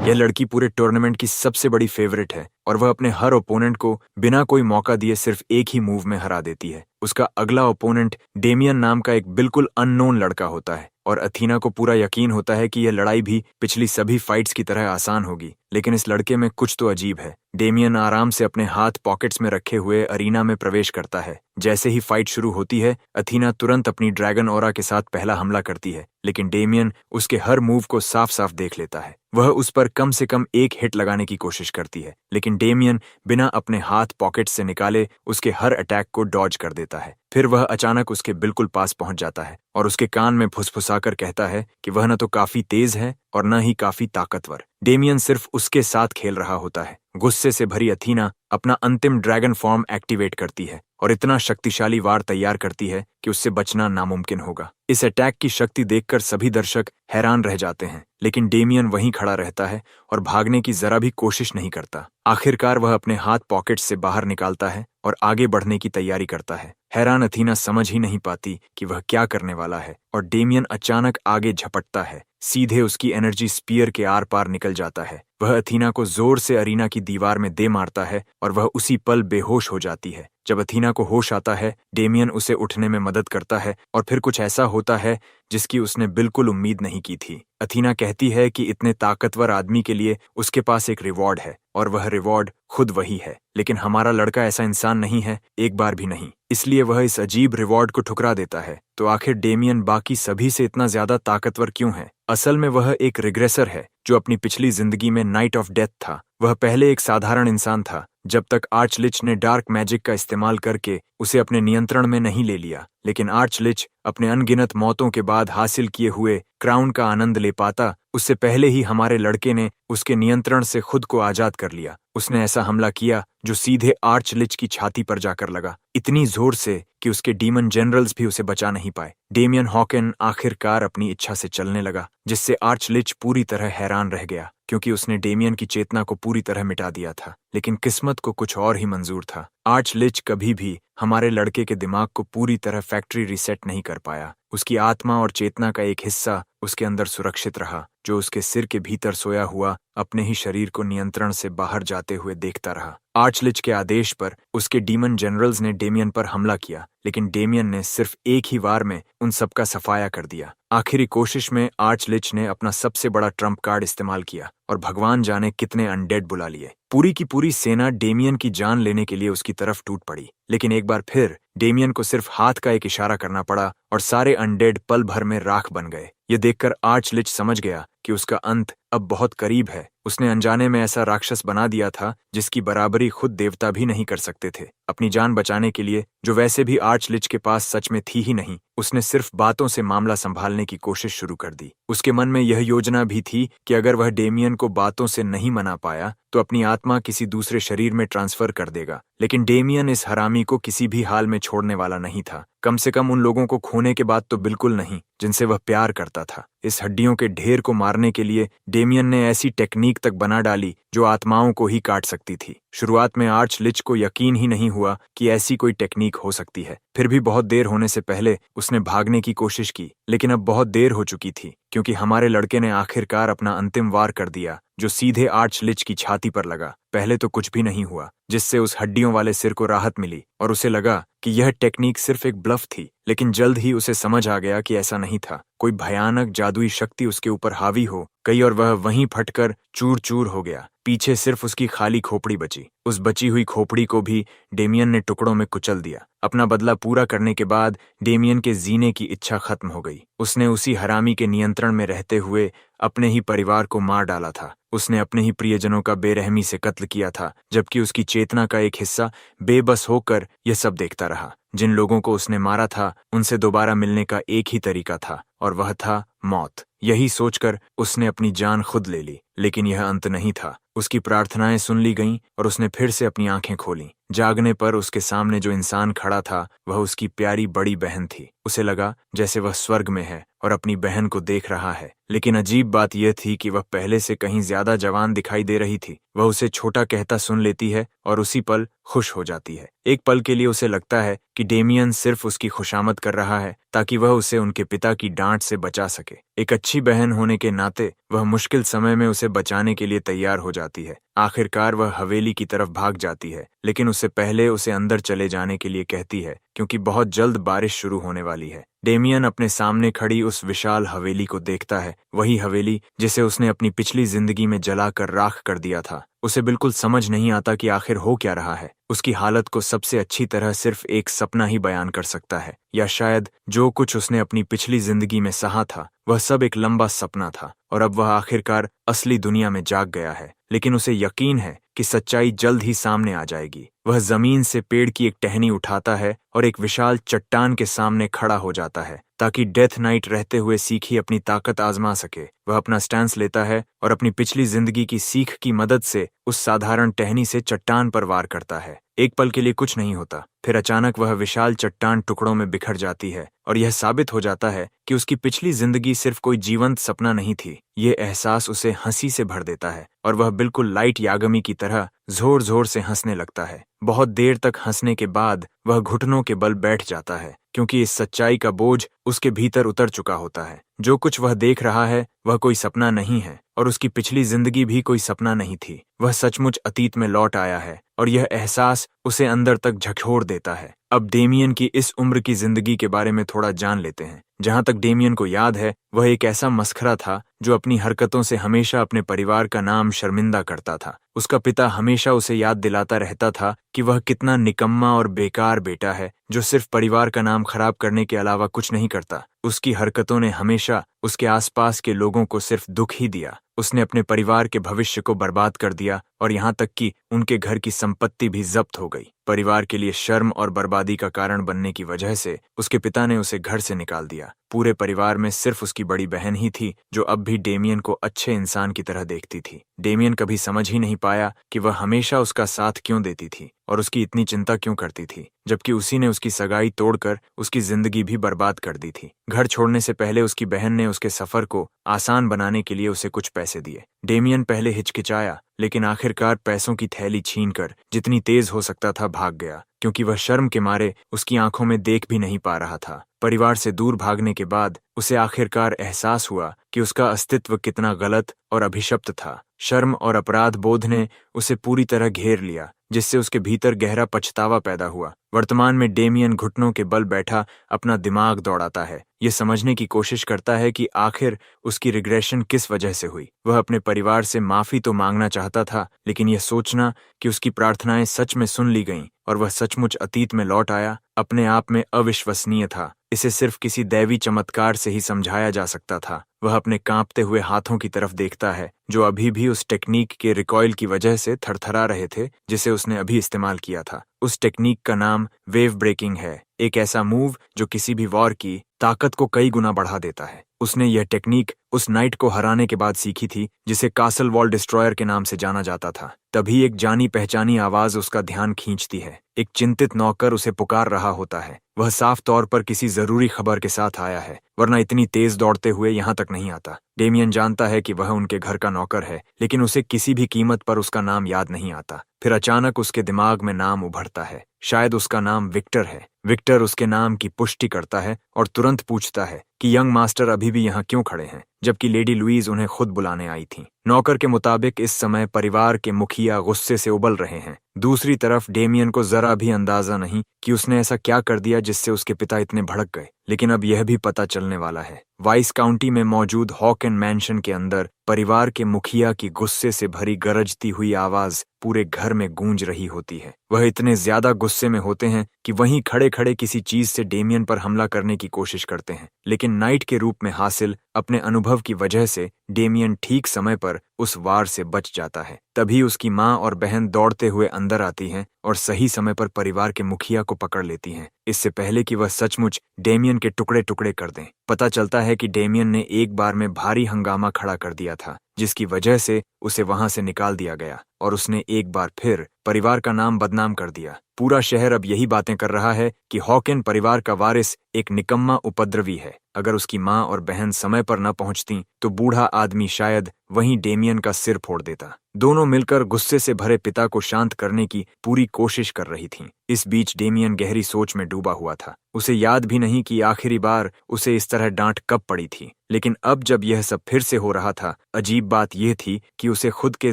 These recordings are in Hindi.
यह लड़की पूरे टूर्नामेंट की सबसे बड़ी फेवरेट है और वह अपने हर ओपोनेंट को बिना कोई मौका दिए सिर्फ एक ही मूव में हरा देती है। उसका अगला ओपोनेंट डेमियन नाम का एक बिल्कुल अननोन लड़का होता है और अथीना को पूरा यकीन होता है कि यह लड़ाई भी पिछली सभी फाइट्स की तरह आसान होगी। लेकिन इस लड़के में कुछ तो अजीब है। डेमियन आराम से अपने हाथ पॉकेट्स में रखे हुए अरीना में प्रवेश करता है। जैसे ही फाइट शुरू होती है, अथीना तुरंत अपनी ड्रैगन ऑरा के साथ पहला हमला करती है, लेकिन डेमियन उसके हर मूव को साफ साफ देख लेता है। वह उस पर कम से कम एक हिट लगाने की कोशिश करती है, लेकिन डेमियन बिना अपने हाथ पॉकेट से निकाले उसके हर अटैक को डॉज कर देता है। फिर वह अचानक उसके बिल्कुल पास पहुंच जाता है और उसके कान में फुसफुसाकर कहता है कि वह न तो काफी तेज है और न ही काफी ताकतवर। डेमियन सिर्फ उसके साथ खेल रहा होता है। गुस्से से भरी अथीना अपना अंतिम ड्रैगन फॉर्म एक्टिवेट करती है और इतना शक्तिशाली वार तैयार करती है कि उससे बचना नामुमकिन होगा। इस अटैक की शक्ति देखकर सभी दर्शक हैरान रह जाते हैं, लेकिन डेमियन वहीं खड़ा रहता है और भागने की जरा भी कोशिश नहीं करता। आखिरकार वह अपने हाथ पॉकेट से बाहर निकालता है और आगे बढ़ने की तैयारी करता है। हैरान अथीना समझ ही नहीं पाती कि वह क्या करने वाला है और डेमियन अचानक आगे झपटता है, सीधे उसकी एनर्जी स्पीयर के आर पार निकल जाता है। वह अथीना को जोर से अरीना की दीवार में दे मारता है और वह उसी पल बेहोश हो जाती है। जब अथीना को होश आता है, डेमियन उसे उठने में मदद करता है और फिर कुछ ऐसा होता है जिसकी उसने बिल्कुल उम्मीद नहीं की थी। अथीना कहती है कि इतने ताकतवर आदमी के लिए उसके पास एक रिवॉर्ड है और वह रिवॉर्ड खुद वही है। लेकिन हमारा लड़का ऐसा इंसान नहीं है, एक बार भी नहीं। इसलिए वह इस अजीब रिवॉर्ड को ठुकरा देता है। तो आखिर डेमियन बाकी सभी से इतना ज्यादा ताकतवर क्यों है? असल में वह एक रिग्रेसर है जो अपनी पिछली जिंदगी में नाइट ऑफ डेथ था। वह पहले एक साधारण इंसान था जब तक आर्चलिच ने डार्क मैजिक का इस्तेमाल करके उसे अपने नियंत्रण में नहीं ले लिया। लेकिन आर्चलिच अपने अनगिनत मौतों के बाद हासिल किए हुए क्राउन का आनंद ले पाता, उससे पहले ही हमारे लड़के ने उसके नियंत्रण से खुद को आजाद कर लिया। उसने ऐसा हमला किया जो सीधे आर्चलिच की छाती पर जाकर लगा, इतनी जोर से कि उसके डीमन जनरल्स भी उसे बचा नहीं पाए। डेमियन हॉकिन आखिरकार अपनी इच्छा से चलने लगा, जिससे आर्चलिच पूरी तरह हैरान रह गया क्योंकि उसने डेमियन की चेतना को पूरी तरह मिटा दिया था। लेकिन किस्मत को कुछ और ही मंजूर था। आर्चलिच कभी भी हमारे लड़के के दिमाग को पूरी तरह फैक्ट्री रीसेट नहीं कर पाया। उसकी आत्मा और चेतना का एक हिस्सा उसके अंदर सुरक्षित रहा, जो उसके सिर के भीतर सोया हुआ अपने ही शरीर को नियंत्रण से बाहर जाते हुए देखता रहा। आर्चलिच के आदेश पर उसके डीमन जनरल्स ने डेमियन पर हमला किया, लेकिन डेमियन ने सिर्फ एक ही वार में उन सबका सफाया कर दिया। आखिरी कोशिश में आर्चलिच ने अपना सबसे बड़ा ट्रम्प कार्ड इस्तेमाल किया और भगवान जाने कितने अनडेड बुला लिए। पूरी की पूरी सेना डेमियन की जान लेने के लिए उसकी तरफ टूट पड़ी, लेकिन एक बार फिर डेमियन को सिर्फ हाथ का एक इशारा करना पड़ा और सारे अनडेड पल भर में राख बन गए। ये देखकर आर्चलिच समझ गया कि उसका अंत अब बहुत करीब है। उसने अनजाने में ऐसा राक्षस बना दिया था जिसकी बराबरी खुद देवता भी नहीं कर सकते थे। अपनी जान बचाने के लिए, जो वैसे भी आर्चलिच के पास सच में थी ही नहीं, उसने सिर्फ बातों से मामला संभालने की कोशिश शुरू कर दी। उसके मन में यह योजना भी थी कि अगर वह डेमियन को बातों से नहीं मना पाया तो अपनी आत्मा किसी दूसरे शरीर में ट्रांसफर कर देगा। लेकिन डेमियन इस हरामी को किसी भी हाल में छोड़ने वाला नहीं था, कम से कम उन लोगों को खोने के बाद तो बिल्कुल नहीं जिनसे वह प्यार करता था। इस हड्डियों के ढेर को मारने के लिए डेमियन ने ऐसी टेक्निक तक बना डाली जो आत्माओं को ही काट सकती थी। शुरुआत में आर्चलिच को यकीन ही नहीं हुआ कि ऐसी कोई टेक्निक हो सकती है। फिर भी बहुत देर होने से पहले उसने भागने की कोशिश की, लेकिन अब बहुत देर हो चुकी थी क्योंकि हमारे लड़के ने आखिरकार अपना अंतिम वार कर दिया, जो सीधे आर्चलिच की छाती पर लगा। पहले तो कुछ भी नहीं हुआ, जिससे उस हड्डियों वाले सिर को राहत मिली और उसे लगा कि यह टेक्निक सिर्फ एक ब्लफ थी। लेकिन जल्द ही उसे समझ आ गया कि ऐसा नहीं था। कोई भयानक जादुई शक्ति उसके ऊपर हावी हो गई और वह वहीं फटकर चूर चूर हो गया। पीछे सिर्फ उसकी खाली खोपड़ी बची। उस बची हुई खोपड़ी को भी डेमियन ने टुकड़ों में कुचल दिया। अपना बदला पूरा करने के बाद डेमियन के जीने की इच्छा खत्म हो गई। उसने उसी हरामी के नियंत्रण में रहते हुए अपने ही परिवार को मार डाला था। उसने अपने ही प्रियजनों का बेरहमी से कत्ल किया था, जबकि उसकी चेतना का एक हिस्सा बेबस होकर यह सब देखता रहा। जिन लोगों को उसने मारा था उनसे दोबारा मिलने का एक ही तरीका था और वह था मौत। यही सोचकर उसने अपनी जान खुद ले ली। लेकिन यह अंत नहीं था। उसकी प्रार्थनाएं सुन ली गईं और उसने फिर से अपनी आंखें खोलीं। जागने पर उसके सामने जो इंसान खड़ा था वह उसकी प्यारी बड़ी बहन थी। उसे लगा जैसे वह स्वर्ग में है और अपनी बहन को देख रहा है। लेकिन अजीब बात यह थी कि वह पहले से कहीं ज्यादा जवान दिखाई दे रही थी। वह उसे छोटा कहता सुन लेती है और उसी पल खुश हो जाती है। एक पल के लिए उसे लगता है कि डेमियन सिर्फ उसकी खुशामद कर रहा है ताकि वह उसे उनके पिता की डांट से बचा सके। एक अच्छी बहन होने के नाते वह मुश्किल समय में उसे बचाने के लिए तैयार हो जाती है। आखिरकार वह हवेली की तरफ भाग जाती है, लेकिन उससे पहले उसे अंदर चले जाने के लिए कहती है क्योंकि बहुत जल्द बारिश शुरू होने वाली है। डेमियन अपने सामने खड़ी उस विशाल हवेली को देखता है, वही हवेली जिसे उसने अपनी पिछली जिंदगी में जलाकर राख कर दिया था। उसे बिल्कुल समझ नहीं आता कि आखिर हो क्या रहा है। उसकी हालत को सबसे अच्छी तरह सिर्फ एक सपना ही बयान कर सकता है, या शायद जो कुछ उसने अपनी पिछली जिंदगी में सहा था वह सब एक लंबा सपना था और अब वह आखिरकार असली दुनिया में जाग गया है। लेकिन उसे यकीन है कि सच्चाई जल्द ही सामने आ जाएगी। वह जमीन से पेड़ की एक टहनी उठाता है और एक विशाल चट्टान के सामने खड़ा हो जाता है ताकि डेथ नाइट रहते हुए सीखी अपनी ताकत आजमा सके। वह अपना स्टैंस लेता है और अपनी पिछली जिंदगी की सीख की मदद से उस साधारण टहनी से चट्टान पर वार करता है। एक पल के लिए कुछ नहीं होता, फिर अचानक वह विशाल चट्टान टुकड़ों में बिखर जाती है और यह साबित हो जाता है कि उसकी पिछली जिंदगी सिर्फ कोई जीवंत सपना नहीं थी। ये एहसास उसे हंसी से भर देता है और वह बिल्कुल लाइट यागमी की तरह जोर जोर से हंसने लगता है। बहुत देर तक हंसने के बाद वह घुटनों के बल बैठ जाता है क्योंकि इस सच्चाई का बोझ उसके भीतर उतर चुका होता है। जो कुछ वह देख रहा है वह कोई सपना नहीं है और उसकी पिछली जिंदगी भी कोई सपना नहीं थी। वह सचमुच अतीत में लौट आया है और यह एहसास उसे अंदर तक झकझोर देता है। अब डेमियन की इस उम्र की जिंदगी के बारे में थोड़ा जान लेते हैं। जहां तक डेमियन को याद है, वह एक ऐसा मस्खरा था जो अपनी हरकतों से हमेशा अपने परिवार का नाम शर्मिंदा करता था। उसका पिता हमेशा उसे याद दिलाता रहता था कि वह कितना निकम्मा और बेकार बेटा है जो सिर्फ परिवार का नाम खराब करने के अलावा कुछ नहीं करता। उसकी हरकतों ने हमेशा उसके आसपास के लोगों को सिर्फ दुख ही दिया। उसने अपने परिवार के भविष्य को बर्बाद कर दिया और यहाँ तक कि उनके घर की संपत्ति भी जब्त हो गई। परिवार के लिए शर्म और बर्बादी का कारण बनने की वजह से उसके पिता ने उसे घर से निकाल दिया। पूरे परिवार में सिर्फ उसकी बड़ी बहन ही थी जो अब भी डेमियन को अच्छे इंसान की तरह देखती थी। डेमियन कभी समझ ही नहीं पाया कि वह हमेशा उसका साथ क्यों देती थी और उसकी इतनी चिंता क्यों करती थी, जबकि उसी ने उसकी सगाई तोड़कर उसकी जिंदगी भी बर्बाद कर दी थी। घर छोड़ने से पहले उसकी बहन ने उसके सफर को आसान बनाने के लिए उसे कुछ पैसे दिए। डेमियन पहले हिचकिचाया, लेकिन आखिरकार पैसों की थैली छीनकर जितनी तेज हो सकता था भाग गया, क्योंकि वह शर्म के मारे उसकी आंखों में देख भी नहीं पा रहा था। परिवार से दूर भागने के बाद उसे आखिरकार एहसास हुआ कि उसका अस्तित्व कितना गलत और अभिशप्त था। शर्म और अपराध बोध ने उसे पूरी तरह घेर लिया, जिससे उसके भीतर गहरा पछतावा पैदा हुआ। वर्तमान में डेमियन घुटनों के बल बैठा अपना दिमाग दौड़ाता है। ये समझने की कोशिश करता है कि आखिर उसकी रिग्रेशन किस वजह से हुई। वह अपने परिवार से माफी तो मांगना चाहता था, लेकिन यह सोचना कि उसकी प्रार्थनाएं सच में सुन ली गईं और वह सचमुच अतीत में लौट आया, अपने आप में अविश्वसनीय था। इसे सिर्फ किसी दैवी चमत्कार से ही समझाया जा सकता था। वह अपने कांपते हुए हाथों की तरफ देखता है जो अभी भी उस टेक्निक के रिकॉइल की वजह से थरथरा रहे थे जिसे उसने अभी इस्तेमाल किया था। उस टेक्निक का नाम वेव ब्रेकिंग है, एक ऐसा मूव जो किसी भी वॉर की ताकत को कई गुना बढ़ा देता है। उसने यह टेक्निक उस नाइट को हराने के बाद सीखी थी जिसे कासल वॉल डिस्ट्रॉयर के नाम से जाना जाता था। तभी एक जानी पहचानी आवाज उसका ध्यान खींचती है। एक चिंतित नौकर उसे पुकार रहा होता है। वह साफ तौर पर किसी जरूरी खबर के साथ आया है, वरना इतनी तेज दौड़ते हुए यहाँ तक नहीं आता। डेमियन जानता है कि वह उनके घर का नौकर है, लेकिन उसे किसी भी कीमत पर उसका नाम याद नहीं आता। फिर अचानक उसके दिमाग में नाम उभरता है। शायद उसका नाम विक्टर है। विक्टर उसके नाम की पुष्टि करता है और तुरंत पूछता है कि यंग मास्टर अभी भी यहाँ क्यों खड़े हैं, जबकि लेडी लुईज उन्हें खुद बुलाने आई थीं। नौकर के मुताबिक इस समय परिवार के मुखिया गुस्से से उबल रहे हैं। दूसरी तरफ डेमियन को जरा भी अंदाजा नहीं कि उसने ऐसा क्या कर दिया जिससे उसके पिता इतने भड़क गए, लेकिन अब यह भी पता चलने वाला है। वाइस काउंटी में मौजूद हॉकन मैंशन के अंदर परिवार के मुखिया की गुस्से से भरी गरजती हुई आवाज पूरे घर में गूंज रही होती है। वह इतने ज्यादा गुस्से में होते हैं कि वहीं खड़े खड़े किसी चीज से डेमियन पर हमला करने की कोशिश करते हैं, लेकिन नाइट के रूप में हासिल अपने अनुभव की वजह से डेमियन ठीक समय पर उस वार से बच जाता है। तभी उसकी माँ और बहन दौड़ते हुए अंदर आती हैं और सही समय पर परिवार के मुखिया को पकड़ लेती हैं, इससे पहले कि वह सचमुच डेमियन के टुकड़े टुकड़े कर दें। पता चलता है कि डेमियन ने एक बार में भारी हंगामा खड़ा कर दिया था, जिसकी वजह से उसे वहां से निकाल दिया गया और उसने एक बार फिर परिवार का नाम बदनाम कर दिया। पूरा शहर अब यही बातें कर रहा है कि हॉकिन परिवार का वारिस एक निकम्मा उपद्रवी है। अगर उसकी माँ और बहन समय पर न पहुंचती तो बूढ़ा आदमी शायद वहीं डेमियन का सिर फोड़ देता। दोनों मिलकर गुस्से से भरे पिता को शांत करने की पूरी कोशिश कर रही थीं। इस बीच डेमियन गहरी सोच में डूबा हुआ था। उसे याद भी नहीं कि आखिरी बार उसे इस तरह डांट कब पड़ी थी। लेकिन अब जब यह सब फिर से हो रहा था, अजीब बात यह थी कि उसे खुद के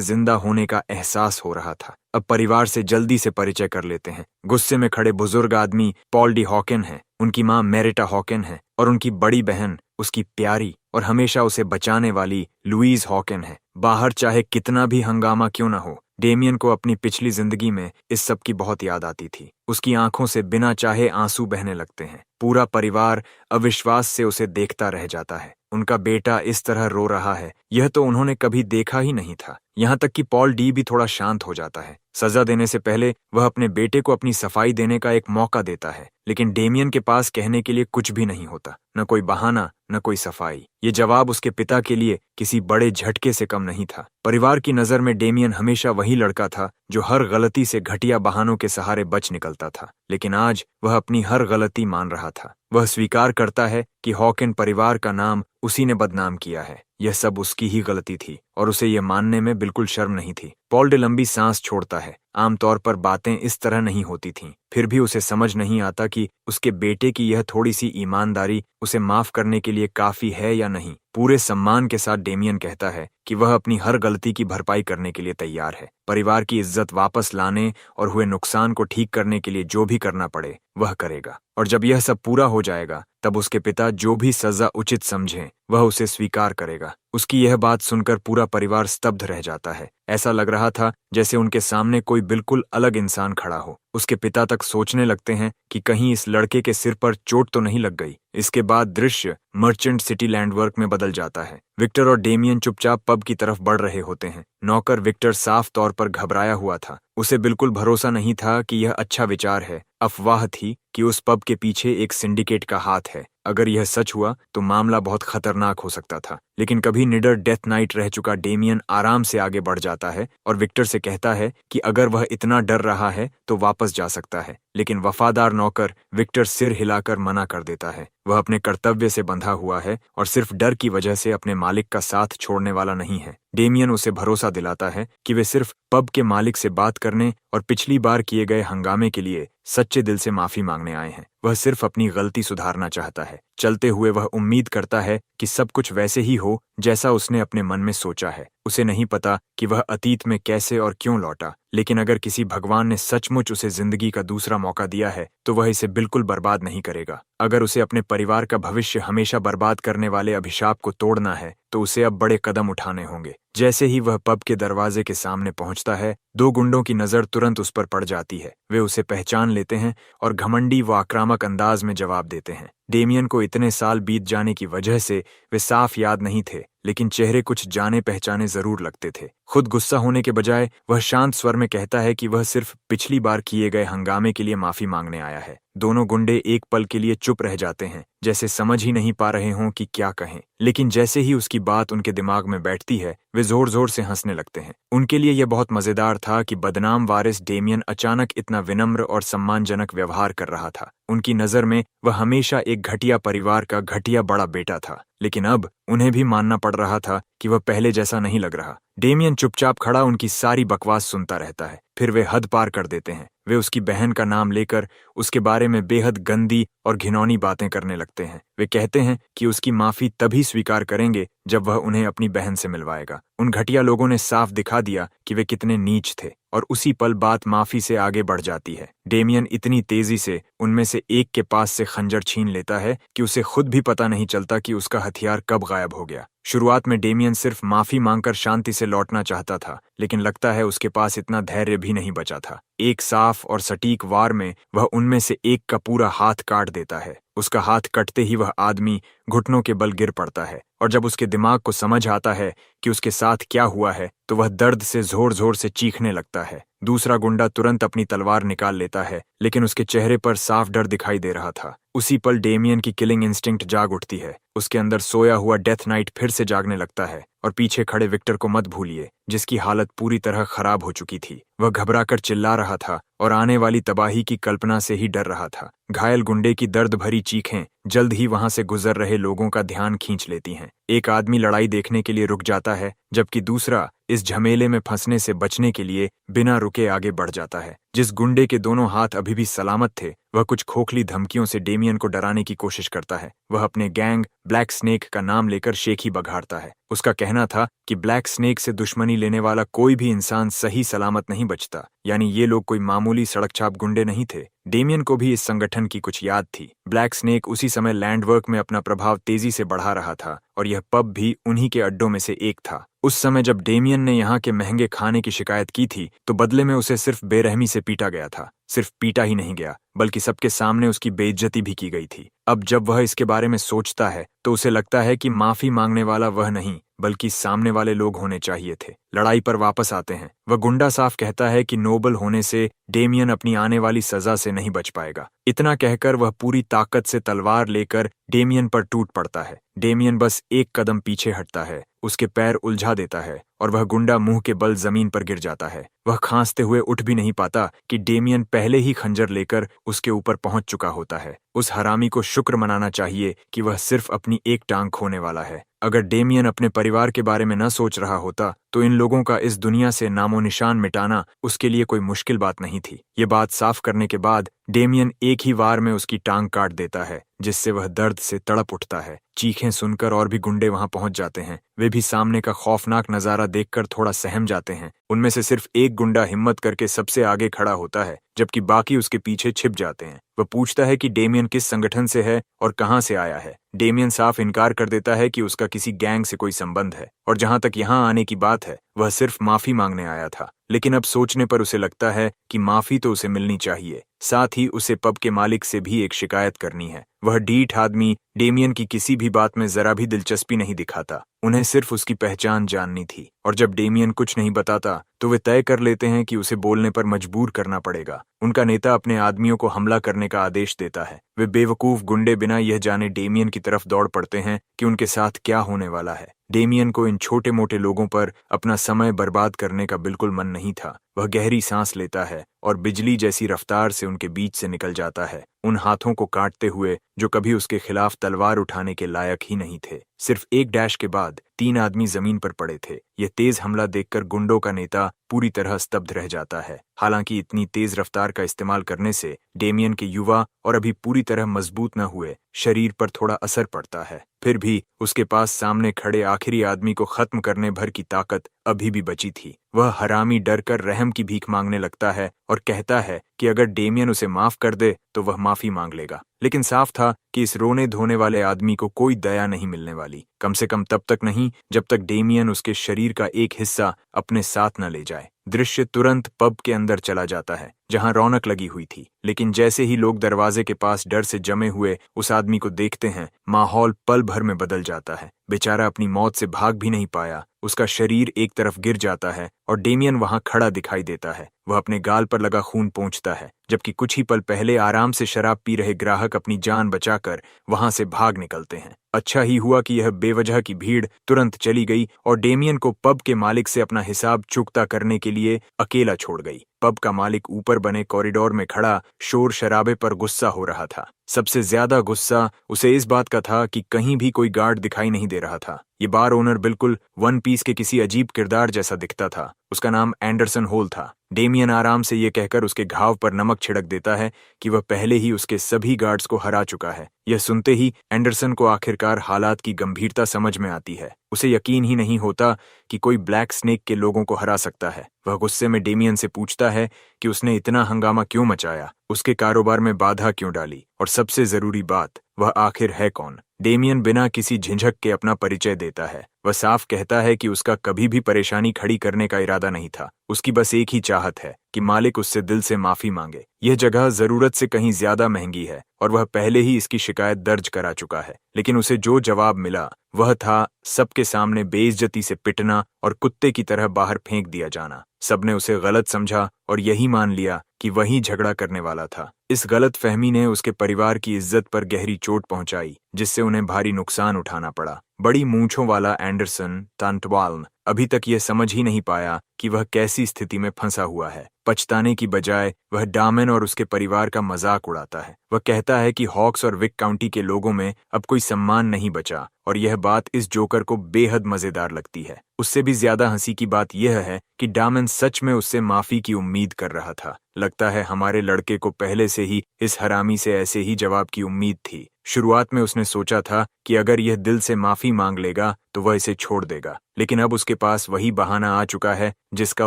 जिंदा होने का एहसास हो रहा था। अब परिवार से जल्दी से परिचय कर लेते हैं। गुस्से में खड़े बुजुर्ग आदमी पॉल डी हॉकिन हैं, उनकी मां मेरिटा हॉकिन है और उनकी बड़ी बहन उसकी प्यारी और हमेशा उसे बचाने वाली लुईज हॉकिन है। बाहर चाहे कितना भी हंगामा क्यों न हो, डेमियन को अपनी पिछली जिंदगी में इस सब की बहुत याद आती थी। उसकी आंखों से बिना चाहे आंसू बहने लगते हैं। पूरा परिवार अविश्वास से उसे देखता रह जाता है। उनका बेटा इस तरह रो रहा है, यह तो उन्होंने कभी देखा ही नहीं था। यहाँ तक कि पॉल डी भी थोड़ा शांत हो जाता है। सजा देने से पहले वह अपने बेटे को अपनी सफाई देने का एक मौका देता है, लेकिन डेमियन के पास कहने के लिए कुछ भी नहीं होता, न कोई बहाना न कोई सफाई। ये जवाब उसके पिता के लिए किसी बड़े झटके से कम नहीं था। परिवार की नजर में डेमियन हमेशा वही लड़का था जो हर गलती से घटिया बहानों के सहारे बच निकलता था। लेकिन आज वह अपनी हर गलती मान रहा था। वह स्वीकार करता है कि हॉकिन परिवार का नाम उसी ने बदनाम किया है। यह सब उसकी ही गलती थी और उसे यह मानने में बिल्कुल शर्म नहीं थी। पॉल डे लंबी सांस छोड़ता है। आमतौर पर बातें इस तरह नहीं होती थीं, फिर भी उसे समझ नहीं आता कि उसके बेटे की यह थोड़ी सी ईमानदारी उसे माफ करने के लिए काफी है या नहीं। पूरे सम्मान के साथ डेमियन कहता है कि वह अपनी हर गलती की भरपाई करने के लिए तैयार है। परिवार की इज्जत वापस लाने और हुए नुकसान को ठीक करने के लिए जो भी करना पड़े वह करेगा। और जब यह सब पूरा हो जाएगा तब उसके पिता जो भी सजा उचित समझें वह उसे स्वीकार करेगा। उसकी यह बात सुनकर पूरा परिवार स्तब्ध रह जाता है। ऐसा लग रहा था जैसे उनके सामने कोई बिल्कुल अलग इंसान खड़ा हो। उसके पिता तक सोचने लगते हैं कि कहीं इस लड़के के सिर पर चोट तो नहीं लग गई। इसके बाद दृश्य मर्चेंट सिटी लैंडवर्क में बदल जाता है। विक्टर और डेमियन चुपचाप पब की तरफ बढ़ रहे होते हैं। नौकर विक्टर साफ तौर पर घबराया हुआ था। उसे बिल्कुल भरोसा नहीं था कि यह अच्छा विचार है। अफवाह थी कि उस पब के पीछे एक सिंडिकेट का हाथ है। अगर यह सच हुआ तो मामला बहुत खतरनाक हो सकता था। लेकिन कभी निडर डेथ नाइट रह चुका डेमियन आराम से आगे बढ़ जाता है और विक्टर से कहता है कि अगर वह इतना डर रहा है तो वापस जा सकता है। लेकिन वफादार नौकर विक्टर सिर हिलाकर मना कर देता है। वह अपने कर्तव्य से बंधा हुआ है और सिर्फ डर की वजह से अपने मालिक का साथ छोड़ने वाला नहीं है। डेमियन उसे भरोसा दिलाता है कि वे सिर्फ पब के मालिक से बात करने और पिछली बार किए गए हंगामे के लिए सच्चे दिल से माफी मांगने आए हैं। वह सिर्फ अपनी गलती सुधारना चाहता है। चलते हुए वह उम्मीद करता है कि सब कुछ वैसे ही हो जैसा उसने अपने मन में सोचा है। उसे नहीं पता कि वह अतीत में कैसे और क्यों लौटा, लेकिन अगर किसी भगवान ने सचमुच उसे जिंदगी का दूसरा मौका दिया है तो वह इसे बिल्कुल बर्बाद नहीं करेगा। अगर उसे अपने परिवार का भविष्य हमेशा बर्बाद करने वाले अभिशाप को तोड़ना है तो उसे अब बड़े कदम उठाने होंगे। जैसे ही वह पब के दरवाजे के सामने पहुंचता है, दो गुंडों की नजर तुरंत उस पर पड़ जाती है। वे उसे पहचान लेते हैं और घमंडी व आक्रामक अंदाज में जवाब देते हैं। डेमियन को इतने साल बीत जाने की वजह से वे साफ याद नहीं थे, लेकिन चेहरे कुछ जाने पहचाने जरूर लगते थे। खुद गुस्सा होने के बजाय वह शांत स्वर में कहता है कि वह सिर्फ पिछली बार किए गए हंगामे के लिए माफी मांगने आया है। दोनों गुंडे एक पल के लिए चुप रह जाते हैं, जैसे समझ ही नहीं पा रहे हों कि क्या कहें। लेकिन जैसे ही उसकी बात उनके दिमाग में बैठती है, वे जोर जोर से हंसने लगते हैं। उनके लिए यह बहुत मजेदार था कि बदनाम वारिस डेमियन अचानक इतना विनम्र और सम्मानजनक व्यवहार कर रहा था। उनकी नजर में वह हमेशा एक घटिया परिवार का घटिया बड़ा बेटा था, लेकिन अब उन्हें भी मानना पड़ रहा था कि वह पहले जैसा नहीं लग रहा। डेमियन चुपचाप खड़ा उनकी सारी बकवास सुनता रहता है। फिर वे हद पार कर देते हैं। वे उसकी बहन का नाम लेकर उसके बारे में बेहद गंदी और घिनौनी बातें करने लगते हैं। वे कहते हैं कि उसकी माफी तभी स्वीकार करेंगे जब वह उन्हें अपनी बहन से मिलवाएगा। उन घटिया लोगों ने साफ दिखा दिया कि वे कितने नीच थे और उसी पल बात माफी से आगे बढ़ जाती है। डेमियन इतनी तेजी से उनमें से एक के पास से खंजर छीन लेता है कि उसे खुद भी पता नहीं चलता कि उसका हथियार कब गायब हो गया। शुरुआत में डेमियन सिर्फ माफी मांगकर शांति से लौटना चाहता था, लेकिन लगता है उसके पास इतना धैर्य भी नहीं बचा था। एक साफ और सटीक वार में वह उनमें से एक का पूरा हाथ काट देता है। उसका हाथ कटते ही वह आदमी घुटनों के बल गिर पड़ता है और जब उसके दिमाग को समझ आता है कि उसके साथ क्या हुआ है तो वह दर्द से जोर जोर से चीखने लगता है। दूसरा गुंडा तुरंत अपनी तलवार निकाल लेता है, लेकिन उसके चेहरे पर साफ डर दिखाई दे रहा था। उसी पल डेमियन की किलिंग इंस्टिंक्ट जाग उठती है। उसके अंदर सोया हुआ डेथ नाइट फिर से जागने लगता है और पीछे खड़े विक्टर को मत भूलिए, जिसकी हालत पूरी तरह खराब हो चुकी थी। वह घबराकर चिल्ला रहा था और आने वाली तबाही की कल्पना से ही डर रहा था। घायल गुंडे की दर्द भरी चीखें जल्द ही वहां से गुजर रहे लोगों का ध्यान खींच लेती हैं। एक आदमी लड़ाई देखने के लिए रुक जाता है, जबकि दूसरा इस झमेले में फंसने से बचने के लिए बिना रुके आगे बढ़ जाता है। जिस गुंडे के दोनों हाथ अभी भी सलामत थे, वह कुछ खोखली धमकियों से डेमियन को डराने की कोशिश करता है। वह अपने गैंग ब्लैक स्नेक का नाम लेकर शेखी बघाड़ता है। उसका कहना था कि ब्लैक स्नेक से दुश्मनी लेने वाला कोई भी इंसान सही सलामत नहीं बचता, यानी ये लोग कोई मामूली सड़क छाप गुंडे नहीं थे। डेमियन को भी इस संगठन की कुछ याद थी। ब्लैक स्नेक उसी समय लैंडवर्क में अपना प्रभाव तेजी से बढ़ा रहा था और यह पब भी उन्हीं के अड्डों में से एक था। उस समय जब डेमियन ने यहाँ के महंगे खाने की शिकायत की थी, तो बदले में उसे सिर्फ बेरहमी से पीटा गया था। सिर्फ पीटा ही नहीं गया, बल्कि सबके सामने उसकी बेइज्जती भी की गई थी। अब जब वह इसके बारे में सोचता है, तो उसे लगता है कि माफी मांगने वाला वह नहीं, बल्कि सामने वाले लोग होने चाहिए थे। लड़ाई पर वापस आते हैं। वह गुंडा साफ कहता है कि नोबल होने से डेमियन अपनी आने वाली सजा से नहीं बच पाएगा। इतना कहकर वह पूरी ताकत से तलवार लेकर डेमियन पर टूट पड़ता है। डेमियन बस एक कदम पीछे हटता है, उसके पैर उलझा देता है और वह गुंडा मुंह के बल जमीन पर गिर जाता है। वह खांसते हुए उठ भी नहीं पाता कि डेमियन पहले ही खंजर लेकर उसके ऊपर पहुंच चुका होता है। उस हरामी को शुक्र मनाना चाहिए कि वह सिर्फ अपनी एक टांग खोने वाला है। अगर डेमियन अपने परिवार के बारे में न सोच रहा होता, तो इन लोगों का इस दुनिया से नामो निशान मिटाना उसके लिए कोई मुश्किल बात नहीं थी। ये बात साफ करने के बाद डेमियन एक ही वार में उसकी टांग काट देता है, जिससे वह दर्द से तड़प उठता है। चीखें सुनकर और भी गुंडे वहां पहुंच जाते हैं। वे भी सामने का खौफनाक नजारा देखकर थोड़ा सहम जाते हैं। उनमें से सिर्फ एक गुंडा हिम्मत करके सबसे आगे खड़ा होता है, जबकि बाकी उसके पीछे छिप जाते हैं। वह पूछता है कि डेमियन किस संगठन से है और कहां से आया है। डेमियन साफ इनकार कर देता है कि उसका किसी गैंग से कोई संबंध है, और जहां तक यहां आने की बात है, वह सिर्फ माफी मांगने आया था। लेकिन अब सोचने पर उसे लगता है कि माफी तो उसे मिलनी चाहिए, साथ ही उसे पब के मालिक से भी एक शिकायत करनी है। वह ढीठ आदमी डेमियन की किसी भी बात में जरा भी दिलचस्पी नहीं दिखाता। उन्हें सिर्फ उसकी पहचान जाननी थी, और जब डेमियन कुछ नहीं बताता, तो वे तय कर लेते हैं कि उसे बोलने पर मजबूर करना पड़ेगा। उनका नेता अपने आदमियों को हमला करने का आदेश देता है। वे बेवकूफ गुंडे बिना यह जाने डेमियन की तरफ दौड़ पड़ते हैं कि उनके साथ क्या होने वाला है। डेमियन को इन छोटे मोटे लोगों पर अपना समय बर्बाद करने का बिल्कुल मन नहीं था। वह गहरी सांस लेता है और बिजली जैसी रफ्तार से उनके बीच से निकल जाता है, उन हाथों को काटते हुए जो कभी उसके खिलाफ तलवार उठाने के लायक ही नहीं थे। सिर्फ एक डैश के बाद 3 आदमी जमीन पर पड़े थे। यह तेज हमला देखकर गुंडों का नेता पूरी तरह स्तब्ध रह जाता है। हालांकि इतनी तेज रफ्तार का इस्तेमाल करने से डेमियन के युवा और अभी पूरी तरह मजबूत न हुए शरीर पर थोड़ा असर पड़ता है, फिर भी उसके पास सामने खड़े आखिरी आदमी को खत्म करने भर की ताकत अभी भी बची थी। वह हरामी डर कर रहम की भीख मांगने लगता है और कहता है कि अगर डेमियन उसे माफ कर दे तो वह माफी मांग लेगा। लेकिन साफ था कि इस रोने धोने वाले आदमी को कोई दया नहीं मिलने वाली, कम से कम तब तक नहीं जब तक डेमियन उसके शरीर का एक हिस्सा अपने साथ न ले जाए। दृश्य तुरंत पब के अंदर चला जाता है, जहां रौनक लगी हुई थी। लेकिन जैसे ही लोग दरवाजे के पास डर से जमे हुए उस आदमी को देखते हैं, माहौल पल भर में बदल जाता है। बेचारा अपनी मौत से भाग भी नहीं पाया। उसका शरीर एक तरफ गिर जाता है और डेमियन वहां खड़ा दिखाई देता है। वह अपने गाल पर लगा खून पोंछता है, जबकि कुछ ही पल पहले आराम से शराब पी रहे ग्राहक अपनी जान बचाकर वहां से भाग निकलते हैं। अच्छा ही हुआ कि यह बेवजह की भीड़ तुरंत चली गई और डेमियन को पब के मालिक से अपना हिसाब चुकता करने के लिए अकेला छोड़ गई। पब का मालिक ऊपर बने कॉरिडोर में खड़ा शोर शराबे पर गुस्सा हो रहा था। सबसे ज्यादा गुस्सा उसे इस बात का था कि कहीं भी कोई गार्ड दिखाई नहीं दे रहा था। ये बार ओनर बिल्कुल वन पीस के किसी अजीब किरदार जैसा दिखता था। उसका नाम एंडरसन होल था। डेमियन आराम से ये कहकर उसके घाव पर नमक छिड़क देता है कि वह पहले ही उसके सभी गार्ड्स को हरा चुका है। यह सुनते ही एंडरसन को आखिरकार हालात की गंभीरता समझ में आती है। उसे यकीन ही नहीं होता कि कोई ब्लैक स्नेक के लोगों को हरा सकता है। वह गुस्से में डेमियन से पूछता है कि उसने इतना हंगामा क्यों मचाया, उसके कारोबार में बाधा क्यों डाली, और सबसे जरूरी बात, वह आखिर है कौन। डेमियन बिना किसी झिझक के अपना परिचय देता है। वह साफ कहता है कि उसका कभी भी परेशानी खड़ी करने का इरादा नहीं था। उसकी बस एक ही चाहत है कि मालिक उससे दिल से माफी मांगे। यह जगह जरूरत से कहीं ज्यादा महंगी है और वह पहले ही इसकी शिकायत दर्ज करा चुका है, लेकिन उसे जो जवाब मिला वह था सबके सामने बेइज्जती से पिटना और कुत्ते की तरह बाहर फेंक दिया जाना। सबने उसे गलत समझा और यही मान लिया कि वही झगड़ा करने वाला था। इस गलत फहमी ने उसके परिवार की इज्जत पर गहरी चोट पहुंचाई, जिससे उन्हें भारी नुकसान उठाना पड़ा। बड़ी मूंछों वाला एंडरसन टांटवाल्न अभी तक यह समझ ही नहीं पाया कि वह कैसी स्थिति में फंसा हुआ है। पछताने की बजाय वह डामन और उसके परिवार का मजाक उड़ाता है। वह कहता है कि हॉक्स और विक काउंटी के लोगों में अब कोई सम्मान नहीं बचा, और यह बात इस जोकर को बेहद मजेदार लगती है। उससे भी ज्यादा हंसी की बात यह है कि डामन सच में उससे माफी की उम्मीद कर रहा था। लगता है हमारे लड़के को पहले से ही इस हरामी से ऐसे ही जवाब की उम्मीद थी। शुरुआत में उसने सोचा था कि अगर यह दिल से माफी मांग लेगा तो वह इसे छोड़ देगा, लेकिन अब उसके पास वही बहाना आ चुका है जिसका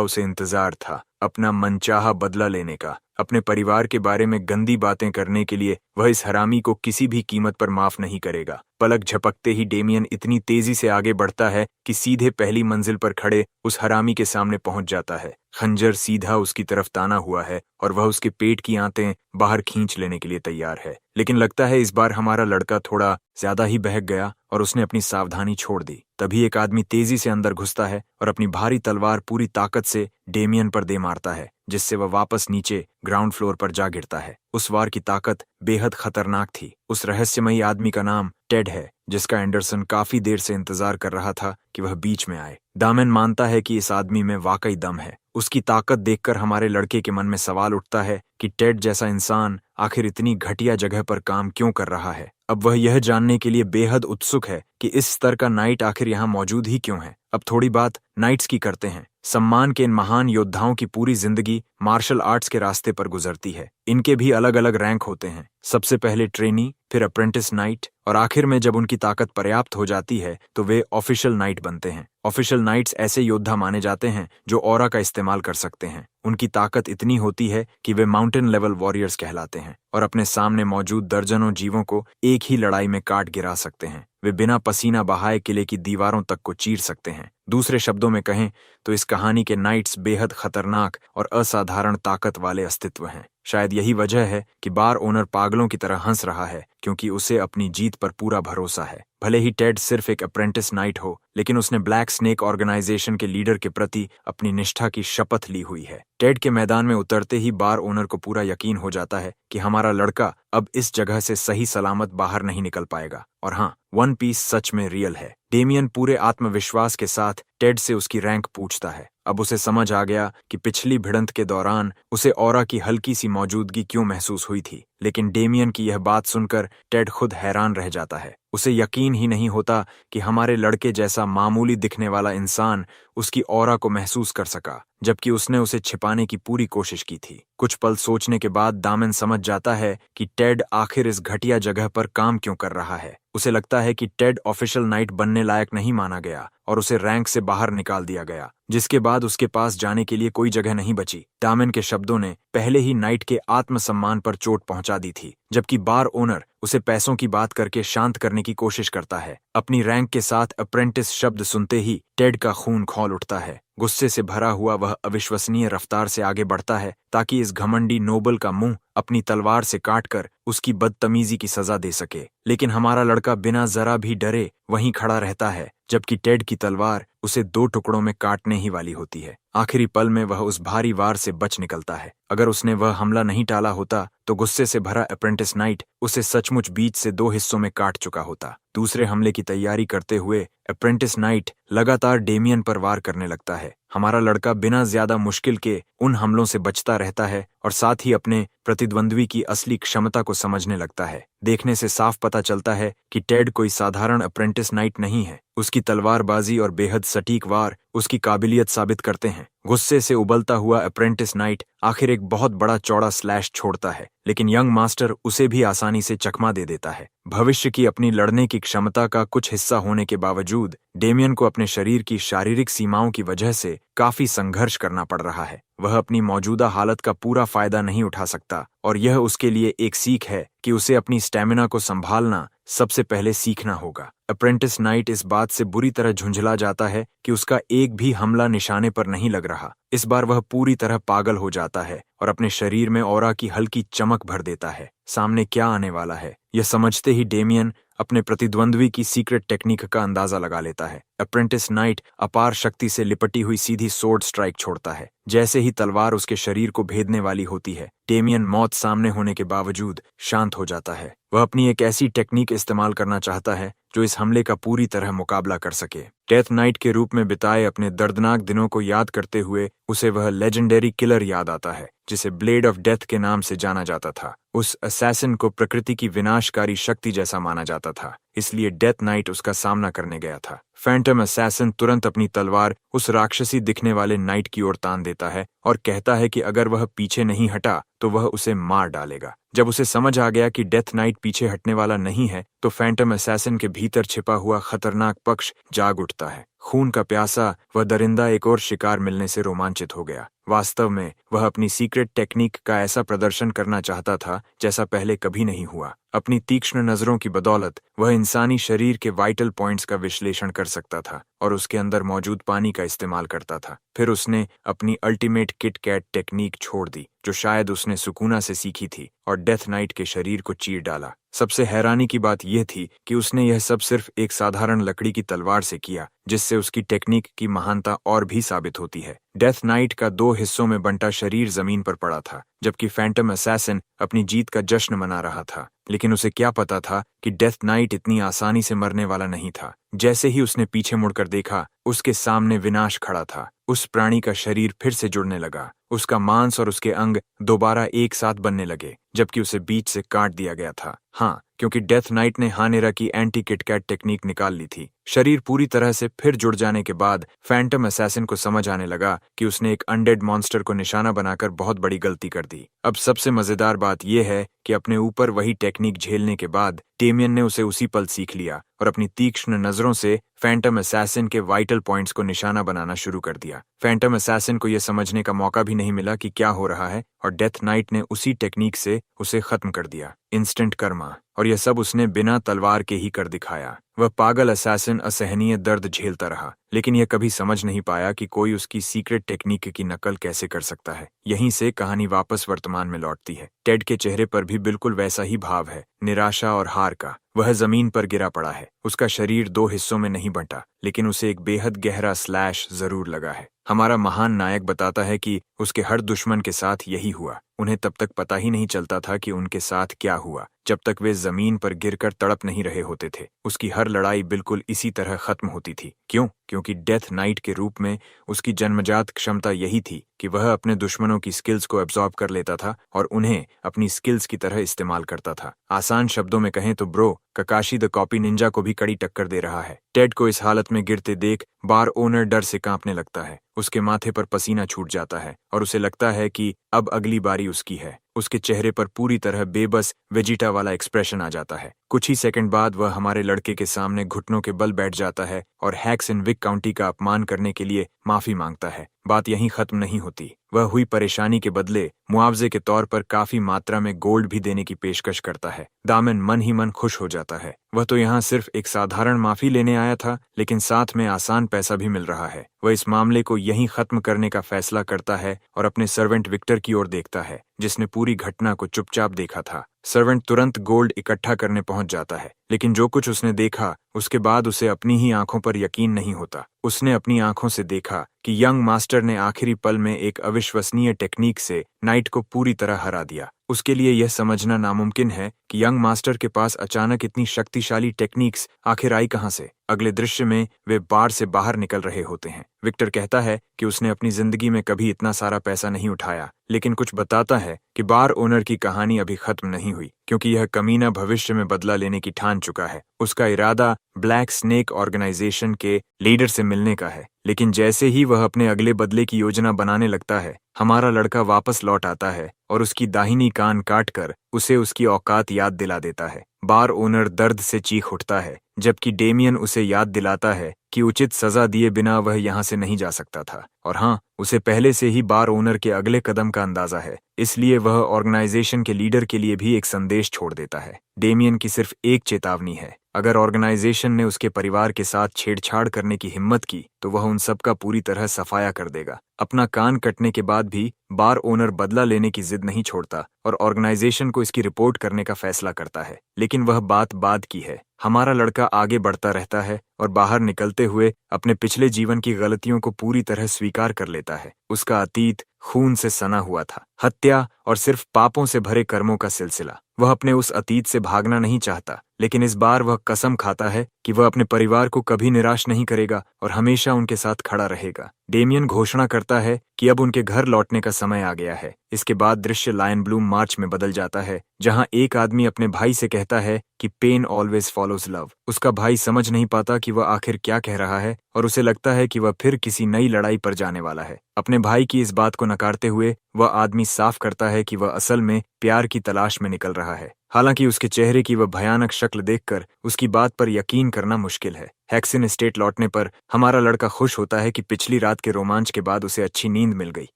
उसे इंतजार था, अपना मनचाहा बदला लेने का। अपने परिवार के बारे में गंदी बातें करने के लिए वह इस हरामी को किसी भी कीमत पर माफ नहीं करेगा। पलक झपकते ही डेमियन इतनी तेजी से आगे बढ़ता है कि सीधे पहली मंजिल पर खड़े उस हरामी के सामने पहुंच जाता है। खंजर सीधा उसकी तरफ ताना हुआ है और वह उसके पेट की आंतें बाहर खींच लेने के लिए तैयार है, लेकिन लगता है इस बार हमारा लड़का थोड़ा ज्यादा ही बहक गया और उसने अपनी सावधानी छोड़ दी। तभी एक आदमी तेजी से अंदर घुसता है और अपनी भारी तलवार पूरी ताकत से डेमियन पर दे मारता है, जिससे वह वापस नीचे ग्राउंड फ्लोर पर जा गिरता है। उस वार की ताकत बेहद खतरनाक थी। उस रहस्यमयी आदमी का नाम टेड है, जिसका एंडरसन काफी देर से इंतजार कर रहा था कि वह बीच में आए। डामन मानता है कि इस आदमी में वाकई दम है। उसकी ताकत देखकर हमारे लड़के के मन में सवाल उठता है कि टेड जैसा इंसान आखिर इतनी घटिया जगह पर काम क्यों कर रहा है। अब वह यह जानने के लिए बेहद उत्सुक है कि इस स्तर का नाइट आखिर यहाँ मौजूद ही क्यों है। अब थोड़ी बात नाइट्स की करते हैं। सम्मान के इन महान योद्धाओं की पूरी जिंदगी मार्शल आर्ट्स के रास्ते पर गुजरती है। इनके भी अलग अलग रैंक होते हैं। सबसे पहले ट्रेनी, फिर अप्रेंटिस नाइट, और आखिर में जब उनकी ताकत पर्याप्त हो जाती है तो वे ऑफिशियल नाइट बनते हैं। ऑफिशियल नाइट्स ऐसे योद्धा माने जाते हैं जो ऑरा का इस्तेमाल कर सकते हैं। उनकी ताकत इतनी होती है कि वे माउंटेन लेवल वॉरियर्स कहलाते हैं और अपने सामने मौजूद दर्जनों जीवों को एक ही लड़ाई में काट गिरा सकते हैं। वे बिना पसीना बहाए किले की दीवारों तक को चीर सकते हैं। दूसरे शब्दों में कहें तो इस कहानी के नाइट्स बेहद खतरनाक और असाधारण ताकत वाले अस्तित्व हैं। शायद यही वजह है कि बार ओनर पागलों की तरह हंस रहा है, क्योंकि उसे अपनी जीत पर पूरा भरोसा है। भले ही टेड सिर्फ एक अप्रेंटिस नाइट हो, लेकिन उसने ब्लैक स्नेक ऑर्गेनाइजेशन के लीडर के प्रति अपनी निष्ठा की शपथ ली हुई है। टेड के मैदान में उतरते ही बार ओनर को पूरा यकीन हो जाता है कि हमारा लड़का अब इस जगह से सही सलामत बाहर नहीं निकल पाएगा। और हाँ, वन पीस सच में रियल है। डेमियन पूरे आत्मविश्वास के साथ टेड से उसकी रैंक पूछता है। अब उसे समझ आ गया कि पिछली भिड़ंत के दौरान उसे ऑरा की हल्की सी मौजूदगी क्यों महसूस हुई थी, लेकिन डेमियन की यह बात सुनकर टेड खुद हैरान रह जाता है। उसे यकीन ही नहीं होता कि हमारे लड़के जैसा मामूली दिखने वाला इंसान उसकी ऑरा को महसूस कर सका, जबकि उसने उसे छिपाने की पूरी कोशिश की थी। कुछ पल सोचने के बाद दामन समझ जाता है कि टेड आखिर इस घटिया जगह पर काम क्यों कर रहा है। उसे लगता है कि टेड ऑफिशियल नाइट बनने लायक नहीं माना गया और उसे रैंक से बाहर निकाल दिया गया, जिसके बाद उसके पास जाने के लिए कोई जगह नहीं बची। दामन के शब्दों ने पहले ही नाइट के आत्मसम्मान पर चोट पहुंचा दी थी, जबकि बार ओनर उसे पैसों की बात करके शांत करने की कोशिश करता है। अपनी रैंक के साथ अप्रेंटिस शब्द सुनते ही टेड का खून खौल उठता है। गुस्से से भरा हुआ वह अविश्वसनीय रफ्तार से आगे बढ़ता है ताकि इस घमंडी नोबल का मुंह अपनी तलवार से काटकर उसकी बदतमीजी की सजा दे सके। लेकिन हमारा लड़का बिना जरा भी डरे वहीं खड़ा रहता है, जबकि टेड की तलवार उसे 2 टुकड़ों में काटने ही वाली होती है। आखिरी पल में वह उस भारी वार से बच निकलता है। अगर उसने वह हमला नहीं टाला होता तो गुस्से से भरा अप्रेंटिस नाइट उसे सचमुच बीच से 2 हिस्सों में काट चुका होता। दूसरे हमले की तैयारी करते हुए अप्रेंटिस नाइट लगातार डेमियन पर वार करने लगता है। हमारा लड़का बिना ज्यादा मुश्किल के उन हमलों से बचता रहता है और साथ ही अपने प्रतिद्वंद्वी की असली क्षमता को समझने लगता है। देखने से साफ पता चलता है कि टेड कोई साधारण अप्रेंटिस नाइट नहीं है। उसकी तलवारबाजी और बेहद सटीक वार उसकी काबिलियत साबित करते हैं। गुस्से से उबलता हुआ अप्रेंटिस नाइट आखिर एक बहुत बड़ा चौड़ा स्लैश छोड़ता है, लेकिन यंग मास्टर उसे भी आसानी से चकमा दे देता है। भविष्य की अपनी लड़ने की क्षमता का कुछ हिस्सा होने के बावजूद डेमियन को अपने शरीर की शारीरिक सीमाओं की वजह से काफी संघर्ष करना पड़ रहा है। वह अपनी मौजूदा हालत का पूरा फायदा नहीं उठा सकता और यह उसके लिए एक सीख है कि उसे अपनी स्टैमिना को संभालना सबसे पहले सीखना होगा। अप्रेंटिस नाइट इस बात से बुरी तरह झुंझला जाता है कि उसका एक भी हमला निशाने पर नहीं लग रहा। इस बार वह पूरी तरह पागल हो जाता है और अपने शरीर में ऑरा की हल्की चमक भर देता है। सामने क्या आने वाला है यह समझते ही डेमियन अपने प्रतिद्वंद्वी की सीक्रेट टेक्निक का अंदाजा लगा लेता है। अप्रेंटिस नाइट अपार शक्ति से लिपटी हुई सीधी सोर्ड स्ट्राइक छोड़ता है। जैसे ही तलवार उसके शरीर को भेदने वाली होती है, डेमियन मौत सामने होने के बावजूद शांत हो जाता है। वह अपनी एक ऐसी टेक्निक इस्तेमाल करना चाहता है जो इस हमले का पूरी तरह मुकाबला कर सके। डेथ नाइट के रूप में बिताए अपने दर्दनाक दिनों को याद करते हुए उसे वह लेजेंडरी किलर याद आता है जिसे ब्लेड ऑफ डेथ के नाम से जाना जाता था। उस असैसिन को प्रकृति की विनाशकारी शक्ति जैसा माना जाता था, इसलिए डेथ नाइट उसका सामना करने गया था। फैंटम असैसिन तुरंत अपनी तलवार उस राक्षसी दिखने वाले नाइट की ओर तान देता है और कहता है कि अगर वह पीछे नहीं हटा तो वह उसे मार डालेगा। जब उसे समझ आ गया कि डेथ नाइट पीछे हटने वाला नहीं है तो फैंटम असैसिन के भीतर छिपा हुआ खतरनाक पक्ष जाग उठता है। खून का प्यासा वह दरिंदा एक और शिकार मिलने से रोमांचित हो गया। वास्तव में वह अपनी सीक्रेट टेक्निक का ऐसा प्रदर्शन करना चाहता था जैसा पहले कभी नहीं हुआ। अपनी तीक्ष्ण नजरों की बदौलत वह इंसानी शरीर के वाइटल पॉइंट्स का विश्लेषण कर सकता था और उसके अंदर मौजूद पानी का इस्तेमाल करता था। फिर उसने अपनी अल्टीमेट किट कैट टेक्निक छोड़ दी जो शायद उसने सुकूना से सीखी थी और डेथ नाइट के शरीर को चीर डाला। सबसे हैरानी की बात यह थी कि उसने यह सब सिर्फ एक साधारण लकड़ी की तलवार से किया, जिससे उसकी टेक्निक की महानता और भी साबित होती है। डेथ नाइट का 2 हिस्सों में बंटा शरीर जमीन पर पड़ा था, जबकि फैंटम असैसिन अपनी जीत का जश्न मना रहा था। लेकिन उसे क्या पता था कि डेथ नाइट इतनी आसानी से मरने वाला नहीं था। जैसे ही उसने पीछे मुड़कर देखा, उसके सामने विनाश खड़ा था। उस प्राणी का शरीर फिर से जुड़ने लगा, उसका मांस और उसके अंग दोबारा एक साथ बनने लगे, जबकि उसे बीच से काट दिया गया था। हाँ, क्योंकि डेथ नाइट ने हानेरा की एंटी किटकैट टेक्निक निकाल ली थी। शरीर पूरी तरह से फिर जुड़ जाने के बाद फैंटम असैसिन को समझ आने लगा कि उसने एक अनडेड मॉन्स्टर को निशाना बनाकर बहुत बड़ी गलती कर दी। अब सबसे मजेदार बात यह है कि अपने ऊपर वही टेक्निक झेलने के बाद डेमियन ने उसे उसी पल सीख लिया और अपनी तीक्ष्ण नजरों से फैंटम असैसिन के वाइटल पॉइंट्स को निशाना बनाना शुरू कर दिया। फैंटम असैसिन को यह समझने का मौका भी नहीं मिला कि क्या हो रहा है और डेथ नाइट ने उसी टेक्निक से उसे खत्म कर दिया। इंस्टेंट कर्मा, और यह सब उसने बिना तलवार के ही कर दिखाया। वह पागल असैसिन असहनीय दर्द झेलता रहा, लेकिन यह कभी समझ नहीं पाया कि कोई उसकी सीक्रेट टेक्निक की नकल कैसे कर सकता है। यहीं से कहानी वापस वर्तमान में लौटती है। टेड के चेहरे पर भी बिल्कुल वैसा ही भाव है, निराशा और हार का। वह जमीन पर गिरा पड़ा है। उसका शरीर 2 हिस्सों में नहीं बंटा, लेकिन उसे एक बेहद गहरा स्लैश जरूर लगा है। हमारा महान नायक बताता है कि उसके हर दुश्मन के साथ यही हुआ। उन्हें तब तक पता ही नहीं चलता था कि उनके साथ क्या हुआ, जब तक वे जमीन पर गिरकर तड़प नहीं रहे होते थे। उसकी हर लड़ाई बिल्कुल इसी तरह खत्म होती थी। क्यों? क्योंकि डेथ नाइट के रूप में उसकी जन्मजात क्षमता यही थी कि वह अपने दुश्मनों की स्किल्स को एब्जॉर्ब कर लेता था और उन्हें अपनी स्किल्स की तरह इस्तेमाल करता था। आसान शब्दों में कहें तो ब्रो, ककाशी द कॉपी निंजा को भी कड़ी टक्कर दे रहा है। टेड को इस हालत में गिरते देख बार ओनर डर से कांपने लगता है। उसके माथे पर पसीना छूट जाता है और उसे लगता है कि अब अगली बारी उसकी है। उसके चेहरे पर पूरी तरह बेबस वेजिटा वाला एक्सप्रेशन आ जाता है। कुछ ही सेकंड बाद वह हमारे लड़के के सामने घुटनों के बल बैठ जाता है और हैक्स इन विक काउंटी का अपमान करने के लिए माफी मांगता है। बात यहीं खत्म नहीं होती। वह हुई परेशानी के बदले मुआवजे के तौर पर काफी मात्रा में गोल्ड भी देने की पेशकश करता है। दामन मन ही मन खुश हो जाता है। वह तो यहाँ सिर्फ एक साधारण माफी लेने आया था, लेकिन साथ में आसान पैसा भी मिल रहा है। वह इस मामले को यहीं खत्म करने का फैसला करता है और अपने सर्वेंट विक्टर की ओर देखता है, जिसने पूरी घटना को चुपचाप देखा था। सर्वेंट तुरंत गोल्ड इकट्ठा करने पहुंच जाता है, लेकिन जो कुछ उसने देखा उसके बाद उसे अपनी ही आंखों पर यकीन नहीं होता। उसने अपनी आंखों से देखा कि यंग मास्टर ने आखिरी पल में एक अविश्वसनीय टेक्निक से नाइट को पूरी तरह हरा दिया। उसके लिए यह समझना नामुमकिन है कि यंग मास्टर के पास अचानक इतनी शक्तिशाली टेक्निक्स आखिर आई कहां से। अगले दृश्य में वे बार से बाहर निकल रहे होते हैं। विक्टर कहता है कि उसने अपनी जिंदगी में कभी इतना सारा पैसा नहीं उठाया, लेकिन कुछ बताता है कि बार ओनर की कहानी अभी खत्म नहीं हुई, क्योंकि यह कमीना भविष्य में बदला लेने की ठान चुका है। उसका इरादा ब्लैक स्नेक ऑर्गेनाइजेशन के लीडर से मिलने का है, लेकिन जैसे ही वह अपने अगले बदले की योजना बनाने लगता है, हमारा लड़का वापस लौट आता है और उसकी दाहिनी कान काटकर उसे उसकी औकात याद दिला देता है। बार ओनर दर्द से चीख उठता है, जबकि डेमियन उसे याद दिलाता है कि उचित सजा दिए बिना वह यहाँ से नहीं जा सकता था। और हाँ, उसे पहले से ही बार ओनर के अगले कदम का अंदाजा है, इसलिए वह ऑर्गेनाइजेशन के लीडर के लिए भी एक संदेश छोड़ देता है। डेमियन की सिर्फ एक चेतावनी है, अगर ऑर्गेनाइजेशन ने उसके परिवार के साथ छेड़छाड़ करने की हिम्मत की तो वह उन सब का पूरी तरह सफाया कर देगा। अपना कान कटने के बाद भी बार ओनर बदला लेने की जिद नहीं छोड़ता और ऑर्गेनाइजेशन को इसकी रिपोर्ट करने का फैसला करता है। लेकिन वह बात बाद की है। हमारा लड़का आगे बढ़ता रहता है और बाहर निकलते हुए अपने पिछले जीवन की गलतियों को पूरी तरह स्वीकार कर लेता है। उसका अतीत खून से सना हुआ था, हत्या और सिर्फ पापों से भरे कर्मों का सिलसिला। वह अपने उस अतीत से भागना नहीं चाहता, लेकिन इस बार वह कसम खाता है कि वह अपने परिवार को कभी निराश नहीं करेगा और हमेशा उनके साथ खड़ा रहेगा। डेमियन घोषणा करता है कि अब उनके घर लौटने का समय आ गया है। इसके बाद दृश्य लायन ब्लूम मार्च में बदल जाता है, जहां एक आदमी अपने भाई से कहता है कि पेन ऑलवेज फॉलोज लव। उसका भाई समझ नहीं पाता कि वह आखिर क्या कह रहा है और उसे लगता है कि वह फिर किसी नई लड़ाई पर जाने वाला है। अपने भाई की इस बात को नकारते हुए वह आदमी साफ करता है कि वह असल में प्यार की तलाश में निकल रहा है। हालांकि उसके चेहरे की वह भयानक शक्ल देखकर उसकी बात पर यकीन करना मुश्किल है। हैक्सन एस्टेट लौटने पर हमारा लड़का खुश होता है कि पिछली रात के रोमांच के बाद उसे अच्छी नींद मिल गई,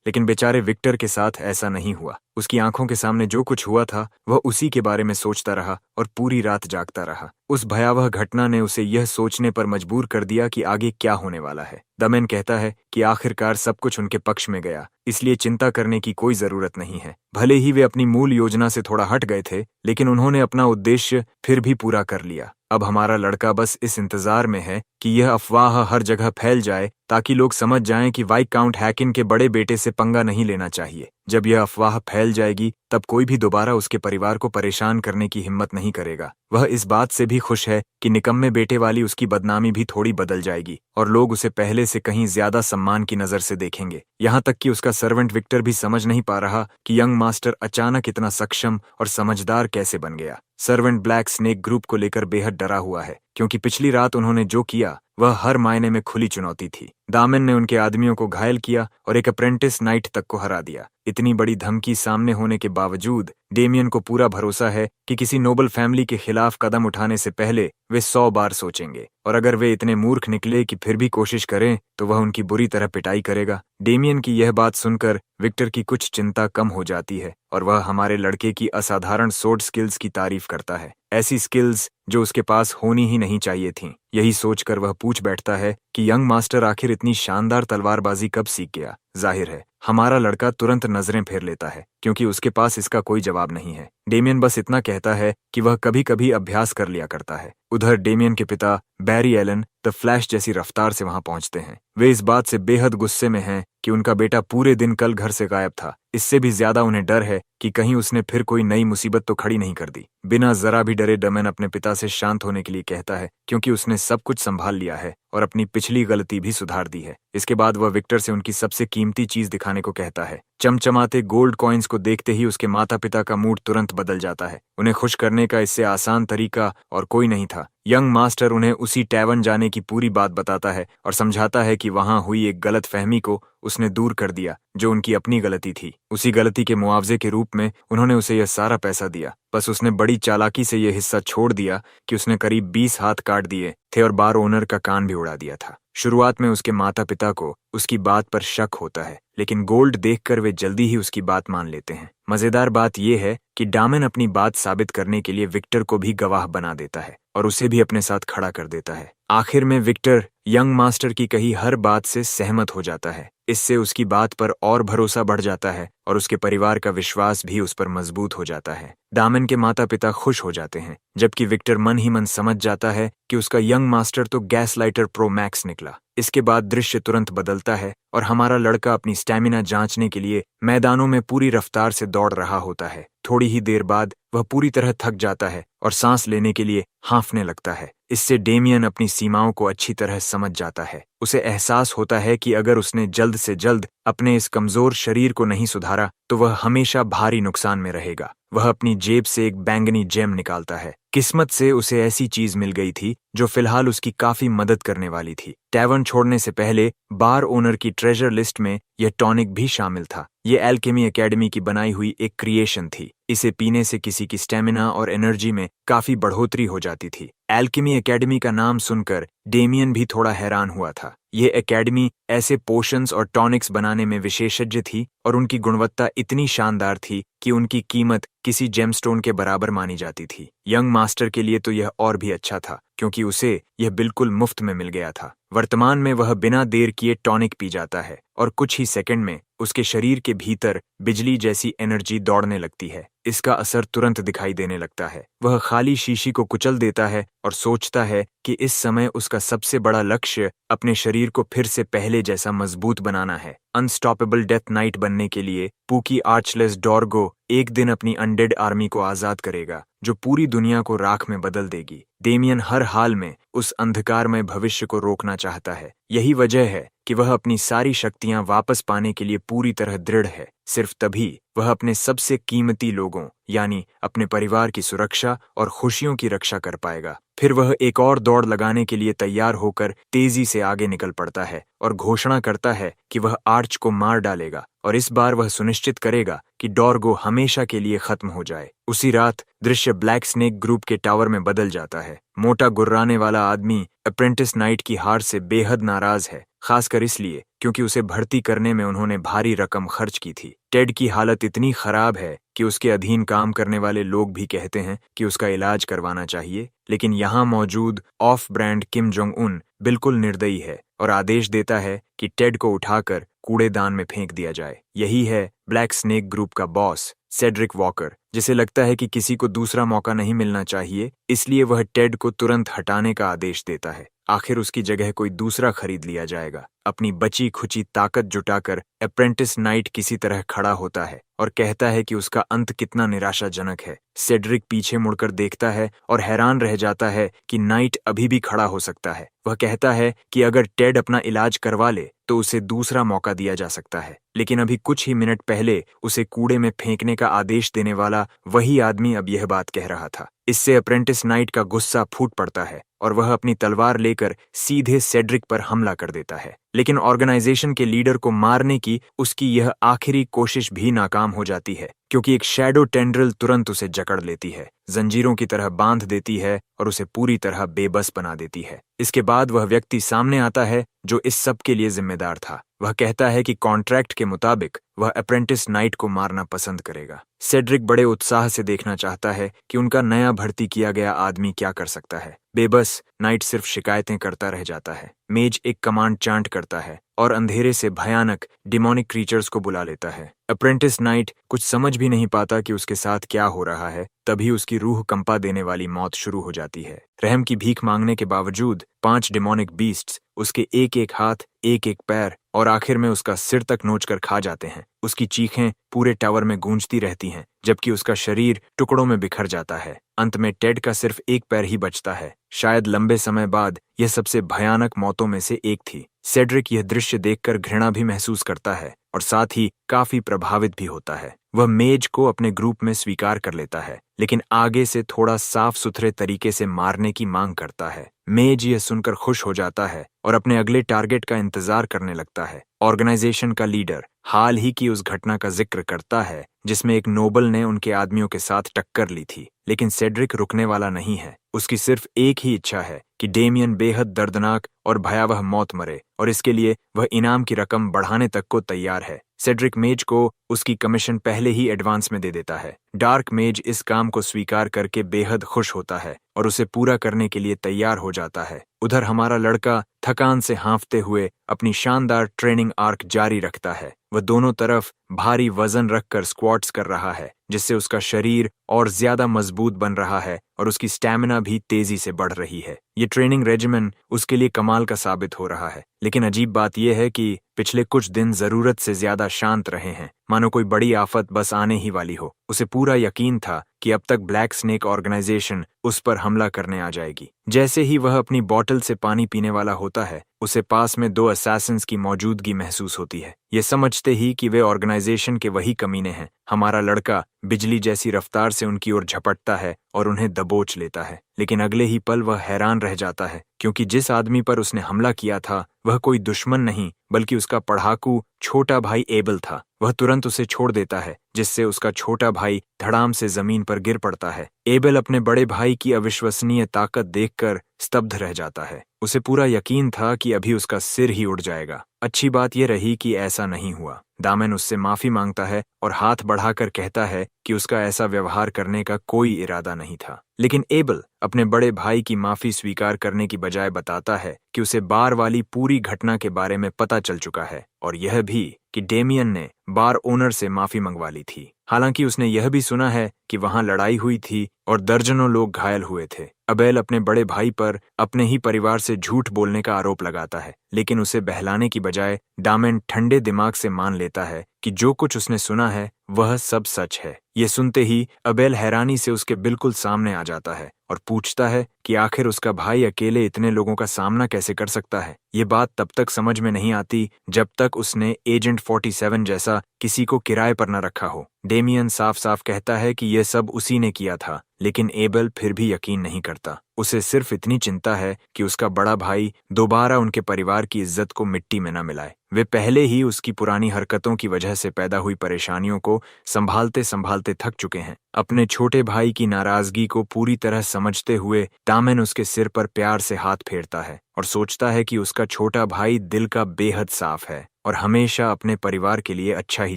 लेकिन बेचारे विक्टर के साथ ऐसा नहीं हुआ। उसकी आंखों के सामने जो कुछ हुआ था वह उसी के बारे में सोचता रहा और पूरी रात जागता रहा। उस भयावह घटना ने उसे यह सोचने पर मजबूर कर दिया कि आगे क्या होने वाला है। दमेन कहता है कि आखिरकार सब कुछ उनके पक्ष में गया, इसलिए चिंता करने की कोई जरूरत नहीं है। भले ही वे अपनी मूल योजना से थोड़ा हट गए थे, लेकिन उन्होंने अपना उद्देश्य फिर भी पूरा कर लिया। अब हमारा लड़का बस इस इंतजार में है कि यह अफवाह हर जगह फैल जाए ताकि लोग समझ जाएं कि वाइसकाउंट हैकिन के बड़े बेटे से पंगा नहीं लेना चाहिए। जब यह अफवाह फैल जाएगी तब कोई भी दोबारा उसके परिवार को परेशान करने की हिम्मत नहीं करेगा। वह इस बात से भी खुश है कि निकम्मे बेटे वाली उसकी बदनामी भी थोड़ी बदल जाएगी और लोग उसे पहले से कहीं ज्यादा सम्मान की नजर से देखेंगे। यहाँ तक कि उसका सर्वेंट विक्टर भी समझ नहीं पा रहा कि यंग मास्टर अचानक इतना सक्षम और समझदार कैसे बन गया। सर्वेंट ब्लैक स्नेक ग्रुप को लेकर बेहद डरा हुआ है, क्योंकि पिछली रात उन्होंने जो किया वह हर मायने में खुली चुनौती थी। दामन ने उनके आदमियों को घायल किया और एक अप्रेंटिस नाइट तक को हरा दिया। इतनी बड़ी धमकी सामने होने के बावजूद डेमियन को पूरा भरोसा है कि किसी नोबल फैमिली के खिलाफ कदम उठाने से पहले वे 100 बार सोचेंगे, और अगर वे इतने मूर्ख निकले कि फिर भी कोशिश करें तो वह उनकी बुरी तरह पिटाई करेगा। डेमियन की यह बात सुनकर विक्टर की कुछ चिंता कम हो जाती है और वह हमारे लड़के की असाधारण सोर्ड स्किल्स की तारीफ करता है, ऐसी स्किल्स जो उसके पास होनी ही नहीं चाहिए थीं। यही सोचकर वह पूछ बैठता है कि यंग मास्टर आखिर इतनी शानदार तलवारबाजी कब सीख गया। जाहिर है हमारा लड़का तुरंत नजरें फेर लेता है, क्योंकि उसके पास इसका कोई जवाब नहीं है। डेमियन बस इतना कहता है कि वह कभी कभी अभ्यास कर लिया करता है। उधर डेमियन के पिता बैरी एलन द फ्लैश जैसी रफ्तार से वहां पहुंचते हैं। वे इस बात से बेहद गुस्से में हैं कि उनका बेटा पूरे दिन कल घर से गायब था। इससे भी ज्यादा उन्हें डर है कि कहीं उसने फिर कोई नई मुसीबत तो खड़ी नहीं कर दी। बिना जरा भी डरे डमेन अपने पिता से शांत होने के लिए कहता है, क्योंकि उसने सब कुछ संभाल लिया है और अपनी पिछली गलती भी सुधार दी है। इसके बाद वह विक्टर से उनकी सबसे कीमती चीज दिखाने को कहता है। चमचमाते गोल्ड कॉइन्स को देखते ही उसके माता पिता का मूड तुरंत बदल जाता है। उन्हें खुश करने का इससे आसान तरीका और कोई नहीं था। यंग मास्टर उन्हें उसी टैवन जाने की पूरी बात बताता है और समझाता है कि वहां हुई एक गलत फहमी को उसने दूर कर दिया, जो उनकी अपनी गलती थी। उसी गलती के मुआवजे के रूप में उन्होंने उसे यह सारा पैसा दिया। बस उसने बड़ी चालाकी से यह हिस्सा छोड़ दिया कि उसने करीब 20 हाथ काट दिए थे और बार ओनर का कान भी उड़ा दिया था। शुरुआत में उसके माता पिता को उसकी बात पर शक होता है, लेकिन गोल्ड देखकर वे जल्दी ही उसकी बात मान लेते हैं। मजेदार बात यह है कि डामन अपनी बात साबित करने के लिए विक्टर को भी गवाह बना देता है और उसे भी अपने साथ खड़ा कर देता है। आखिर में विक्टर यंग मास्टर की कही हर बात से सहमत हो जाता है। इससे उसकी बात पर और भरोसा बढ़ जाता है और उसके परिवार का विश्वास भी उस पर मजबूत हो जाता है। डामन के माता पिता खुश हो जाते हैं, जबकि विक्टर मन ही मन समझ जाता है कि उसका यंग मास्टर तो गैसलाइटर प्रो मैक्स निकला। इसके बाद दृश्य तुरंत बदलता है और हमारा लड़का अपनी स्टैमिना जांचने के लिए मैदानों में पूरी रफ्तार से दौड़ रहा होता है। थोड़ी ही देर बाद वह पूरी तरह थक जाता है और सांस लेने के लिए हांफने लगता है। इससे डेमियन अपनी सीमाओं को अच्छी तरह समझ जाता है। उसे एहसास होता है कि अगर उसने जल्द से जल्द अपने इस कमजोर शरीर को नहीं सुधारा तो वह हमेशा भारी नुकसान में रहेगा। वह अपनी जेब से एक बैंगनी जेम निकालता है। किस्मत से उसे ऐसी चीज मिल गई थी जो फिलहाल उसकी काफी मदद करने वाली थी। टैवर्न छोड़ने से पहले बार ओनर की ट्रेजर लिस्ट में यह टॉनिक भी शामिल था। ये एल्केमी एकेडमी की बनाई हुई एक क्रिएशन थी। इसे पीने से किसी की स्टेमिना और एनर्जी में काफी बढ़ोतरी हो जाती थी। एल्केमी एकेडमी का नाम सुनकर डेमियन भी थोड़ा हैरान हुआ था। यह एकेडमी ऐसे पोशंस और टॉनिक्स बनाने में विशेषज्ञ थी और उनकी गुणवत्ता इतनी शानदार थी कि उनकी कीमत किसी जेमस्टोन के बराबर मानी जाती थी। यंग मास्टर के लिए तो यह और भी अच्छा था, क्योंकि उसे यह बिल्कुल मुफ्त में मिल गया था। वर्तमान में वह बिना देर किए टॉनिक पी जाता है और कुछ ही सेकंड में उसके शरीर के भीतर बिजली जैसी एनर्जी दौड़ने लगती है। इसका असर तुरंत दिखाई देने लगता है। वह खाली शीशी को कुचल देता है और सोचता है कि इस समय उसका सबसे बड़ा लक्ष्य अपने शरीर को फिर से पहले जैसा मजबूत बनाना है। अनस्टॉपेबल डेथ नाइट बनने के लिए पूकी आर्चलेस डॉर्गो एक दिन अपनी अनडेड आर्मी को आजाद करेगा, जो पूरी दुनिया को राख में बदल देगी। डेमियन हर हाल में उस अंधकारमय भविष्य को रोकना चाहता है। यही वजह है कि वह अपनी सारी शक्तियां वापस पाने के लिए पूरी तरह दृढ़ है। सिर्फ तभी वह अपने सबसे कीमती लोगों यानी अपने परिवार की सुरक्षा और खुशियों की रक्षा कर पाएगा। फिर वह एक और दौड़ लगाने के लिए तैयार होकर तेजी से आगे निकल पड़ता है और घोषणा करता है कि वह आर्च को मार डालेगा और इस बार वह सुनिश्चित करेगा कि डॉर्गो हमेशा के लिए खत्म हो जाए। उसी रात दृश्य ब्लैक स्नेक ग्रुप के टावर में बदल जाता है। मोटा गुर्राने वाला आदमी अप्रेंटिस नाइट की हार से बेहद नाराज है, खासकर इसलिए क्योंकि उसे भर्ती करने में उन्होंने भारी रकम खर्च की थी। टेड की हालत इतनी खराब है कि उसके अधीन काम करने वाले लोग भी कहते हैं कि उसका इलाज करवाना चाहिए, लेकिन यहाँ मौजूद of brand Kim Jong Un बिल्कुल निर्दयी है और आदेश देता है कि टेड को उठाकर कूड़ेदान में फेंक दिया जाए। यही है ब्लैक स्नेक ग्रुप का बॉस सेड्रिक वॉकर, जिसे लगता है कि किसी को दूसरा मौका नहीं मिलना चाहिए, इसलिए वह टेड को तुरंत हटाने का आदेश देता है। आखिर उसकी जगह कोई दूसरा खरीद लिया जाएगा। अपनी बची खुची ताकत जुटाकर अप्रेंटिस नाइट किसी तरह खड़ा होता है और कहता है कि उसका अंत कितना निराशाजनक है। सेड्रिक पीछे मुड़कर देखता है और हैरान रह जाता है कि नाइट अभी भी खड़ा हो सकता है। वह कहता है कि अगर टेड अपना इलाज करवा ले तो उसे दूसरा मौका दिया जा सकता है, लेकिन अभी कुछ ही मिनट पहले उसे कूड़े में फेंकने का आदेश देने वाला वही आदमी अब यह बात कह रहा था। इससे अप्रेंटिस नाइट का गुस्सा फूट पड़ता है और वह अपनी तलवार लेकर सीधे सेड्रिक पर हमला कर देता है, लेकिन ऑर्गेनाइजेशन के लीडर को मारने की उसकी यह आखिरी कोशिश भी नाकाम हो जाती है, क्योंकि एक शैडो टेंड्रिल तुरंत उसे जकड़ लेती है, जंजीरों की तरह बांध देती है और उसे पूरी तरह बेबस बना देती है। इसके बाद वह व्यक्ति सामने आता है जो इस सब के लिए जिम्मेदार था। वह कहता है कि कॉन्ट्रैक्ट के मुताबिक वह अप्रेंटिस नाइट को मारना पसंद करेगा। सेड्रिक बड़े उत्साह से देखना चाहता है कि उनका नया भर्ती किया गया आदमी क्या कर सकता है। बेबस नाइट सिर्फ शिकायतें करता रह जाता है। मेज एक कमांड चांट करता है और अंधेरे से भयानक डिमोनिक क्रीचर्स को बुला लेता है। अप्रेंटिस नाइट कुछ समझ भी नहीं पाता कि उसके साथ क्या हो रहा है। तभी उसकी रूह कंपा देने वाली मौत शुरू हो जाती है। रहम की भीख मांगने के बावजूद 5 डिमोनिक बीस्ट्स उसके एक एक हाथ, एक एक पैर और आखिर में उसका सिर तक नोचकर खा जाते हैं। उसकी चीखें पूरे टावर में गूंजती रहती हैं, जबकि उसका शरीर टुकड़ों में बिखर जाता है। अंत में टेड का सिर्फ एक पैर ही बचता है। शायद लंबे समय बाद यह सबसे भयानक मौतों में से एक थी। सेड्रिक यह दृश्य देखकर घृणा भी महसूस करता है और साथ ही काफी प्रभावित भी होता है। वह मेज को अपने ग्रुप में स्वीकार कर लेता है, लेकिन आगे से थोड़ा साफ सुथरे तरीके से मारने की मांग करता है। मेज यह सुनकर खुश हो जाता है और अपने अगले टारगेट का इंतजार करने लगता है। ऑर्गेनाइजेशन का लीडर हाल ही की उस घटना का जिक्र करता है जिसमें एक नोबल ने उनके आदमियों के साथ टक्कर ली थी, लेकिन सेड्रिक रुकने वाला नहीं है। उसकी सिर्फ एक ही इच्छा है कि डेमियन बेहद दर्दनाक और भयावह मौत मरे, और इसके लिए वह इनाम की रकम बढ़ाने तक को तैयार है। सेड्रिक मेज को उसकी कमीशन पहले ही एडवांस में दे देता है। डार्क मेज इस काम को स्वीकार करके बेहद खुश होता है और उसे पूरा करने के लिए तैयार हो जाता है। उधर हमारा लड़का थकान से हाँफते हुए अपनी शानदार ट्रेनिंग आर्क जारी रखता है। वह दोनों तरफ भारी वजन रखकर स्क्वाट्स कर रहा है, जिससे उसका शरीर और ज्यादा मजबूत बन रहा है और उसकी स्टैमिना भी तेजी से बढ़ रही है। ये ट्रेनिंग रेजिमेंट उसके लिए कमाल का साबित हो रहा है, लेकिन अजीब बात यह है कि पिछले कुछ दिन जरूरत से ज्यादा शांत रहे हैं, मानो कोई बड़ी आफत बस आने ही वाली हो। उसे पूरा यकीन था कि अब तक ब्लैक स्नेक ऑर्गेनाइजेशन उस पर हमला करने आ जाएगी। जैसे ही वह अपनी बोतल से पानी पीने वाला होता है, उसे पास में 2 असैसिन्स की मौजूदगी महसूस होती है। ये समझते ही कि वे ऑर्गेनाइजेशन के वही कमीने हैं, हमारा लड़का बिजली जैसी रफ्तार से उनकी ओर झपटता है और उन्हें दबोच लेता है। लेकिन अगले ही पल वह हैरान रह जाता है, क्योंकि जिस आदमी पर उसने हमला किया था वह कोई दुश्मन नहीं बल्कि उसका पढ़ाकू छोटा भाई एबल था। वह तुरंत उसे छोड़ देता है, जिससे उसका छोटा भाई धड़ाम से जमीन पर गिर पड़ता है। एबल अपने बड़े भाई की अविश्वसनीय ताकत देखकर स्तब्ध रह जाता है। उसे पूरा यकीन था कि अभी उसका सिर ही उड़ जाएगा। अच्छी बात यह रही कि ऐसा नहीं हुआ। दामन उससे माफी मांगता है और हाथ बढ़ाकर कहता है कि उसका ऐसा व्यवहार करने का कोई इरादा नहीं था। लेकिन एबल अपने बड़े भाई की माफी स्वीकार करने की बजाय बताता है कि उसे बार वाली पूरी घटना के बारे में पता चल चुका है, और यह भी कि डेमियन ने बार ओनर से माफी मंगवा ली थी। हालांकि उसने यह भी सुना है कि वहां लड़ाई हुई थी और दर्जनों लोग घायल हुए थे। अबेल अपने बड़े भाई पर अपने ही परिवार से झूठ बोलने का आरोप लगाता है, लेकिन उसे बहलाने की बजाय दामन ठंडे दिमाग से मान लेता है कि जो कुछ उसने सुना है वह सब सच है। ये सुनते ही अबेल हैरानी से उसके बिल्कुल सामने आ जाता है और पूछता है कि आखिर उसका भाई अकेले इतने लोगों का सामना कैसे कर सकता है। ये बात तब तक समझ में नहीं आती जब तक उसने एजेंट 47 जैसा किसी को किराए पर न रखा हो। डेमियन साफ साफ कहता है कि यह सब उसी ने किया था, लेकिन एबल फिर भी यकीन नहीं करता। उसे सिर्फ इतनी चिंता है कि उसका बड़ा भाई दोबारा उनके परिवार की इज्जत को मिट्टी में न मिलाए। वे पहले ही उसकी पुरानी हरकतों की वजह से पैदा हुई परेशानियों को संभालते संभालते थक चुके हैं। अपने छोटे भाई की नाराजगी को पूरी तरह समझते हुए दामन उसके सिर पर प्यार से हाथ फेरता है और सोचता है कि उसका छोटा भाई दिल का बेहद साफ है और हमेशा अपने परिवार के लिए अच्छा ही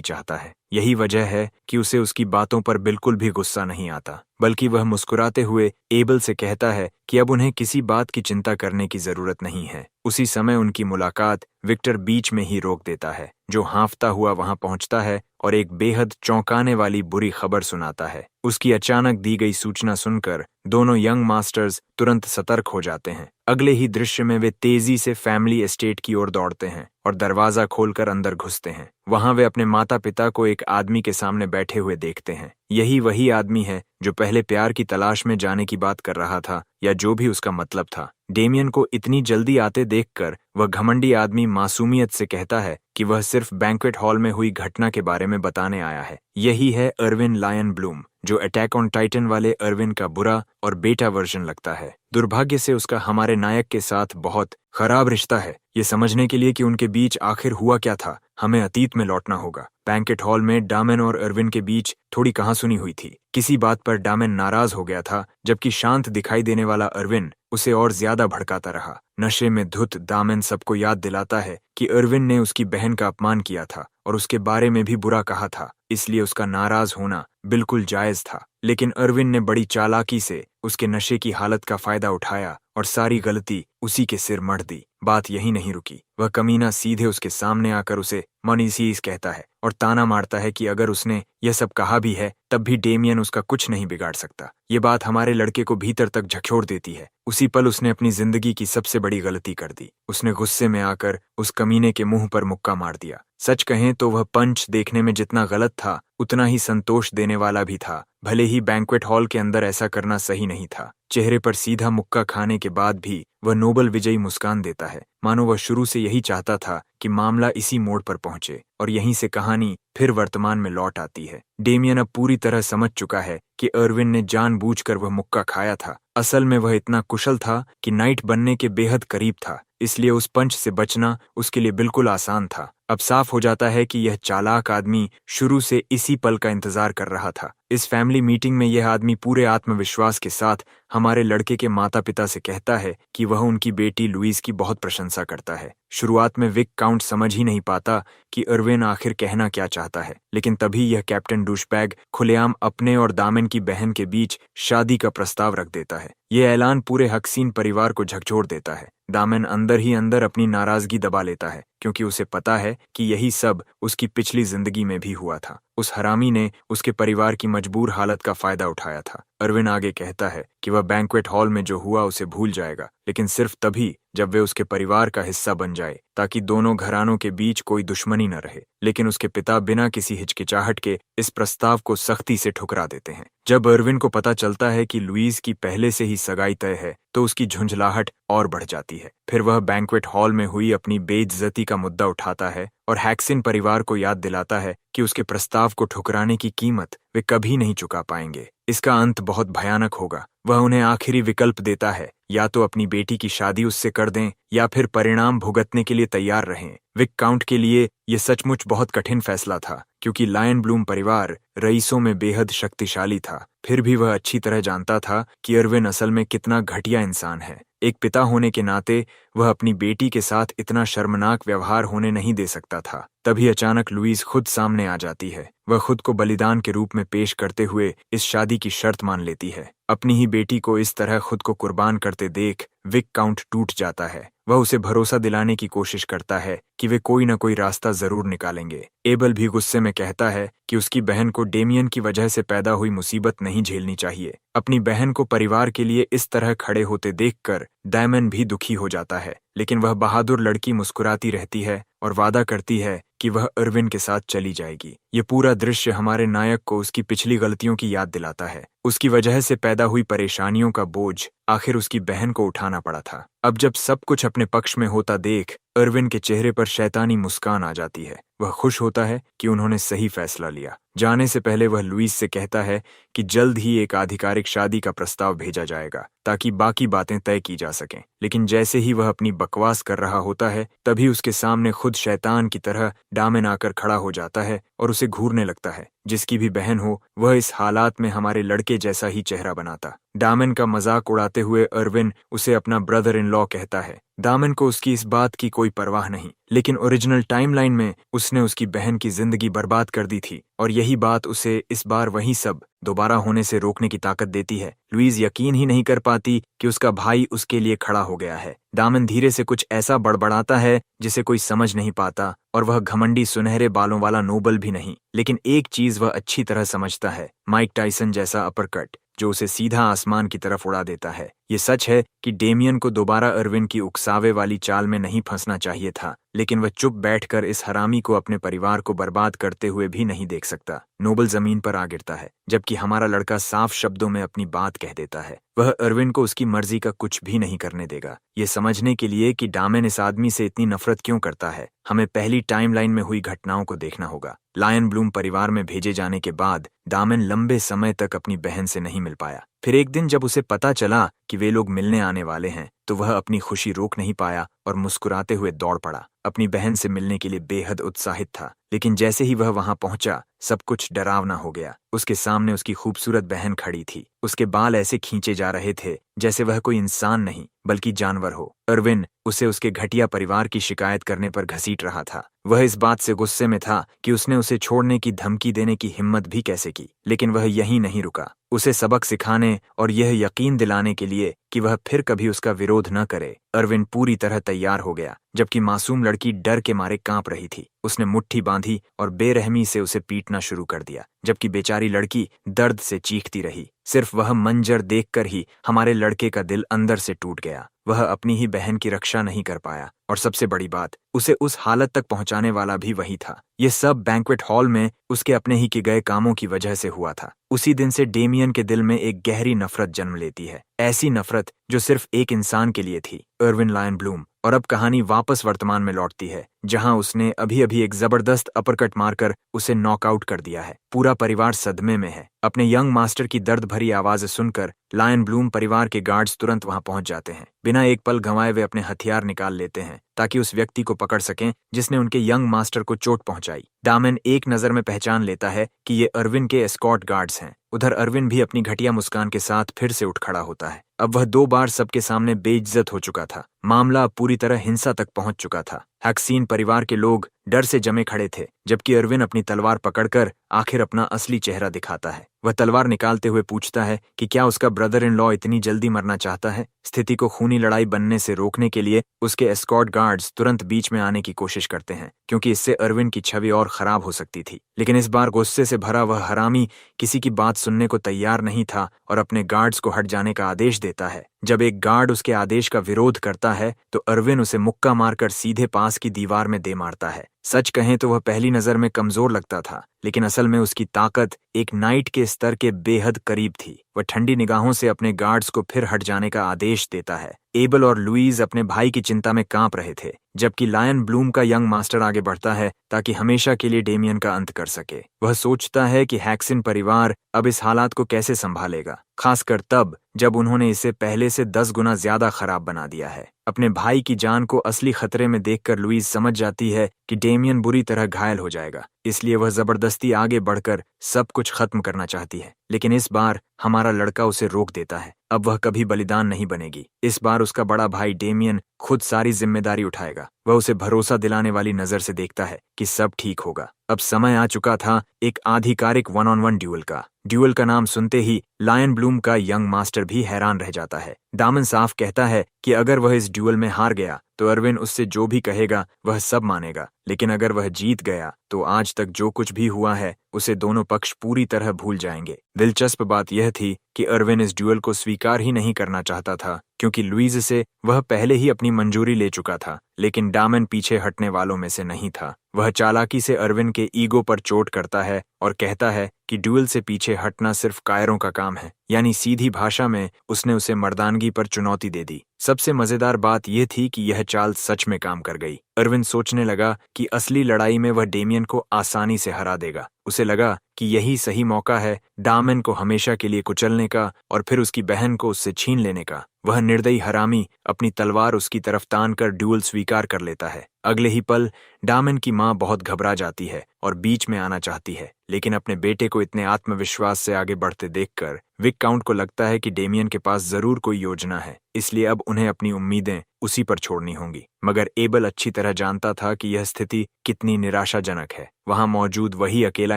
चाहता है। यही वजह है कि उसे उसकी बातों पर बिल्कुल भी गुस्सा नहीं आता, बल्कि वह मुस्कुराते हुए एबल से कहता है कि अब उन्हें किसी बात की चिंता करने की जरूरत नहीं है। उसी समय उनकी मुलाकात विक्टर बीच में ही रोक देता है, जो हाँफता हुआ वहां पहुंचता है और एक बेहद चौंकाने वाली बुरी खबर सुनाता है। उसकी अचानक दी गई सूचना सुनकर दोनों यंग मास्टर्स तुरंत सतर्क हो जाते हैं। अगले ही दृश्य में वे तेजी से फैमिली एस्टेट की ओर दौड़ते हैं और दरवाजा खोलकर अंदर घुसते हैं। वहां वे अपने माता पिता को एक आदमी के सामने बैठे हुए देखते हैं। यही वही आदमी है जो पहले प्यार की तलाश में जाने की बात कर रहा था, या जो भी उसका मतलब था। डेमियन को इतनी जल्दी आते देखकर वह घमंडी आदमी मासूमियत से कहता है कि वह सिर्फ बैंक्वेट हॉल में हुई घटना के बारे में बताने आया है। यही है अर्विन लायन ब्लूम, जो अटैक ऑन टाइटन वाले अर्विन का बुरा और बेटा वर्जन लगता है। दुर्भाग्य से उसका हमारे नायक के साथ बहुत खराब रिश्ता है। ये समझने के लिए कि उनके बीच आखिर हुआ क्या था, हमें अतीत में लौटना होगा। बैंकेट हॉल में डामन और अर्विन के बीच थोड़ी कहासुनी हुई थी। किसी बात पर डामन नाराज हो गया था, जबकि शांत दिखाई देने वाला अर्विन उसे और ज्यादा भड़काता रहा। नशे में धुत दामन सबको याद दिलाता है कि अर्विन ने उसकी बहन का अपमान किया था और उसके बारे में भी बुरा कहा था, इसलिए उसका नाराज होना बिल्कुल जायज था। लेकिन अर्विन ने बड़ी चालाकी से उसके नशे की हालत का फायदा उठाया और सारी गलती उसी के सिर मढ़ दी। बात यही नहीं रुकी, वह कमीना सीधे उसके सामने आकर उसे मनी सीज कहता है और ताना मारता है कि अगर उसने यह सब कहा भी है तब भी डेमियन उसका कुछ नहीं बिगाड़ सकता। ये बात हमारे लड़के को भीतर तक झकझोर देती है। उसी पल उसने अपनी जिंदगी की सबसे बड़ी गलती कर दी। उसने गुस्से में आकर उस कमीने के मुंह पर मुक्का मार दिया। सच कहें तो वह पंच देखने में जितना गलत था उतना ही संतोष देने वाला भी था। भले ही बैंक्वेट हॉल के अंदर ऐसा करना सही नहीं था। चेहरे पर सीधा मुक्का खाने के बाद भी वह नोबल विजयी मुस्कान देता है, मानो वह शुरू से यही चाहता था कि मामला इसी मोड़ पर पहुंचे और यहीं से कहानी फिर वर्तमान में लौट आती है। डेमियन अब पूरी तरह समझ चुका है कि अर्विन ने जानबूझकर वह मुक्का खाया था। असल में वह इतना कुशल था कि नाइट बनने के बेहद करीब था, इसलिए उस पंच से बचना उसके लिए बिल्कुल आसान था। अब साफ हो जाता है कि यह चालाक आदमी शुरू से इसी पल का इंतजार कर रहा था। इस फैमिली मीटिंग में यह आदमी पूरे आत्मविश्वास के साथ हमारे लड़के के माता पिता से कहता है कि वह उनकी बेटी लुईस की बहुत प्रशंसा करता है। शुरुआत में विक काउंट समझ ही नहीं पाता कि अर्विन आखिर कहना क्या चाहता है, लेकिन तभी यह कैप्टन डूशबैग खुलेआम अपने और दामन की बहन के बीच शादी का प्रस्ताव रख देता है। यह ऐलान पूरे हक्सीन परिवार को झकझोर देता है। दामन अंदर ही अंदर अपनी नाराजगी दबा लेता है, क्योंकि उसे पता है कि यही सब उसकी पिछली जिंदगी में भी हुआ था। उस हरामी ने उसके परिवार की मजबूर हालत का फायदा उठाया था। अर्विन आगे कहता है कि वह बैंक्वेट हॉल में जो हुआ उसे भूल जाएगा, लेकिन सिर्फ तभी जब वे उसके परिवार का हिस्सा बन जाए, ताकि दोनों घरानों के बीच कोई दुश्मनी न रहे। लेकिन उसके पिता बिना किसी हिचकिचाहट के इस प्रस्ताव को सख्ती से ठुकरा देते हैं। जब अर्विन को पता चलता है कि लुईस की पहले से ही सगाई तय है, तो उसकी झुंझलाहट और बढ़ जाती है। फिर वह बैंक्वेट हॉल में हुई अपनी बेइज्जती का मुद्दा उठाता है और हैक्सिन परिवार को याद दिलाता है कि उसके प्रस्ताव को ठुकराने की कीमत वे कभी नहीं चुका पाएंगे। इसका अंत बहुत भयानक होगा। वह उन्हें आखिरी विकल्प देता है, या तो अपनी बेटी की शादी उससे कर दें या फिर परिणाम भुगतने के लिए तैयार रहें। विक काउंट के लिए यह सचमुच बहुत कठिन फैसला था, क्योंकि लायन ब्लूम परिवार रईसों में बेहद शक्तिशाली था। फिर भी वह अच्छी तरह जानता था कि अर्विन असल में कितना घटिया इंसान है। एक पिता होने के नाते वह अपनी बेटी के साथ इतना शर्मनाक व्यवहार होने नहीं दे सकता था। तभी अचानक लुईस खुद सामने आ जाती है। वह खुद को बलिदान के रूप में पेश करते हुए इस शादी की शर्त मान लेती है। अपनी ही बेटी को इस तरह खुद को कुर्बान करते देख विक काउंट टूट जाता है। वह उसे भरोसा दिलाने की कोशिश करता है कि वे कोई न कोई रास्ता जरूर निकालेंगे। एबल भी गुस्से में कहता है कि उसकी बहन को डेमियन की वजह से पैदा हुई मुसीबत नहीं झेलनी चाहिए। अपनी बहन को परिवार के लिए इस तरह खड़े होते देखकर डायमन भी दुखी हो जाता है, लेकिन वह बहादुर लड़की मुस्कुराती रहती है और वादा करती है कि वह अर्विन के साथ चली जाएगी। ये पूरा दृश्य हमारे नायक को उसकी पिछली गलतियों की याद दिलाता है। उसकी वजह से पैदा हुई परेशानियों का बोझ आखिर उसकी बहन को उठाना पड़ा था। अब जब सब कुछ अपने पक्ष में होता देख अर्विन के चेहरे पर शैतानी मुस्कान आ जाती है। वह खुश होता है कि उन्होंने सही फैसला लिया। जाने से पहले वह लुईस से कहता है कि जल्द ही एक आधिकारिक शादी का प्रस्ताव भेजा जाएगा, ताकि बाकी बातें तय की जा सकें। लेकिन जैसे ही वह अपनी बकवास कर रहा होता है, तभी उसके सामने खुद शैतान की तरह डामेन आकर खड़ा हो जाता है और उसे घूरने लगता है। जिसकी भी बहन हो, वह इस हालात में हमारे लड़के जैसा ही चेहरा बनाता। डामेन का मजाक उड़ाते हुए अर्विन उसे अपना ब्रदर इन लॉ कहता है। डामेन को उसकी इस बात की कोई परवाह नहीं, लेकिन ओरिजिनल टाइमलाइन में उसने उसकी बहन की जिंदगी बर्बाद कर दी थी, और यही बात उसे इस बार वही सब दोबारा होने से रोकने की ताकत देती है। लुईस यकीन ही नहीं कर पाती कि उसका भाई उसके लिए खड़ा हो गया है। डामेन धीरे से कुछ ऐसा बड़बड़ाता है जिसे कोई समझ नहीं पाता, और वह घमंडी सुनहरे बालों वाला नोबल भी नहीं, लेकिन एक चीज वह अच्छी तरह समझता है, माइक टाइसन जैसा अपरकट जो उसे सीधा आसमान की तरफ उड़ा देता है। ये सच है कि डेमियन को दोबारा अर्विन की उकसावे वाली चाल में नहीं फंसना चाहिए था, लेकिन वह चुप बैठकर इस हरामी को अपने परिवार को बर्बाद करते हुए भी नहीं देख सकता। नोबल जमीन पर आ गिरता है, जबकि हमारा लड़का साफ शब्दों में अपनी बात कह देता है। वह अर्विन को उसकी मर्जी का कुछ भी नहीं करने देगा। ये समझने के लिए कि डामेन इस आदमी से इतनी नफरत क्यों करता है, हमें पहली टाइमलाइन में हुई घटनाओं को देखना होगा। लायन ब्लूम परिवार में भेजे जाने के बाद डामेन लंबे समय तक अपनी बहन से नहीं मिल पाया। फिर एक दिन जब उसे पता चला कि वे लोग मिलने आने वाले हैं, तो वह अपनी खुशी रोक नहीं पाया और मुस्कुराते हुए दौड़ पड़ा। अपनी बहन से मिलने के लिए बेहद उत्साहित था, लेकिन जैसे ही वह वहां पहुंचा, सब कुछ डरावना हो गया। उसके सामने उसकी खूबसूरत बहन खड़ी थी। उसके बाल ऐसे खींचे जा रहे थे जैसे वह कोई इंसान नहीं बल्कि जानवर हो। अर्विन उसे उसके घटिया परिवार की शिकायत करने पर घसीट रहा था। वह इस बात से गुस्से में था कि उसने उसे छोड़ने की धमकी देने की हिम्मत भी कैसे की, लेकिन वह यहीं नहीं रुका। उसे सबक सिखाने और यह यकीन दिलाने के लिए कि वह फिर कभी उसका विरोध न करे, अर्विन पूरी तरह तैयार हो गया। जबकि मासूम लड़की डर के मारे कांप रही थी, उसने मुट्ठी बांधी और बेरहमी से उसे पीटना शुरू कर दिया, जबकि बेचारी लड़की दर्द से चीखती रही। सिर्फ वह मंजर देखकर ही हमारे लड़के का दिल अंदर से टूट गया। वह अपनी ही बहन की रक्षा नहीं कर पाया, और सबसे बड़ी बात, उसे उस हालत तक पहुंचाने वाला भी वही था। यह सब बैंक्वेट हॉल में उसके अपने ही किए गए कामों की वजह से हुआ था। उसी दिन से डेमियन के दिल में एक गहरी नफरत जन्म लेती है, ऐसी नफरत जो सिर्फ एक इंसान के लिए थी, अर्विन लायन ब्लूम। और अब कहानी वापस वर्तमान में लौटती है, जहां उसने अभी अभी एक जबरदस्त अपरकट मारकर उसे नॉकआउट कर दिया है। पूरा परिवार सदमे में है। अपने यंग मास्टर की दर्द भरी आवाज सुनकर लायन ब्लूम परिवार के गार्ड्स तुरंत वहां पहुंच जाते हैं। बिना एक पल गंवाए वे अपने हथियार निकाल लेते हैं ताकि उस व्यक्ति को पकड़ सकें जिसने उनके यंग मास्टर को चोट पहुंचाई। डामेन एक नजर में पहचान लेता है कि ये अर्विन के एस्कॉर्ट गार्ड्स हैं। उधर अर्विन भी अपनी घटिया मुस्कान के साथ फिर से उठ खड़ा होता है। अब वह 2 बार सबके सामने बेइज्जत हो चुका था। मामला अब पूरी तरह हिंसा तक पहुंच चुका था। हैक्सीन परिवार के लोग डर से जमे खड़े थे, जबकि अरविन अपनी तलवार पकड़कर आखिर अपना असली चेहरा दिखाता है। वह तलवार निकालते हुए पूछता है कि क्या उसका ब्रदर इन लॉ इतनी जल्दी मरना चाहता है। स्थिति को खूनी लड़ाई बनने से रोकने के लिए उसके एस्कॉर्ट गार्ड्स तुरंत बीच में आने की कोशिश करते हैं, क्योंकि इससे अरविन की छवि और खराब हो सकती थी। लेकिन इस बार गुस्से से भरा वह हरामी किसी की बात सुनने को तैयार नहीं था और अपने गार्ड्स को हट जाने का आदेश देता है। जब एक गार्ड उसके आदेश का विरोध करता है तो अरविन उसे मुक्का मारकर सीधे पास की दीवार में दे मारता है। सच कहें तो वह पहली नजर में कमजोर लगता था, लेकिन असल में उसकी ताकत एक नाइट के स्तर के बेहद करीब थी। वह ठंडी निगाहों से अपने गार्ड्स को फिर हट जाने का आदेश देता है। एबल और लुईज अपने भाई की चिंता में कांप रहे थे, जबकि लायन ब्लूम का यंग मास्टर आगे बढ़ता है ताकि हमेशा के लिए डेमियन का अंत कर सके। वह सोचता है कि हैक्सिन परिवार अब इस हालात को कैसे संभालेगा, खासकर तब जब उन्होंने इसे पहले से 10 गुना ज्यादा खराब बना दिया है। अपने भाई की जान को असली खतरे में देखकर लुईज समझ जाती है कि डेमियन बुरी तरह घायल हो जाएगा, इसलिए वह जबरदस्ती आगे बढ़कर सब कुछ खत्म करना चाहती है। लेकिन इस बार हमारा लड़का उसे रोक देता है। अब वह कभी बलिदान नहीं बनेगी। इस बार उसका बड़ा भाई डेमियन खुद सारी जिम्मेदारी उठाएगा। वह उसे भरोसा दिलाने वाली नजर से देखता है कि सब ठीक होगा। अब समय आ चुका था एक आधिकारिक 1-on-1 ड्यूल का। ड्यूल का नाम सुनते ही लायन ब्लूम का यंग मास्टर भी हैरान रह जाता है। दामन साफ कहता है कि अगर वह इस ड्यूल में हार गया तो अरविन उससे जो भी कहेगा वह सब मानेगा, लेकिन अगर वह जीत गया तो आज तक जो कुछ भी हुआ है उसे दोनों पक्ष पूरी तरह भूल जाएंगे। दिलचस्प बात यह थी कि अरविन इस ड्यूल को स्वीकार ही नहीं करना चाहता था, क्योंकि लुईज से वह पहले ही अपनी मंजूरी ले चुका था। लेकिन डामन पीछे हटने वालों में से नहीं था। वह चालाकी से अरविन के ईगो पर चोट करता है और कहता है कि ड्यूल से पीछे हटना सिर्फ कायरों का काम है। यानी सीधी भाषा में उसने उसे मर्दानगी पर चुनौती दे दी। सबसे मजेदार बात यह थी कि यह चाल सच में काम कर गई। अरविन सोचने लगा कि असली लड़ाई में वह डेमियन को आसानी से हरा देगा। उसे लगा कि यही सही मौका है डामन को हमेशा के लिए कुचलने का और फिर उसकी बहन को उससे छीन लेने का। वह निर्दयी हरामी अपनी तलवार उसकी तरफ तान कर ड्यूल स्वीकार कर लेता है। अगले ही पल डामन की मां बहुत घबरा जाती है और बीच में आना चाहती है, लेकिन अपने बेटे को इतने आत्मविश्वास से आगे बढ़ते देखकर विक काउंट को लगता है कि डेमियन के पास जरूर कोई योजना है, इसलिए अब उन्हें अपनी उम्मीदें उसी पर छोड़नी होंगी। मगर एबल अच्छी तरह जानता था कि यह स्थिति कितनी निराशाजनक है। वहां मौजूद वही अकेला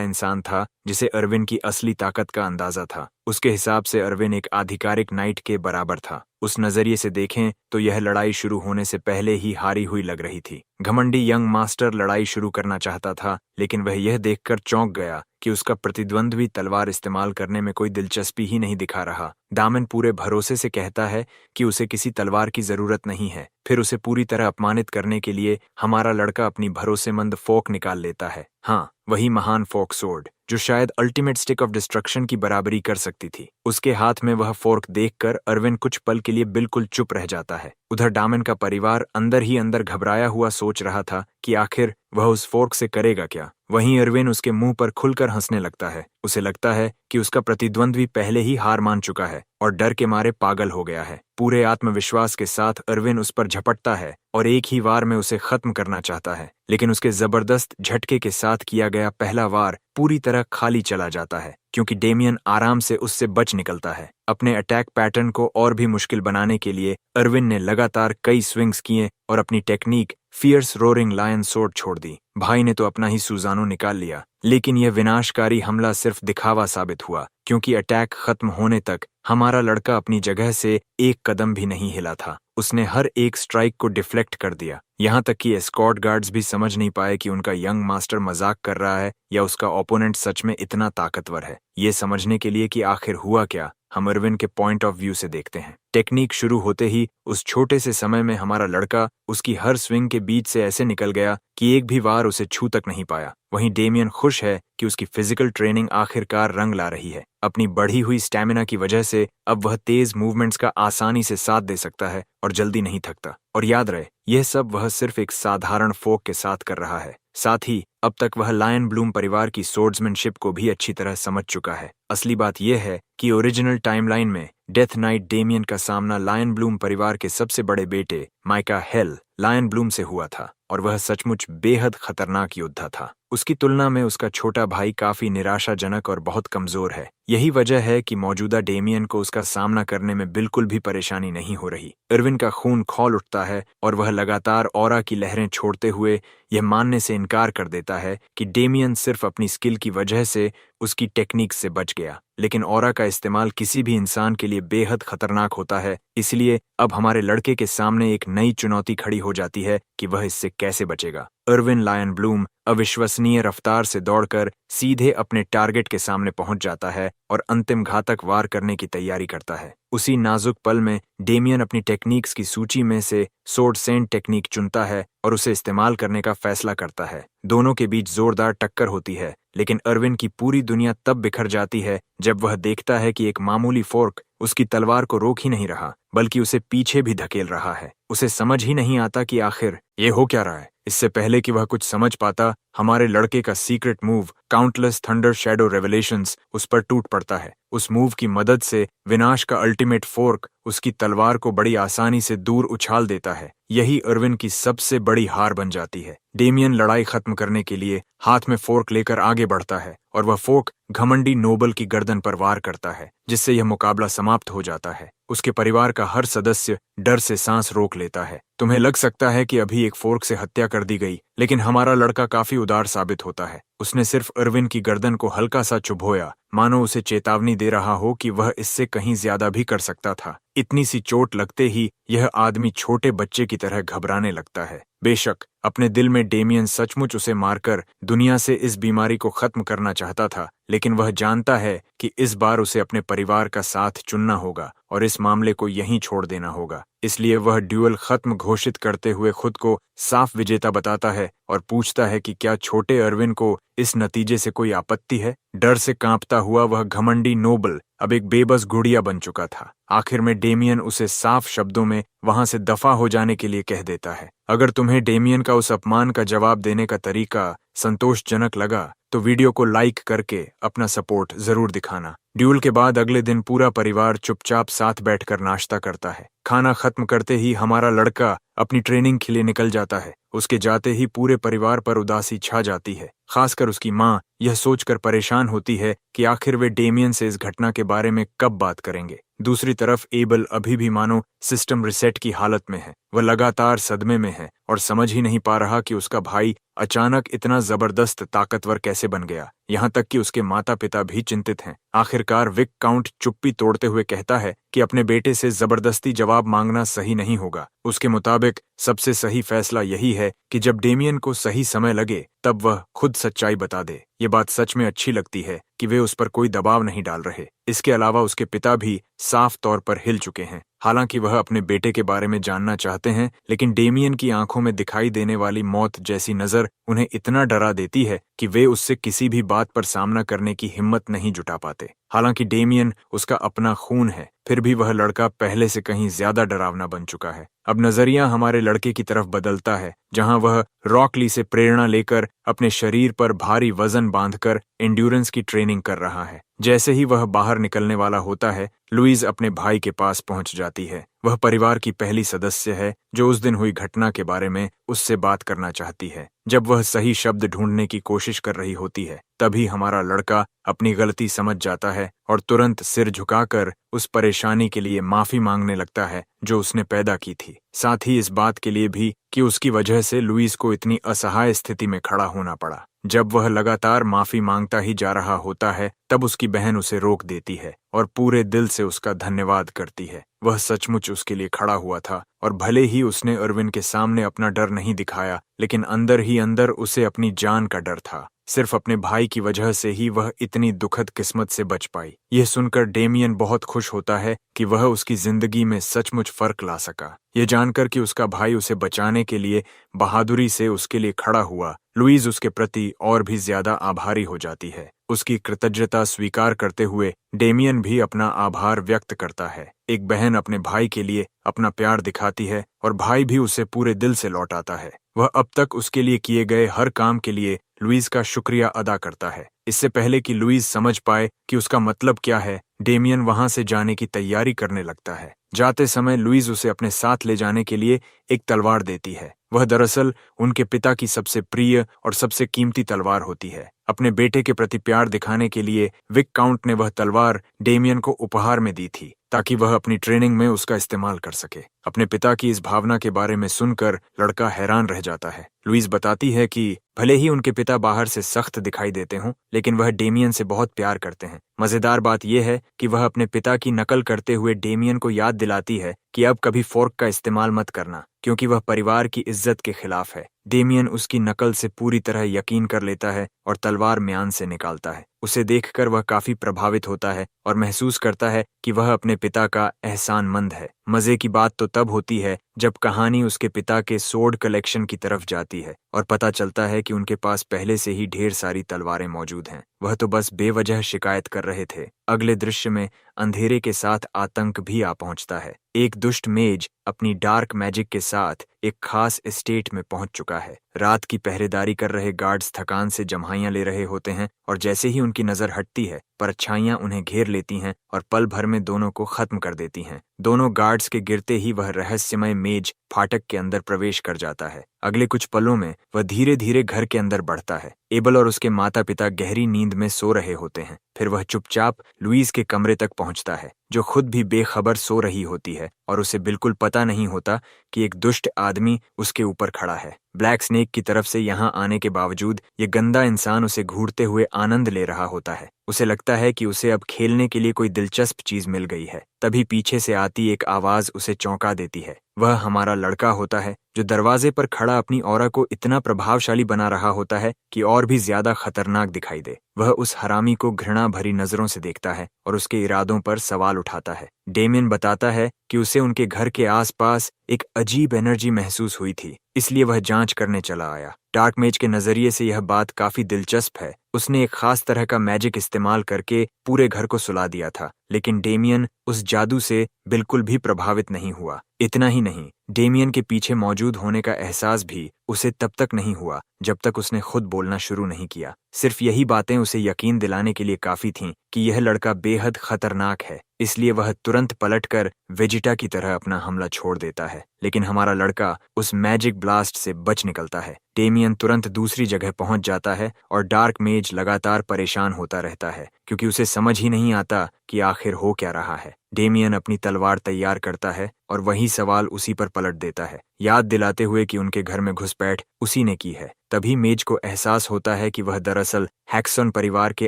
इंसान था जिसे अरविन की असली ताकत का अंदाजा था। उसके हिसाब से अरविन एक आधिकारिक नाइट के बराबर था। उस नजरिए से देखें तो यह लड़ाई शुरू होने से पहले ही हारी हुई लग रही थी। घमंडी यंग मास्टर लड़ाई शुरू करना चाहता था, लेकिन वह यह देखकर चौंक गया कि उसका प्रतिद्वंद्वी तलवार इस्तेमाल करने में कोई दिलचस्पी ही नहीं दिखा रहा। दामन पूरे भरोसे से कहता है कि उसे किसी तलवार की जरूरत नहीं है। फिर उसे पूरी तरह अपमानित करने के लिए हमारा लड़का अपनी भरोसेमंद फोक निकाल लेता है। हाँ, वही महान फोक सोर्ड जो शायद अल्टीमेट स्टिक ऑफ डिस्ट्रक्शन की बराबरी कर सकती थी। उसके हाथ में वह फोर्क देखकर अरविन कुछ पल के लिए बिल्कुल चुप रह जाता है। उधर डामन का परिवार अंदर ही अंदर घबराया हुआ सोच रहा था कि आखिर वह उस फोर्क से करेगा क्या। वहीं अरविन उसके मुंह पर खुलकर हंसने लगता है। उसे लगता है कि उसका प्रतिद्वंद्वी पहले ही हार मान चुका है और डर के मारे पागल हो गया है। पूरे आत्मविश्वास के साथ अरविन उस पर झपटता है और एक ही वार में उसे खत्म करना चाहता है, लेकिन उसके जबरदस्त झटके के साथ किया गया पहला वार पूरी तरह खाली चला जाता है, क्योंकि डेमियन आराम से उससे बच निकलता है। अपने अटैक पैटर्न को और भी मुश्किल बनाने के लिए अरविन ने लगातार कई स्विंग्स किए और अपनी technique fierce roaring lion sword छोड़ दी। भाई ने तो अपना ही सुजानो निकाल लिया, लेकिन यह विनाशकारी हमला सिर्फ दिखावा साबित हुआ, क्योंकि अटैक खत्म होने तक हमारा लड़का अपनी जगह से एक कदम भी नहीं हिला था। उसने हर एक स्ट्राइक को डिफ्लेक्ट कर दिया, यहाँ तक कि एस्कॉर्ट गार्ड्स भी समझ नहीं पाए कि उनका यंग मास्टर मजाक कर रहा है या उसका ओपोनेंट सच में इतना ताकतवर है। ये समझने के लिए कि आखिर हुआ क्या, हम अरविन के पॉइंट ऑफ व्यू से देखते हैं। टेक्निक शुरू होते ही उस छोटे से समय में हमारा लड़का उसकी हर स्विंग के बीच से ऐसे निकल गया कि एक भी वार उसे छू तक नहीं पाया। वहीं डेमियन खुश है कि उसकी फिजिकल ट्रेनिंग आखिरकार रंग ला रही है। अपनी बढ़ी हुई स्टैमिना की वजह से अब वह तेज मूवमेंट्स का आसानी से साथ दे सकता है और जल्दी नहीं थकता। और याद रहे, यह सब वह सिर्फ एक साधारण फोक के साथ कर रहा है। साथ ही अब तक वह लायन ब्लूम परिवार की सोर्ड्समैनशिप को भी अच्छी तरह समझ चुका है। असली बात यह है कि ओरिजिनल टाइमलाइन में डेथ नाइट डेमियन का सामना लायन ब्लूम परिवार के सबसे बड़े बेटे माइका हेल लायन ब्लूम से हुआ था, और वह सचमुच बेहद खतरनाक योद्धा था। उसकी तुलना में उसका छोटा भाई काफी निराशाजनक और बहुत कमजोर है। यही वजह है कि मौजूदा डेमियन को उसका सामना करने में बिल्कुल भी परेशानी नहीं हो रही। इरविन का खून खौल उठता है और वह लगातार ऑरा की लहरें छोड़ते हुए यह मानने से इनकार कर देता है कि डेमियन सिर्फ अपनी स्किल की वजह से उसकी टेक्निक से बच गया, लेकिन ऑरा का इस्तेमाल किसी भी इंसान के लिए बेहद खतरनाक होता है। इसलिए अब हमारे लड़के के सामने एक नई चुनौती खड़ी हो जाती है कि वह इससे कैसे बचेगा। इरविन लायन ब्लूम अविश्वसनीय रफ्तार से दौड़कर सीधे अपने टारगेट के सामने पहुंच जाता है और अंतिम घातक वार करने की तैयारी करता है। उसी नाजुक पल में डेमियन अपनी टेक्निक्स की सूची में से सोर्ड सेंट टेक्निक चुनता है और उसे इस्तेमाल करने का फैसला करता है। दोनों के बीच जोरदार टक्कर होती है, लेकिन इरविन की पूरी दुनिया तब बिखर जाती है जब वह देखता है कि एक मामूली फोर्क उसकी तलवार को रोक ही नहीं रहा, बल्कि उसे पीछे भी धकेल रहा है। उसे समझ ही नहीं आता कि आखिर ये हो क्या रहा है। इससे पहले कि वह कुछ समझ पाता, हमारे लड़के का secret move countless thunder shadow revelations उस पर टूट पड़ता है। उस मूव की मदद से विनाश का अल्टीमेट फोर्क उसकी तलवार को बड़ी आसानी से दूर उछाल देता है। यही इरविन की सबसे बड़ी हार बन जाती है। डेमियन लड़ाई खत्म करने के लिए हाथ में फोर्क लेकर आगे बढ़ता है और वह फोर्क घमंडी नोबल की गर्दन पर वार करता है, जिससे यह मुकाबला समाप्त हो जाता है। उसके परिवार का हर सदस्य डर से सांस रोक लेता है। तुम्हें लग सकता है कि अभी एक फोर्क से हत्या कर दी गई, लेकिन हमारा लड़का काफी उदार साबित होता है। उसने सिर्फ इरविन की गर्दन को हल्का सा चुभोया, मानो उसे चेतावनी दे रहा हो कि वह इससे कहीं ज्यादा भी कर सकता था। इतनी सी चोट लगते ही यह आदमी छोटे बच्चे की तरह घबराने लगता है। बेशक अपने दिल में डेमियन सचमुच उसे मारकर दुनिया से इस बीमारी को खत्म करना चाहता था, लेकिन वह जानता है कि इस बार उसे अपने परिवार का साथ चुनना होगा और इस मामले को यहीं छोड़ देना होगा। इसलिए वह ड्यूअल खत्म घोषित करते हुए खुद को साफ विजेता बताता है और पूछता है कि क्या छोटे इरविन को इस नतीजे से कोई आपत्ति है। डर से कांपता हुआ वह घमंडी नोबल अब एक बेबस गुड़िया बन चुका था। आखिर में डेमियन उसे साफ शब्दों में वहां से दफा हो जाने के लिए कह देता है। अगर तुम्हें डेमियन का उस अपमान का जवाब देने का तरीका संतोषजनक लगा तो वीडियो को लाइक करके अपना सपोर्ट जरूर दिखाना। ड्यूल के बाद अगले दिन पूरा परिवार चुपचाप साथ बैठकर नाश्ता करता है। खाना खत्म करते ही हमारा लड़का अपनी ट्रेनिंग के लिए निकल जाता है। उसके जाते ही पूरे परिवार पर उदासी छा जाती है। खासकर उसकी माँ यह सोचकर परेशान होती है कि आखिर वे डेमियन से इस घटना के बारे में कब बात करेंगे। दूसरी तरफ एबल अभी भी मानो सिस्टम रिसेट की हालत में है। वह लगातार सदमे में है और समझ ही नहीं पा रहा कि उसका भाई अचानक इतना जबरदस्त ताकतवर कैसे बन गया। यहाँ तक कि उसके माता पिता भी चिंतित हैं। आखिरकार विक काउंट चुप्पी तोड़ते हुए कहता है कि अपने बेटे से जबरदस्ती जवाब मांगना सही नहीं होगा। उसके मुताबिक सबसे सही फैसला यही है कि जब डेमियन को सही समय लगे तब वह खुद सच्चाई बता दे। ये बात सच में अच्छी लगती है कि वे उस पर कोई दबाव नहीं डाल रहे। इसके अलावा उसके पिता भी साफ तौर पर हिल चुके हैं। हालांकि वह अपने बेटे के बारे में जानना चाहते हैं, लेकिन डेमियन की आंखों में दिखाई देने वाली मौत जैसी नजर उन्हें इतना डरा देती है कि वे उससे किसी भी बात पर सामना करने की हिम्मत नहीं जुटा पाते। हालांकि डेमियन उसका अपना खून है, फिर भी वह लड़का पहले से कहीं ज्यादा डरावना बन चुका है। अब नजरिया हमारे लड़के की तरफ बदलता है, जहां वह रॉक ली से प्रेरणा लेकर अपने शरीर पर भारी वजन बांधकर एंड्योरेंस की ट्रेनिंग कर रहा है। जैसे ही वह बाहर निकलने वाला होता है, लुइस अपने भाई के पास पहुंच जाती है। वह परिवार की पहली सदस्य है जो उस दिन हुई घटना के बारे में उससे बात करना चाहती है। जब वह सही शब्द ढूंढने की कोशिश कर रही होती है, तभी हमारा लड़का अपनी गलती समझ जाता है और तुरंत सिर झुकाकर उस परेशानी के लिए माफी मांगने लगता है जो उसने पैदा की थी। साथ ही इस बात के लिए भी कि उसकी वजह से लुइस को इतनी असहाय स्थिति में खड़ा होना पड़ा। जब वह लगातार माफी मांगता ही जा रहा होता है, तब उसकी बहन उसे रोक देती है और पूरे दिल से उसका धन्यवाद करती है। वह सचमुच उसके लिए खड़ा हुआ था और भले ही उसने इरविन के सामने अपना डर नहीं दिखाया, लेकिन अंदर ही अंदर उसे अपनी जान का डर था। सिर्फ अपने भाई की वजह से ही वह इतनी दुखद किस्मत से बच पाई। यह सुनकर डेमियन बहुत खुश होता है कि वह उसकी जिंदगी में सचमुच फर्क ला सका। यह जानकर कि उसका भाई उसे बचाने के लिए बहादुरी से उसके लिए खड़ा हुआ, लुइस उसके प्रति और भी ज्यादा आभारी हो जाती है। उसकी कृतज्ञता स्वीकार करते हुए डेमियन भी अपना आभार व्यक्त करता है। एक बहन अपने भाई के लिए अपना प्यार दिखाती है और भाई भी उसे पूरे दिल से लौटाता है। वह अब तक उसके लिए किए गए हर काम के लिए लुइस का शुक्रिया अदा करता है। इससे पहले कि लुइस समझ पाए कि उसका मतलब क्या है, डेमियन वहां से जाने की तैयारी करने लगता है। जाते समय लुइस उसे अपने साथ ले जाने के लिए एक तलवार देती है। वह दरअसल उनके पिता की सबसे प्रिय और सबसे कीमती तलवार होती है। अपने बेटे के प्रति प्यार दिखाने के लिए विक काउंट ने वह तलवार डेमियन को उपहार में दी थी, ताकि वह अपनी ट्रेनिंग में उसका इस्तेमाल कर सके। अपने पिता की इस भावना के बारे में सुनकर लड़का हैरान रह जाता है। लुइस बताती है कि भले ही उनके पिता बाहर से सख्त दिखाई देते हों, लेकिन वह डेमियन से बहुत प्यार करते हैं। मजेदार बात यह है कि वह अपने पिता की नकल करते हुए डेमियन को याद दिलाती है कि अब कभी फोर्क का इस्तेमाल मत करना, क्योंकि वह परिवार की इज्जत के खिलाफ है। डेमियन उसकी नकल से पूरी तरह यकीन कर लेता है और तलवार म्यान से निकालता है। उसे देखकर वह काफी प्रभावित होता है और महसूस करता है कि वह अपने पिता का एहसानमंद है। मजे की बात तो तब होती है जब कहानी उसके पिता के सोर्ड कलेक्शन की तरफ जाती है और पता चलता है कि उनके पास पहले से ही ढेर सारी तलवारें मौजूद हैं। वह तो बस बेवजह शिकायत कर रहे थे। अगले दृश्य में अंधेरे के साथ आतंक भी आ पहुंचता है। एक दुष्ट मेज अपनी डार्क मैजिक के साथ एक खास एस्टेट में पहुंच चुका है। रात की पहरेदारी कर रहे गार्ड्स थकान से जम्हाइयां ले रहे होते हैं और जैसे ही उनकी नजर हटती है, परछाइयां उन्हें घेर लेती हैं और पल भर में दोनों को खत्म कर देती हैं। दोनों गार्ड्स के गिरते ही वह रहस्यमय मेज फाटक के अंदर प्रवेश कर जाता है। अगले कुछ पलों में वह धीरे धीरे घर के अंदर बढ़ता है। एबल और उसके माता पिता गहरी नींद में सो रहे होते हैं। फिर वह चुपचाप लुइस के कमरे तक पहुंचता है, जो खुद भी बेखबर सो रही होती है और उसे बिल्कुल पता नहीं होता कि एक दुष्ट आदमी उसके ऊपर खड़ा है। ब्लैक स्नेक की तरफ से यहाँ आने के बावजूद ये गंदा इंसान उसे घूरते हुए आनंद ले रहा होता है। उसे लगता है कि उसे अब खेलने के लिए कोई दिलचस्प चीज मिल गई है। तभी पीछे से आती एक आवाज उसे चौंका देती है। वह हमारा लड़का होता है, जो दरवाजे पर खड़ा अपनी ऑरा को इतना प्रभावशाली बना रहा होता है कि और भी ज्यादा खतरनाक दिखाई दे। वह उस हरामी को घृणा भरी नजरों से देखता है और उसके इरादों पर सवाल उठाता है। डेमियन बताता है कि उसे उनके घर के आसपास एक अजीब एनर्जी महसूस हुई थी, इसलिए वह जांच करने चला आया। डार्क मेज के नजरिए से यह बात काफी दिलचस्प है। उसने एक खास तरह का मैजिक इस्तेमाल करके पूरे घर को सुला दिया था, लेकिन डेमियन उस जादू से बिल्कुल भी प्रभावित नहीं हुआ। इतना ही नहीं, डेमियन के पीछे मौजूद होने का एहसास भी उसे तब तक नहीं हुआ जब तक उसने खुद बोलना शुरू नहीं किया। सिर्फ यही बातें उसे यकीन दिलाने के लिए काफी थीं कि यह लड़का बेहद खतरनाक है, इसलिए वह तुरंत पलटकर वेजिटा की तरह अपना हमला छोड़ देता है। लेकिन हमारा लड़का उस मैजिक ब्लास्ट से बच निकलता है। डेमियन तुरंत दूसरी जगह पहुंच जाता है और डार्क मेज लगातार परेशान होता रहता है, क्योंकि उसे समझ ही नहीं आता कि आखिर हो क्या रहा है। डेमियन अपनी तलवार तैयार करता है और वही सवाल उसी पर पलट देता है, याद दिलाते हुए कि उनके घर में घुसपैठ उसी ने की है। तभी मेज को एहसास होता है कि वह दरअसल हैक्सन परिवार के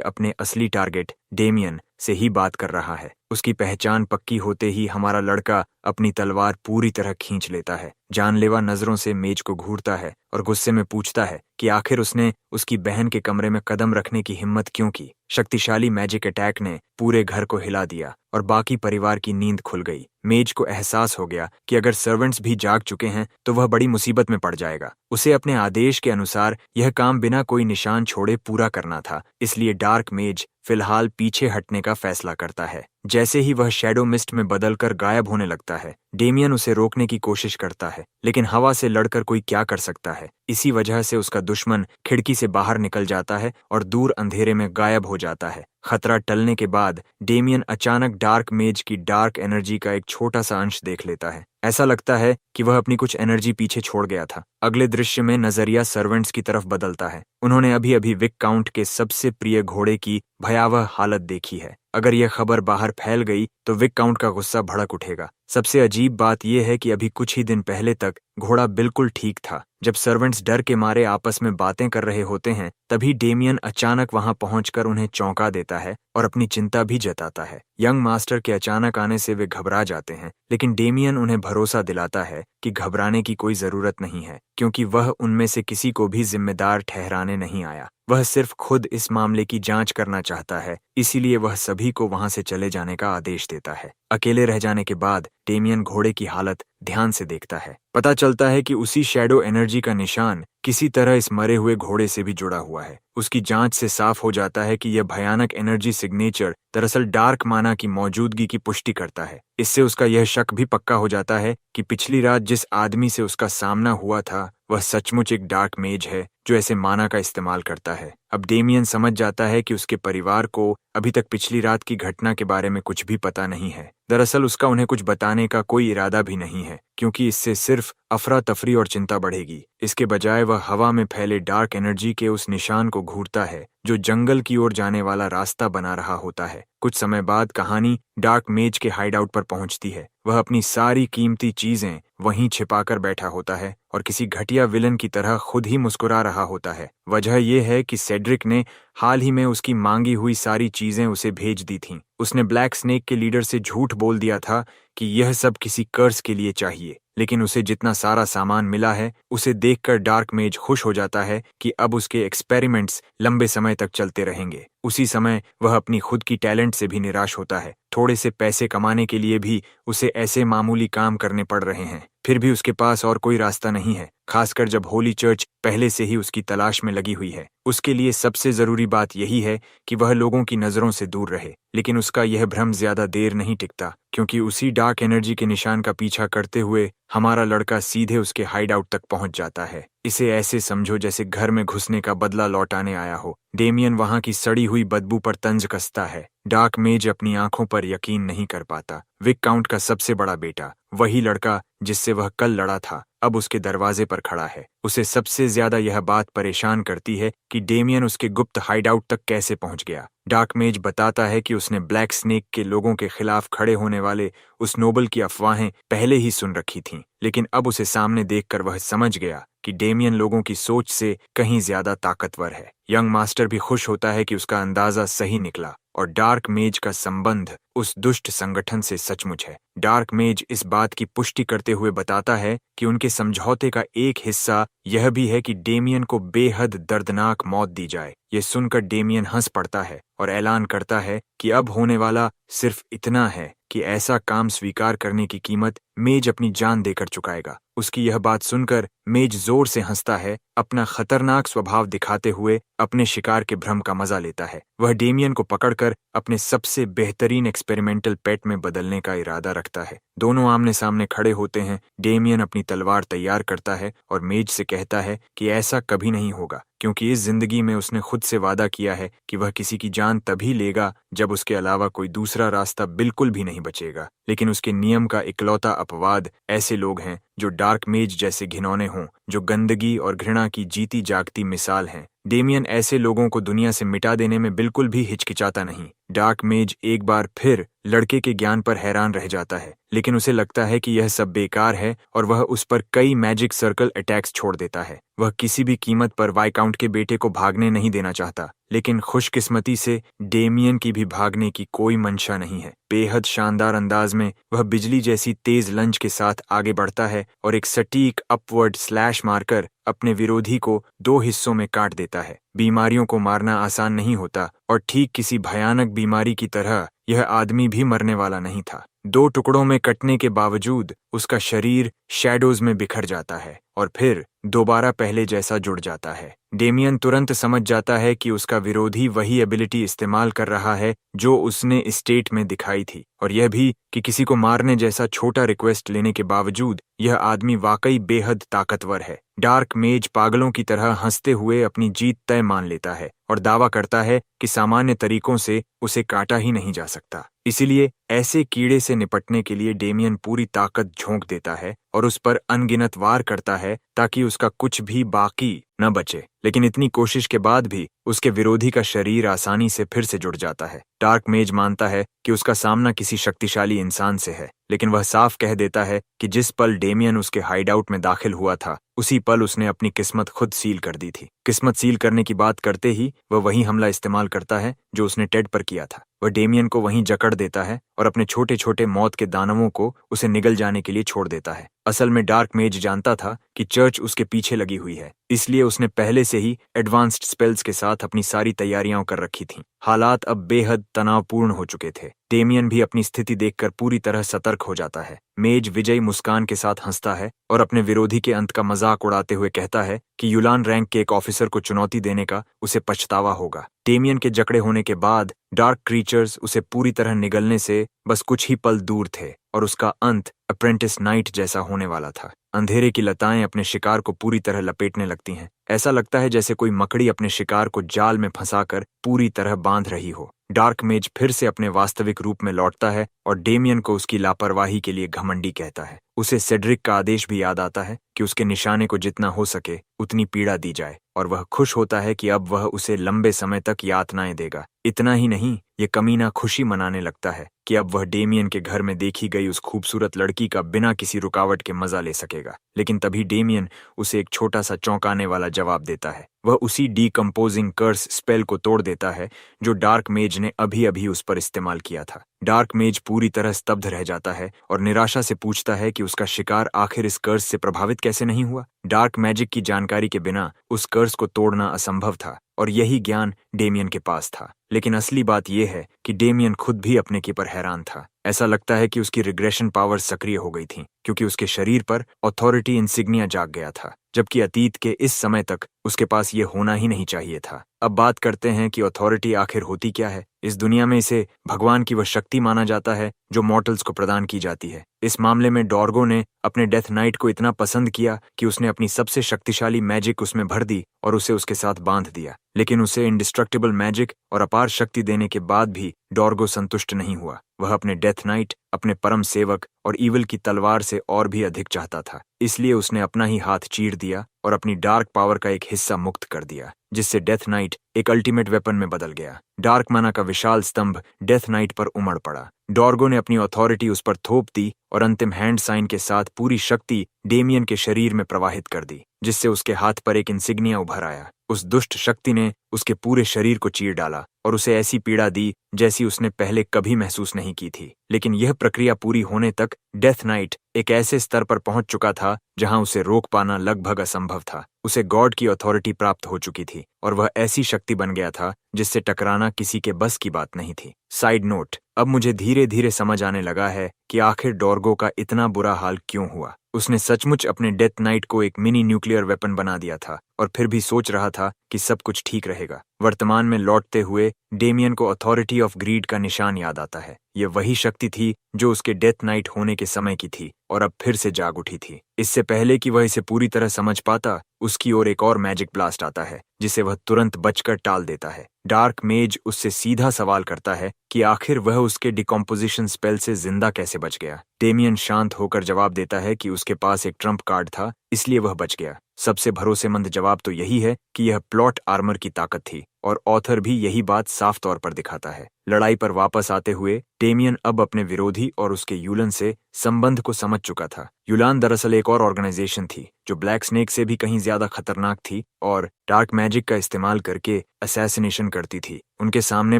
अपने असली टारगेट डेमियन से ही बात कर रहा है। उसकी पहचान पक्की होते ही हमारा लड़का अपनी तलवार पूरी तरह खींच लेता है। जानलेवा नजरों से मेज को घूरता है और गुस्से में पूछता है कि आखिर उसने उसकी बहन के कमरे में कदम रखने की हिम्मत क्यों की। शक्तिशाली मैजिक अटैक ने पूरे घर को हिला दिया और बाकी परिवार की नींद खुल गई। मेज को एहसास हो गया कि अगर सर्वेंट्स भी जाग चुके हैं तो वह बड़ी मुसीबत में पड़ जाएगा। उसे अपने आदेश के अनुसार यह काम बिना कोई निशान छोड़े पूरा करना था, इसलिए डार्क मेज फिलहाल पीछे हटने का फैसला करता है। जैसे ही वह शैडो मिस्ट में बदलकर गायब होने लगता है, डेमियन उसे रोकने की कोशिश करता है, लेकिन हवा से लड़कर कोई क्या कर सकता है। इसी वजह से उसका दुश्मन खिड़की से बाहर निकल जाता है और दूर अंधेरे में गायब हो जाता है। खतरा टलने के बाद डेमियन अचानक डार्क मेज की डार्क एनर्जी का एक छोटा सा अंश देख लेता है। ऐसा लगता है कि वह अपनी कुछ एनर्जी पीछे छोड़ गया था। अगले दृश्य में नजरिया सर्वेंट्स की तरफ बदलता है। उन्होंने अभी अभी विक काउंट के सबसे प्रिय घोड़े की भयावह हालत देखी है। अगर यह खबर बाहर फैल गई तो विक काउंट का गुस्सा भड़क उठेगा। सबसे अजीब बात यह है कि अभी कुछ ही दिन पहले तक घोड़ा बिल्कुल ठीक था। जब सर्वेंट्स डर के मारे आपस में बातें कर रहे होते हैं, तभी डेमियन अचानक वहां पहुंचकर उन्हें चौंका देता है और अपनी चिंता भी जताता है। यंग मास्टर के अचानक आने से वे घबरा जाते हैं, लेकिन डेमियन उन्हें भरोसा दिलाता है कि घबराने की कोई जरूरत नहीं है, क्योंकि वह उनमें से किसी को भी जिम्मेदार ठहराने नहीं आया। वह सिर्फ खुद इस मामले की जांच करना चाहता है, इसीलिए वह सभी को वहां से चले जाने का आदेश देता है। अकेले रह जाने के बाद डेमियन घोड़े की हालत ध्यान से देखता है। पता चलता है कि उसी शैडो एनर्जी का निशान किसी तरह इस मरे हुए घोड़े से भी जुड़ा हुआ है। उसकी जांच से साफ हो जाता है कि यह भयानक एनर्जी सिग्नेचर दरअसल डार्क माना की मौजूदगी की पुष्टि करता है। इससे उसका यह शक भी पक्का हो जाता है कि पिछली रात जिस आदमी से उसका सामना हुआ था वह सचमुच एक डार्क मेज है जो ऐसे माना का इस्तेमाल करता है। अब डेमियन समझ जाता है कि उसके परिवार को अभी तक पिछली रात की घटना के बारे में कुछ भी पता नहीं है। दरअसल उसका उन्हें कुछ बताने का कोई इरादा भी नहीं है, क्योंकि इससे सिर्फ अफरा तफरी और चिंता बढ़ेगी। इसके बजाय वह हवा में फैले डार्क एनर्जी के उस निशान को घूरता है जो जंगल की ओर जाने वाला रास्ता बना रहा होता है। कुछ समय बाद कहानी डार्क मेज के हाइडआउट पर पहुंचती है। वह अपनी सारी कीमती चीजें वहीं छिपाकर बैठा होता है और किसी घटिया विलन की तरह खुद ही मुस्कुरा रहा होता है। वजह यह है कि सेड्रिक ने हाल ही में उसकी मांगी हुई सारी चीजें उसे भेज दी थीं। उसने ब्लैक स्नेक के लीडर से झूठ बोल दिया था कि यह सब किसी कर्स के लिए चाहिए, लेकिन उसे जितना सारा सामान मिला है उसे देखकर डार्क मेज खुश हो जाता है कि अब उसके एक्सपेरिमेंट्स लंबे समय तक चलते रहेंगे। उसी समय वह अपनी खुद की टैलेंट से भी निराश होता है। थोड़े से पैसे कमाने के लिए भी उसे ऐसे मामूली काम करने पड़ रहे हैं। फिर भी उसके पास और कोई रास्ता नहीं है, खासकर जब होली चर्च पहले से ही उसकी तलाश में लगी हुई है। उसके लिए सबसे जरूरी बात यही है कि वह लोगों की नजरों से दूर रहे, लेकिन उसका यह भ्रम ज्यादा देर नहीं टिकता, क्योंकि उसी डार्क एनर्जी के निशान का पीछा करते हुए हमारा लड़का सीधे उसके हाइडआउट तक पहुंच जाता है। इसे ऐसे समझो जैसे घर में घुसने का बदला लौटाने आया हो। डेमियन वहां की सड़ी हुई बदबू पर तंज कसता है। डार्क मेज अपनी आंखों पर यकीन नहीं कर पाता। विक काउंट का सबसे बड़ा बेटा, वही लड़का जिससे वह कल लड़ा था, अब उसके दरवाजे पर खड़ा है। उसे सबसे ज्यादा यह बात परेशान करती है कि डेमियन उसके गुप्त हाइडआउट तक कैसे पहुंच गया। डार्क मेज बताता है कि उसने ब्लैक स्नेक के लोगों के खिलाफ खड़े होने वाले उस नोबल की अफवाहें पहले ही सुन रखी थीं, लेकिन अब उसे सामने देखकर वह समझ गया कि डेमियन लोगों की सोच से कहीं ज्यादा ताकतवर है। यंग मास्टर भी खुश होता है कि उसका अंदाजा सही निकला और डार्क मेज का संबंध उस दुष्ट संगठन से सचमुच है। डार्क मेज इस बात की पुष्टि करते हुए बताता है कि उनके समझौते का एक हिस्सा यह भी है कि डेमियन को बेहद दर्दनाक मौत दी जाए। ये सुनकर डेमियन हंस पड़ता है और ऐलान करता है कि अब होने वाला सिर्फ इतना है कि ऐसा काम स्वीकार करने की कीमत मेज अपनी जान देकर चुकाएगा। उसकी यह बात सुनकर मेज जोर से हंसता है, अपना खतरनाक स्वभाव दिखाते हुए अपने शिकार के भ्रम का मजा लेता है। वह डेमियन को पकड़कर अपने सबसे बेहतरीन एक्सपेरिमेंटल पेट में बदलने का इरादा रखता है। दोनों आमने सामने खड़े होते हैं। डेमियन अपनी तलवार तैयार करता है और मेज से कहता है कि ऐसा कभी नहीं होगा, क्योंकि इस जिंदगी में उसने खुद से वादा किया है कि वह किसी की जान तभी लेगा जब उसके अलावा कोई दूसरा रास्ता बिल्कुल भी नहीं बचेगा। लेकिन उसके नियम का इकलौता अपवाद ऐसे लोग हैं जो डार्क मेज जैसे घिनौने हों, जो गंदगी और घृणा की जीती जागती मिसाल हैं। डेमियन ऐसे लोगों को दुनिया से मिटा देने में बिल्कुल भी हिचकिचाता नहीं। डार्क मेज एक बार फिर लड़के के ज्ञान पर हैरान रह जाता है, लेकिन उसे लगता है कि यह सब बेकार है और वह उस पर कई मैजिक सर्कल अटैक्स छोड़ देता है। वह किसी भी कीमत पर वाइकाउंट के बेटे को भागने नहीं देना चाहता, लेकिन खुशकिस्मती से डेमियन की भी भागने की कोई मंशा नहीं है। बेहद शानदार अंदाज में वह बिजली जैसी तेज लंच के साथ आगे बढ़ता है और एक सटीक अपवर्ड स्लैश मारकर अपने विरोधी को दो हिस्सों में काट देता है। बीमारियों को मारना आसान नहीं होता और ठीक किसी भयानक बीमारी की तरह यह आदमी भी मरने वाला नहीं था। दो टुकड़ों में कटने के बावजूद उसका शरीर शैडोज में बिखर जाता है और फिर दोबारा पहले जैसा जुड़ जाता है। डेमियन तुरंत समझ जाता है कि उसका विरोधी वही एबिलिटी इस्तेमाल कर रहा है जो उसने स्टेट में दिखाई थी, और यह भी कि किसी को मारने जैसा छोटा रिक्वेस्ट लेने के बावजूद यह आदमी वाकई बेहद ताकतवर है। डार्क मेज पागलों की तरह हंसते हुए अपनी जीत तय मान लेता है और दावा करता है कि सामान्य तरीकों से उसे काटा ही नहीं जा सकता। इसीलिए ऐसे कीड़े से निपटने के लिए डेमियन पूरी ताकत झोंक देता है और उस पर अनगिनत वार करता है ताकि उसका कुछ भी बाकी न बचे। लेकिन इतनी कोशिश के बाद भी उसके विरोधी का शरीर आसानी से फिर से जुड़ जाता है। डार्क मेज मानता है कि उसका सामना किसी शक्तिशाली इंसान से है, लेकिन वह साफ कह देता है कि जिस पल डेमियन उसके हाइडआउट में दाखिल हुआ था उसी पल उसने अपनी किस्मत खुद सील कर दी थी। किस्मत सील करने की बात करते ही वह वही हमला इस्तेमाल करता है जो उसने टेड पर किया था। वह डेमियन को वहीं जकड़ देता है और अपने छोटे छोटे मौत के दानवों को उसे निगल जाने के लिए छोड़ देता है। असल में डार्क मेज जानता था कि चर्च उसके पीछे लगी हुई है, इसलिए उसने पहले से ही एडवांस्ड स्पेल्स के साथ अपनी सारी तैयारियां कर रखी थीं। हालात अब बेहद तनावपूर्ण हो चुके थे। डेमियन भी अपनी स्थिति देखकर पूरी तरह सतर्क हो जाता है। मेज विजयी मुस्कान के साथ हंसता है और अपने विरोधी के अंत का मजाक उड़ाते हुए कहता है कि यूलान रैंक के एक ऑफिसर को चुनौती देने का उसे पछतावा होगा। डेमियन के जकड़े होने के बाद डार्क क्रीचर्स उसे पूरी तरह निगलने से बस कुछ ही पल दूर थे और उसका अंत अप्रेंटिस नाइट जैसा होने वाला था। अंधेरे की लताएं अपने शिकार को पूरी तरह लपेटने लगती हैं। ऐसा लगता है जैसे कोई मकड़ी अपने शिकार को जाल में फंसाकर पूरी तरह बांध रही हो। डार्क मेज फिर से अपने वास्तविक रूप में लौटता है और डेमियन को उसकी लापरवाही के लिए घमंडी कहता है। उसे सेड्रिक का आदेश भी याद आता है कि उसके निशाने को जितना हो सके उतनी पीड़ा दी जाए, और वह खुश होता है कि अब वह उसे लंबे समय तक यातनाएं देगा। इतना ही नहीं, ये कमीना खुशी मनाने लगता है कि अब वह डेमियन के घर में देखी गई उस खूबसूरत लड़की का बिना किसी रुकावट के मजा ले सकेगा। लेकिन तभी डेमियन उसे एक छोटा सा चौंकाने वाला जवाब देता है। वह उसी डीकम्पोजिंग कर्स स्पेल को तोड़ देता है जो डार्क मेज ने अभी अभी उस पर इस्तेमाल किया था। डार्क मेज पूरी तरह स्तब्ध रह जाता है और निराशा से पूछता है कि उसका शिकार आखिर इस कर्स से प्रभावित कैसे नहीं हुआ। डार्क मैजिक की जानकारी के बिना उस कर्स को तोड़ना असंभव था, और यही ज्ञान डेमियन के पास था। लेकिन असली बात यह है कि डेमियन खुद भी अपने के पर हैरान था। ऐसा लगता है कि उसकी रिग्रेशन पावर सक्रिय हो गई थी, क्योंकि उसके शरीर पर अथॉरिटी इंसिग्निया जाग गया था, जबकि अतीत के इस समय तक उसके पास ये होना ही नहीं चाहिए था। अब बात करते हैं कि अथॉरिटी आखिर होती क्या है। इस दुनिया में इसे भगवान की वह शक्ति माना जाता है जो मॉर्टल्स को प्रदान की जाती है। इस मामले में डॉर्गो ने अपने डेथ नाइट को इतना पसंद किया कि उसने अपनी सबसे शक्तिशाली मैजिक उसमें भर दी और उसे उसके साथ बांध दिया। लेकिन उसे इंडिस्ट्रक्टिबल मैजिक और अपार शक्ति देने के बाद भी डॉर्गो संतुष्ट नहीं हुआ। वह अपने डेथ नाइट, अपने परम सेवक और ईविल की तलवार से और भी अधिक चाहता था। इसलिए उसने अपना ही हाथ चीर दिया और अपनी डार्क पावर का एक हिस्सा मुक्त कर दिया, जिससे डेथ नाइट एक अल्टीमेट वेपन में बदल गया। डार्क माना का विशाल स्तंभ डेथ नाइट पर उमड़ पड़ा। डॉर्गो ने अपनी अथॉरिटी उस पर थोप दी और अंतिम हैंड साइन के साथ पूरी शक्ति डेमियन के शरीर में प्रवाहित कर दी, जिससे उसके हाथ पर एक इंसिग्निया उभर आया। उस दुष्ट शक्ति ने उसके पूरे शरीर को चीर डाला और उसे ऐसी पीड़ा दी जैसी उसने पहले कभी महसूस नहीं की थी। लेकिन यह प्रक्रिया पूरी होने तक डेथ नाइट एक ऐसे स्तर पर पहुंच चुका था जहां उसे रोक पाना लगभग असंभव था। उसे गॉड की अथॉरिटी प्राप्त हो चुकी थी और वह ऐसी शक्ति बन गया था जिससे टकराना किसी के बस की बात नहीं थी। साइड नोट, अब मुझे धीरे धीरे समझ आने लगा है कि आखिर डॉर्गो का इतना बुरा हाल क्यों हुआ। उसने सचमुच अपने डेथ नाइट को एक मिनी न्यूक्लियर वेपन बना दिया था और फिर भी सोच रहा था कि सब कुछ ठीक रहेगा। वर्तमान में लौटते हुए डेमियन को अथॉरिटी ऑफ ग्रीड का निशान याद आता है। यह वही शक्ति थी जो उसके डेथ नाइट होने के समय की थी और अब फिर से जाग उठी थी। इससे पहले कि वह इसे पूरी तरह समझ पाता, उसकी ओर एक और मैजिक ब्लास्ट आता है जिसे वह तुरंत बचकर टाल देता है। डार्क मेज उससे सीधा सवाल करता है कि आखिर वह उसके डिकम्पोजिशन स्पेल से जिंदा कैसे बच गया। डेमियन शांत होकर जवाब देता है कि उसके पास एक ट्रम्प कार्ड था, इसलिए वह बच गया। सबसे भरोसेमंद जवाब तो यही है कि यह प्लॉट आर्मर की ताकत थी, और ऑथर भी यही बात साफ तौर पर दिखाता है। लड़ाई पर वापस आते हुए डेमियन अब अपने विरोधी और उसके यूलन से संबंध को समझ चुका था। यूलान दरअसल एक और ऑर्गेनाइजेशन थी जो ब्लैक स्नेक से भी कहीं ज्यादा खतरनाक थी और डार्क मैजिक का इस्तेमाल करके असैसिनेशन करती थी। उनके सामने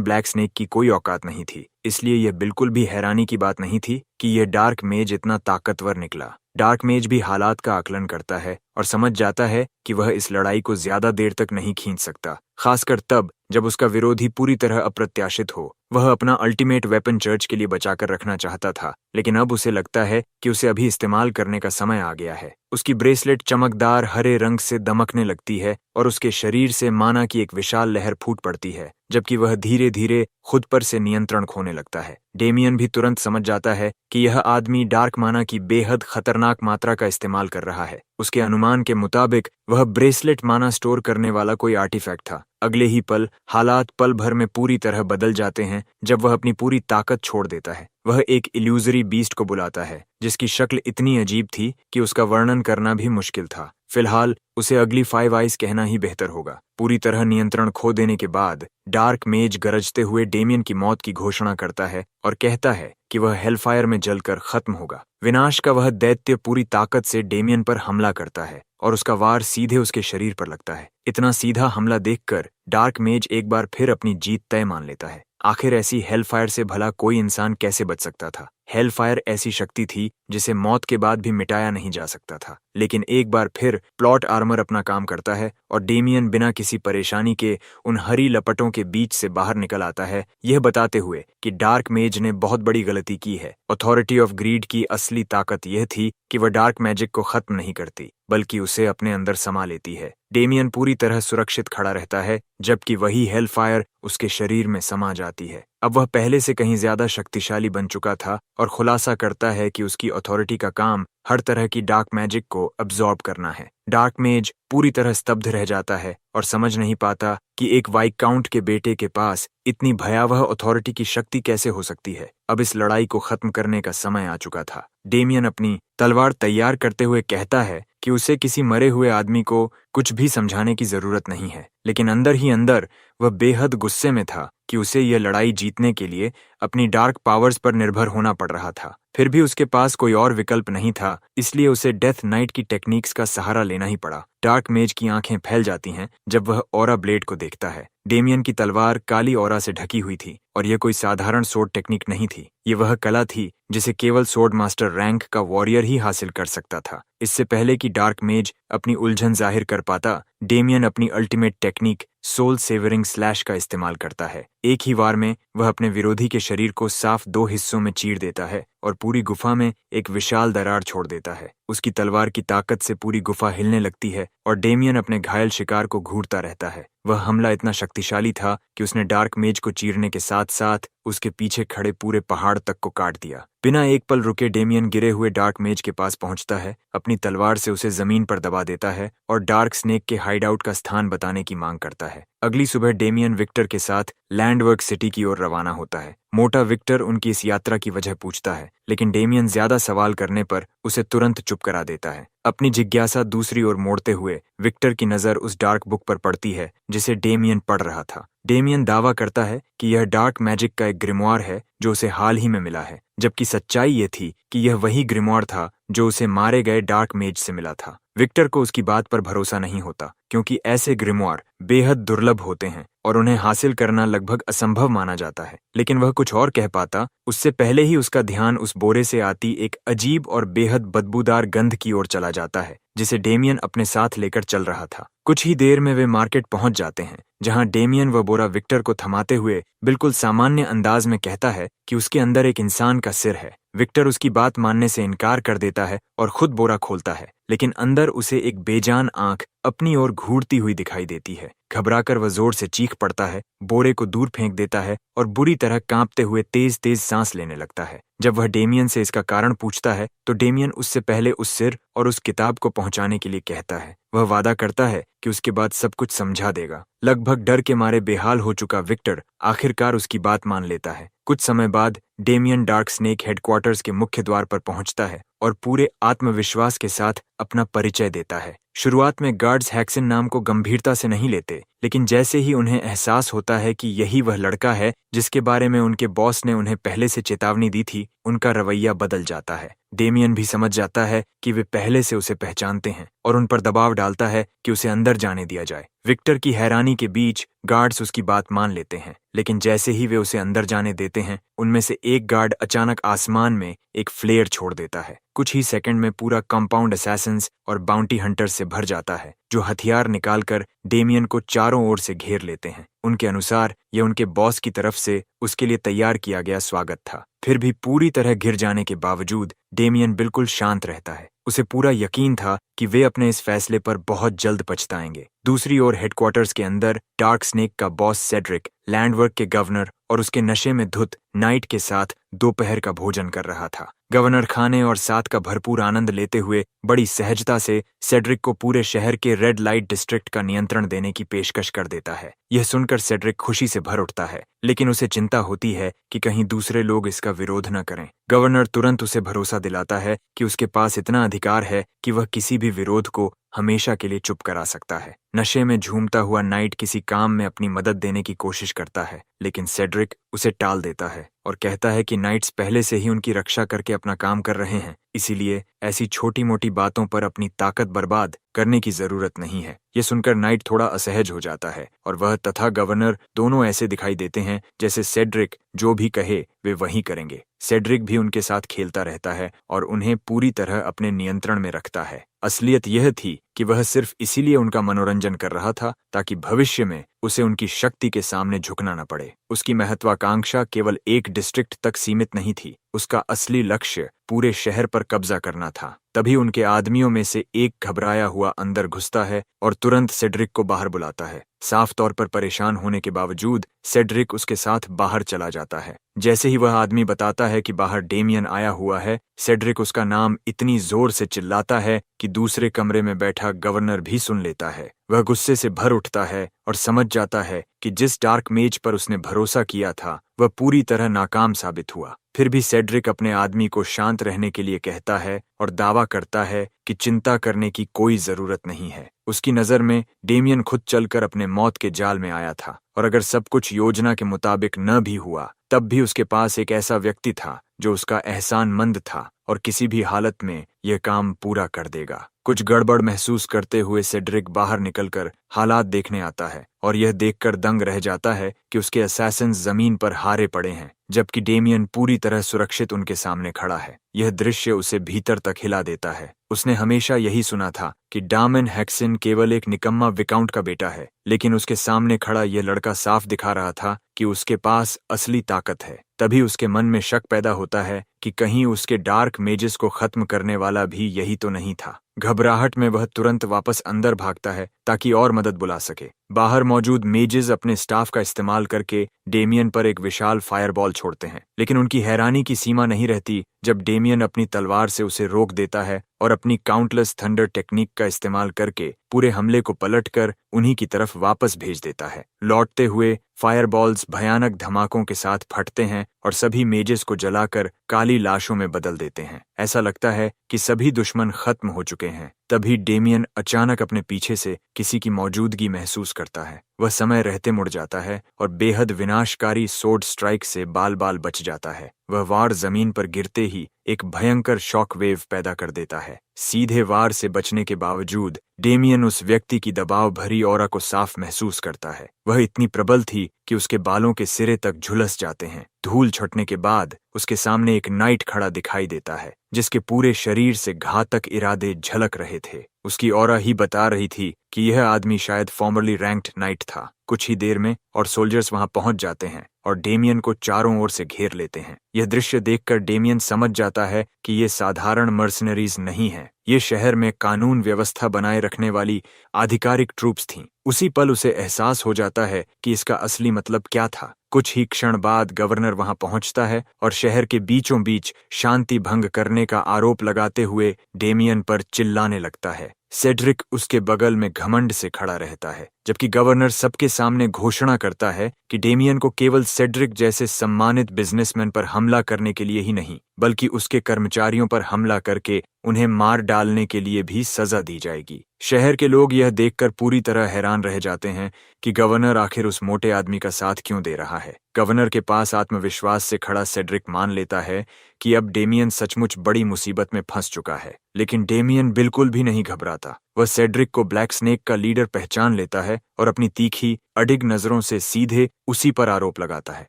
ब्लैक स्नेक की कोई औकात नहीं थी, इसलिए यह बिल्कुल भी हैरानी की बात नहीं थी कि यह डार्क मेज इतना ताकतवर निकला। डार्क मेज भी हालात का आकलन करता है और समझ जाता है कि वह इस लड़ाई को ज्यादा देर तक नहीं खींच सकता, खासकर तब जब उसका विरोधी पूरी तरह अप्रत्याशित हो। वह अपना अल्टीमेट वेपन चर्च के लिए बचाकर रखना चाहता था, लेकिन अब उसे लगता है कि उसे अभी इस्तेमाल करने का समय आ गया है। उसकी ब्रेसलेट चमकदार हरे रंग से दमकने लगती है और उसके शरीर से माना की एक विशाल लहर फूट पड़ती है, जबकि वह धीरे धीरे खुद पर से नियंत्रण खोने लगता है। डेमियन भी तुरंत समझ जाता है कि यह आदमी डार्क माना की बेहद खतरनाक मात्रा का इस्तेमाल कर रहा है। उसके अनुमान के मुताबिक वह ब्रेसलेट माना स्टोर करने वाला कोई आर्टिफैक्ट था। अगले ही पल हालात पल भर में पूरी तरह बदल जाते हैं जब वह अपनी पूरी ताकत छोड़ देता है। वह एक इल्यूजरी बीस्ट को बुलाता है जिसकी शक्ल इतनी अजीब थी कि उसका वर्णन करना भी मुश्किल था। फिलहाल उसे अगली 5 आइज कहना ही बेहतर होगा। पूरी तरह नियंत्रण खो देने के बाद डार्क मेज गरजते हुए डेमियन की मौत की घोषणा करता है और कहता है कि वह हेलफायर में जलकर खत्म होगा। विनाश का वह दैत्य पूरी ताकत से डेमियन पर हमला करता है और उसका वार सीधे उसके शरीर पर लगता है। इतना सीधा हमला देखकर डार्क मेज एक बार फिर अपनी जीत तय मान लेता है। आखिर ऐसी हेलफायर से भला कोई इंसान कैसे बच सकता था? हेलफायर ऐसी शक्ति थी जिसे मौत के बाद भी मिटाया नहीं जा सकता था। लेकिन एक बार फिर प्लॉट आर्मर अपना काम करता है और डेमियन बिना किसी परेशानी के उन हरी लपटों के बीच से बाहर निकल आता है, यह बताते हुए कि डार्क मेज ने बहुत बड़ी गलती की है। अथॉरिटी ऑफ ग्रीड की असली ताकत यह थी कि वह डार्क मैजिक को खत्म नहीं करती, बल्कि उसे अपने अंदर समा लेती है। डेमियन पूरी तरह सुरक्षित खड़ा रहता है, जबकि वही हेलफायर उसके शरीर में समा जाती है। अब वह पहले से कहीं ज्यादा शक्तिशाली बन चुका था और खुलासा करता है कि उसकी अथॉरिटी का काम हर तरह की डार्क मैजिक को अब्जॉर्ब करना है। डार्क मेज पूरी तरह स्तब्ध रह जाता है और समझ नहीं पाता कि एक वाइकाउंट के बेटे के पास इतनी भयावह अथॉरिटी की शक्ति कैसे हो सकती है। अब इस लड़ाई को खत्म करने का समय आ चुका था। डेमियन अपनी तलवार तैयार करते हुए कहता है कि उसे किसी मरे हुए आदमी को कुछ भी समझाने की जरूरत नहीं है, लेकिन अंदर ही अंदर वह बेहद गुस्से में था कि उसे यह लड़ाई जीतने के लिए अपनी डार्क पावर्स पर निर्भर होना पड़ रहा था। फिर भी उसके पास कोई और विकल्प नहीं था, इसलिए उसे डेथ नाइट की टेक्निक्स का सहारा लेना ही पड़ा। डार्क मेज की आंखें फैल जाती हैं जब वह ऑरा ब्लेड को देखता है। डेमियन की तलवार काली ऑरा से ढकी हुई थी और यह कोई साधारण सोर्ड टेक्निक नहीं थी। ये वह कला थी जिसे केवल सोर्ड मास्टर रैंक का वॉरियर ही हासिल कर सकता था। इससे पहले कि डार्क मेज अपनी उलझन जाहिर कर पाता, डेमियन अपनी ultimate technique soul severing slash का इस्तेमाल करता है। एक ही वार में वह अपने विरोधी के शरीर को साफ 2 हिस्सों में चीर देता है और पूरी गुफा में एक विशाल दरार छोड़ देता है। उसकी तलवार की ताकत से पूरी गुफा हिलने लगती है और डेमियन अपने घायल शिकार को घूरता रहता है। वह हमला इतना शक्तिशाली था कि उसने डार्क मेज को चीरने के साथ साथ उसके पीछे खड़े पूरे पहाड़ तक को काट दिया। बिना एक पल रुके डेमियन गिरे हुए डार्क मेज के पास पहुंचता है, अपनी तलवार से उसे जमीन पर दबा देता है और डार्क स्नेक के हाइडआउट का स्थान बताने की मांग करता है। अगली सुबह डेमियन विक्टर के साथ लैंडवर्क सिटी की ओर रवाना होता है। मोटा विक्टर उनकी इस यात्रा की वजह पूछता है, लेकिन डेमियन ज्यादा सवाल करने पर उसे तुरंत चुप करा देता है। अपनी जिज्ञासा दूसरी ओर मोड़ते हुए विक्टर की नजर उस डार्क बुक पर पड़ती है जिसे डेमियन पढ़ रहा था। डेमियन दावा करता है कि यह डार्क मैजिक का एक ग्रिमवार है जो उसे हाल ही में मिला है, जबकि सच्चाई ये थी कि यह वही ग्रिमवार था जो उसे मारे गए डार्क मेज से मिला था। विक्टर को उसकी बात पर भरोसा नहीं होता, क्योंकि ऐसे ग्रिमवार बेहद दुर्लभ होते हैं और उन्हें हासिल करना लगभग असंभव माना जाता है। लेकिन वह कुछ और कह पाता, उससे पहले ही उसका ध्यान उस बोरे से आती एक अजीब और बेहद बदबूदार गंध की ओर चला जाता है जिसे डेमियन अपने साथ लेकर चल रहा था। कुछ ही देर में वे मार्केट पहुंच जाते हैं, जहां डेमियन वह बोरा विक्टर को थमाते हुए बिल्कुल सामान्य अंदाज में कहता है कि उसके अंदर एक इंसान का सिर है। विक्टर उसकी बात मानने से इनकार कर देता है और खुद बोरा खोलता है, लेकिन अंदर उसे एक बेजान आंख अपनी ओर घूरती हुई दिखाई देती है। घबराकर वह जोर से चीख पड़ता है, बोरे को दूर फेंक देता है और बुरी तरह कांपते हुए तेज तेज सांस लेने लगता है। जब वह डेमियन से इसका कारण पूछता है तो डेमियन उससे पहले उस सिर और उस किताब को पहुंचाने के लिए कहता है। वह वादा करता है कि उसके बाद सब कुछ समझा देगा। लगभग डर के मारे बेहाल हो चुका विक्टर आखिरकार उसकी बात मान लेता है। कुछ समय बाद डेमियन डार्क स्नेक हेडक्वार्टर्स के मुख्य द्वार पर पहुंचता है और पूरे आत्मविश्वास के साथ अपना परिचय देता है। शुरुआत में गार्ड्स हैक्सन नाम को गंभीरता से नहीं लेते, लेकिन जैसे ही उन्हें एहसास होता है कि यही वह लड़का है जिसके बारे में उनके बॉस ने उन्हें पहले से चेतावनी दी थी, उनका रवैया बदल जाता है। डेमियन भी समझ जाता है कि वे पहले से उसे पहचानते हैं और उन पर दबाव डालता है कि उसे अंदर जाने दिया जाए। विक्टर की हैरानी के बीच गार्ड्स उसकी बात मान लेते हैं, लेकिन जैसे ही वे उसे अंदर जाने देते हैं, उनमें से एक गार्ड अचानक आसमान में एक फ्लेयर छोड़ देता है। कुछ ही सेकंड में पूरा कंपाउंड असैसिन्स और बाउंटी हंटर्स से भर जाता है, जो हथियार निकालकर डेमियन को चारों ओर से घेर लेते हैं। उनके अनुसार यह उनके बॉस की तरफ से उसके लिए तैयार किया गया स्वागत था। फिर भी पूरी तरह घिर जाने के बावजूद डेमियन बिल्कुल शांत रहता है। उसे पूरा यकीन था कि वे अपने इस फैसले पर बहुत जल्द पछताएंगे। दूसरी ओर हेडक्वार्टर्स के अंदर डार्क स्नेक का बॉस सेड्रिक लैंडवर्क के गवर्नर और उसके नशे में धुत नाइट के साथ दोपहर का भोजन कर रहा था। गवर्नर खाने और साथ का भरपूर आनंद लेते हुए बड़ी सहजता से सेड्रिक को पूरे शहर के रेड लाइट डिस्ट्रिक्ट का नियंत्रण देने की पेशकश कर देता है। यह सुनकर सेड्रिक खुशी से भर उठता है, लेकिन उसे चिंता होती है कि कहीं दूसरे लोग इसका विरोध न करें। गवर्नर तुरंत उसे भरोसा दिलाता है कि उसके पास इतना अधिकार है कि वह किसी भी विरोध को हमेशा के लिए चुप करा सकता है। नशे में झूमता हुआ नाइट किसी काम में अपनी मदद देने की कोशिश करता है, लेकिन सेड्रिक उसे टाल देता है और कहता है कि नाइट्स पहले से ही उनकी रक्षा करके अपना काम कर रहे हैं, इसीलिए ऐसी छोटी मोटी बातों पर अपनी ताकत बर्बाद करने की जरूरत नहीं है। यह सुनकर नाइट थोड़ा असहज हो जाता है और वह तथा गवर्नर दोनों ऐसे दिखाई देते हैं जैसे सेड्रिक जो भी कहे वे वही करेंगे। सेड्रिक भी उनके साथ खेलता रहता है और उन्हें पूरी तरह अपने नियंत्रण में रखता है। असलियत यह थी कि कि वह सिर्फ इसीलिए उनका मनोरंजन कर रहा था ताकि भविष्य में उसे उनकी शक्ति के सामने झुकना न पड़े। उसकी महत्वाकांक्षा केवल एक डिस्ट्रिक्ट तक सीमित नहीं थी, उसका असली लक्ष्य पूरे शहर पर कब्जा करना था। तभी उनके आदमियों में से एक घबराया हुआ अंदर घुसता है और तुरंत सेड्रिक को बाहर बुलाता है। साफ तौर पर परेशान होने के बावजूद सेड्रिक उसके साथ बाहर चला जाता है। जैसे ही वह आदमी बताता है कि बाहर डेमियन आया हुआ है, सेड्रिक उसका नाम इतनी जोर से चिल्लाता है कि दूसरे कमरे में बैठा गवर्नर भी सुन लेता है। वह गुस्से से भर उठता है और समझ जाता है कि जिस डार्क मेज पर उसने भरोसा किया था वह पूरी तरह नाकाम साबित हुआ। फिर भी सेड्रिक अपने आदमी को शांत रहने के लिए कहता है और दावा करता है कि चिंता करने की कोई जरूरत नहीं है। उसकी नजर में डेमियन खुद चलकर अपने मौत के जाल में आया था, और अगर सब कुछ योजना के मुताबिक न भी हुआ तब भी उसके पास एक ऐसा व्यक्ति था जो उसका एहसानमंद था और किसी भी हालत में यह काम पूरा कर देगा। कुछ गड़बड़ महसूस करते हुए सेड्रिक बाहर निकलकर हालात देखने आता है और यह देखकर दंग रह जाता है कि उसके असैसिन्स जमीन पर हारे पड़े हैं, जबकि डेमियन पूरी तरह सुरक्षित उनके सामने खड़ा है। यह दृश्य उसे भीतर तक हिला देता है। उसने हमेशा यही सुना था कि डामन हैक्सिन केवल एक निकम्मा विकाउंट का बेटा है, लेकिन उसके सामने खड़ा यह लड़का साफ दिखा रहा था कि उसके पास असली ताकत है। तभी उसके मन में शक पैदा होता है कि कहीं उसके डार्क मेजेस को खत्म करने वाला भी यही तो नहीं था। घबराहट में वह तुरंत वापस अंदर भागता है ताकि और मदद बुला सके। बाहर मौजूद मेजेस अपने स्टाफ का इस्तेमाल करके डेमियन पर एक विशाल फायरबॉल छोड़ते हैं, लेकिन उनकी हैरानी की सीमा नहीं रहती जब डेमियन अपनी तलवार से उसे रोक देता है और अपनी काउंटलेस थंडर टेक्निक का इस्तेमाल करके पूरे हमले को पलटकर उन्हीं की तरफ वापस भेज देता है। लौटते हुए फायरबॉल्स भयानक धमाकों के साथ फटते हैं और सभी मेजेस को जलाकर काली लाशों में बदल देते हैं। ऐसा लगता है कि सभी दुश्मन खत्म हो चुके हैं। तभी डेमियन अचानक अपने पीछे से किसी की मौजूदगी महसूस करता है। वह समय रहते मुड़ जाता है और बेहद विनाशकारी सोर्ड स्ट्राइक से बाल बाल बच जाता है। वह वार जमीन पर गिरते ही एक भयंकर शॉक वेव पैदा कर देता है। सीधे वार से बचने के बावजूद डेमियन उस व्यक्ति की दबाव भरी ऑरा को साफ महसूस करता है। वह इतनी प्रबल थी कि उसके बालों के सिरे तक झुलस जाते हैं। धूल छटने के बाद उसके सामने एक नाइट खड़ा दिखाई देता है, जिसके पूरे शरीर से घातक इरादे झलक रहे थे। उसकी ऑरा ही बता रही थी कि यह आदमी शायद फॉर्मरली रैंक्ड नाइट था। कुछ ही देर में और सोल्जर्स वहां पहुंच जाते हैं और डेमियन को चारों ओर से घेर लेते हैं। यह दृश्य देखकर डेमियन समझ जाता है कि ये साधारण मर्सनरीज नहीं है, ये शहर में कानून व्यवस्था बनाए रखने वाली आधिकारिक ट्रूप्स थीं। उसी पल उसे एहसास हो जाता है कि इसका असली मतलब क्या था। कुछ ही क्षण बाद गवर्नर वहां पहुंचता है और शहर के बीचों बीच शांति भंग करने का आरोप लगाते हुए डेमियन पर चिल्लाने लगता है। सेड्रिक उसके बगल में घमंड से खड़ा रहता है, जबकि गवर्नर सबके सामने घोषणा करता है कि डेमियन को केवल सेड्रिक जैसे सम्मानित बिजनेसमैन पर हमला करने के लिए ही नहीं, बल्कि उसके कर्मचारियों पर हमला करके उन्हें मार डालने के लिए भी सजा दी जाएगी। शहर के लोग यह देखकर पूरी तरह हैरान रह जाते हैं कि गवर्नर आखिर उस मोटे आदमी का साथ क्यों दे रहा है। गवर्नर के पास आत्मविश्वास से खड़ा सेड्रिक मान लेता है कि अब डेमियन सचमुच बड़ी मुसीबत में फंस चुका है, लेकिन डेमियन बिल्कुल भी नहीं घबराता। वह सेड्रिक को ब्लैक स्नेक का लीडर पहचान लेता है और अपनी तीखी अडिग नजरों से सीधे उसी पर आरोप लगाता है।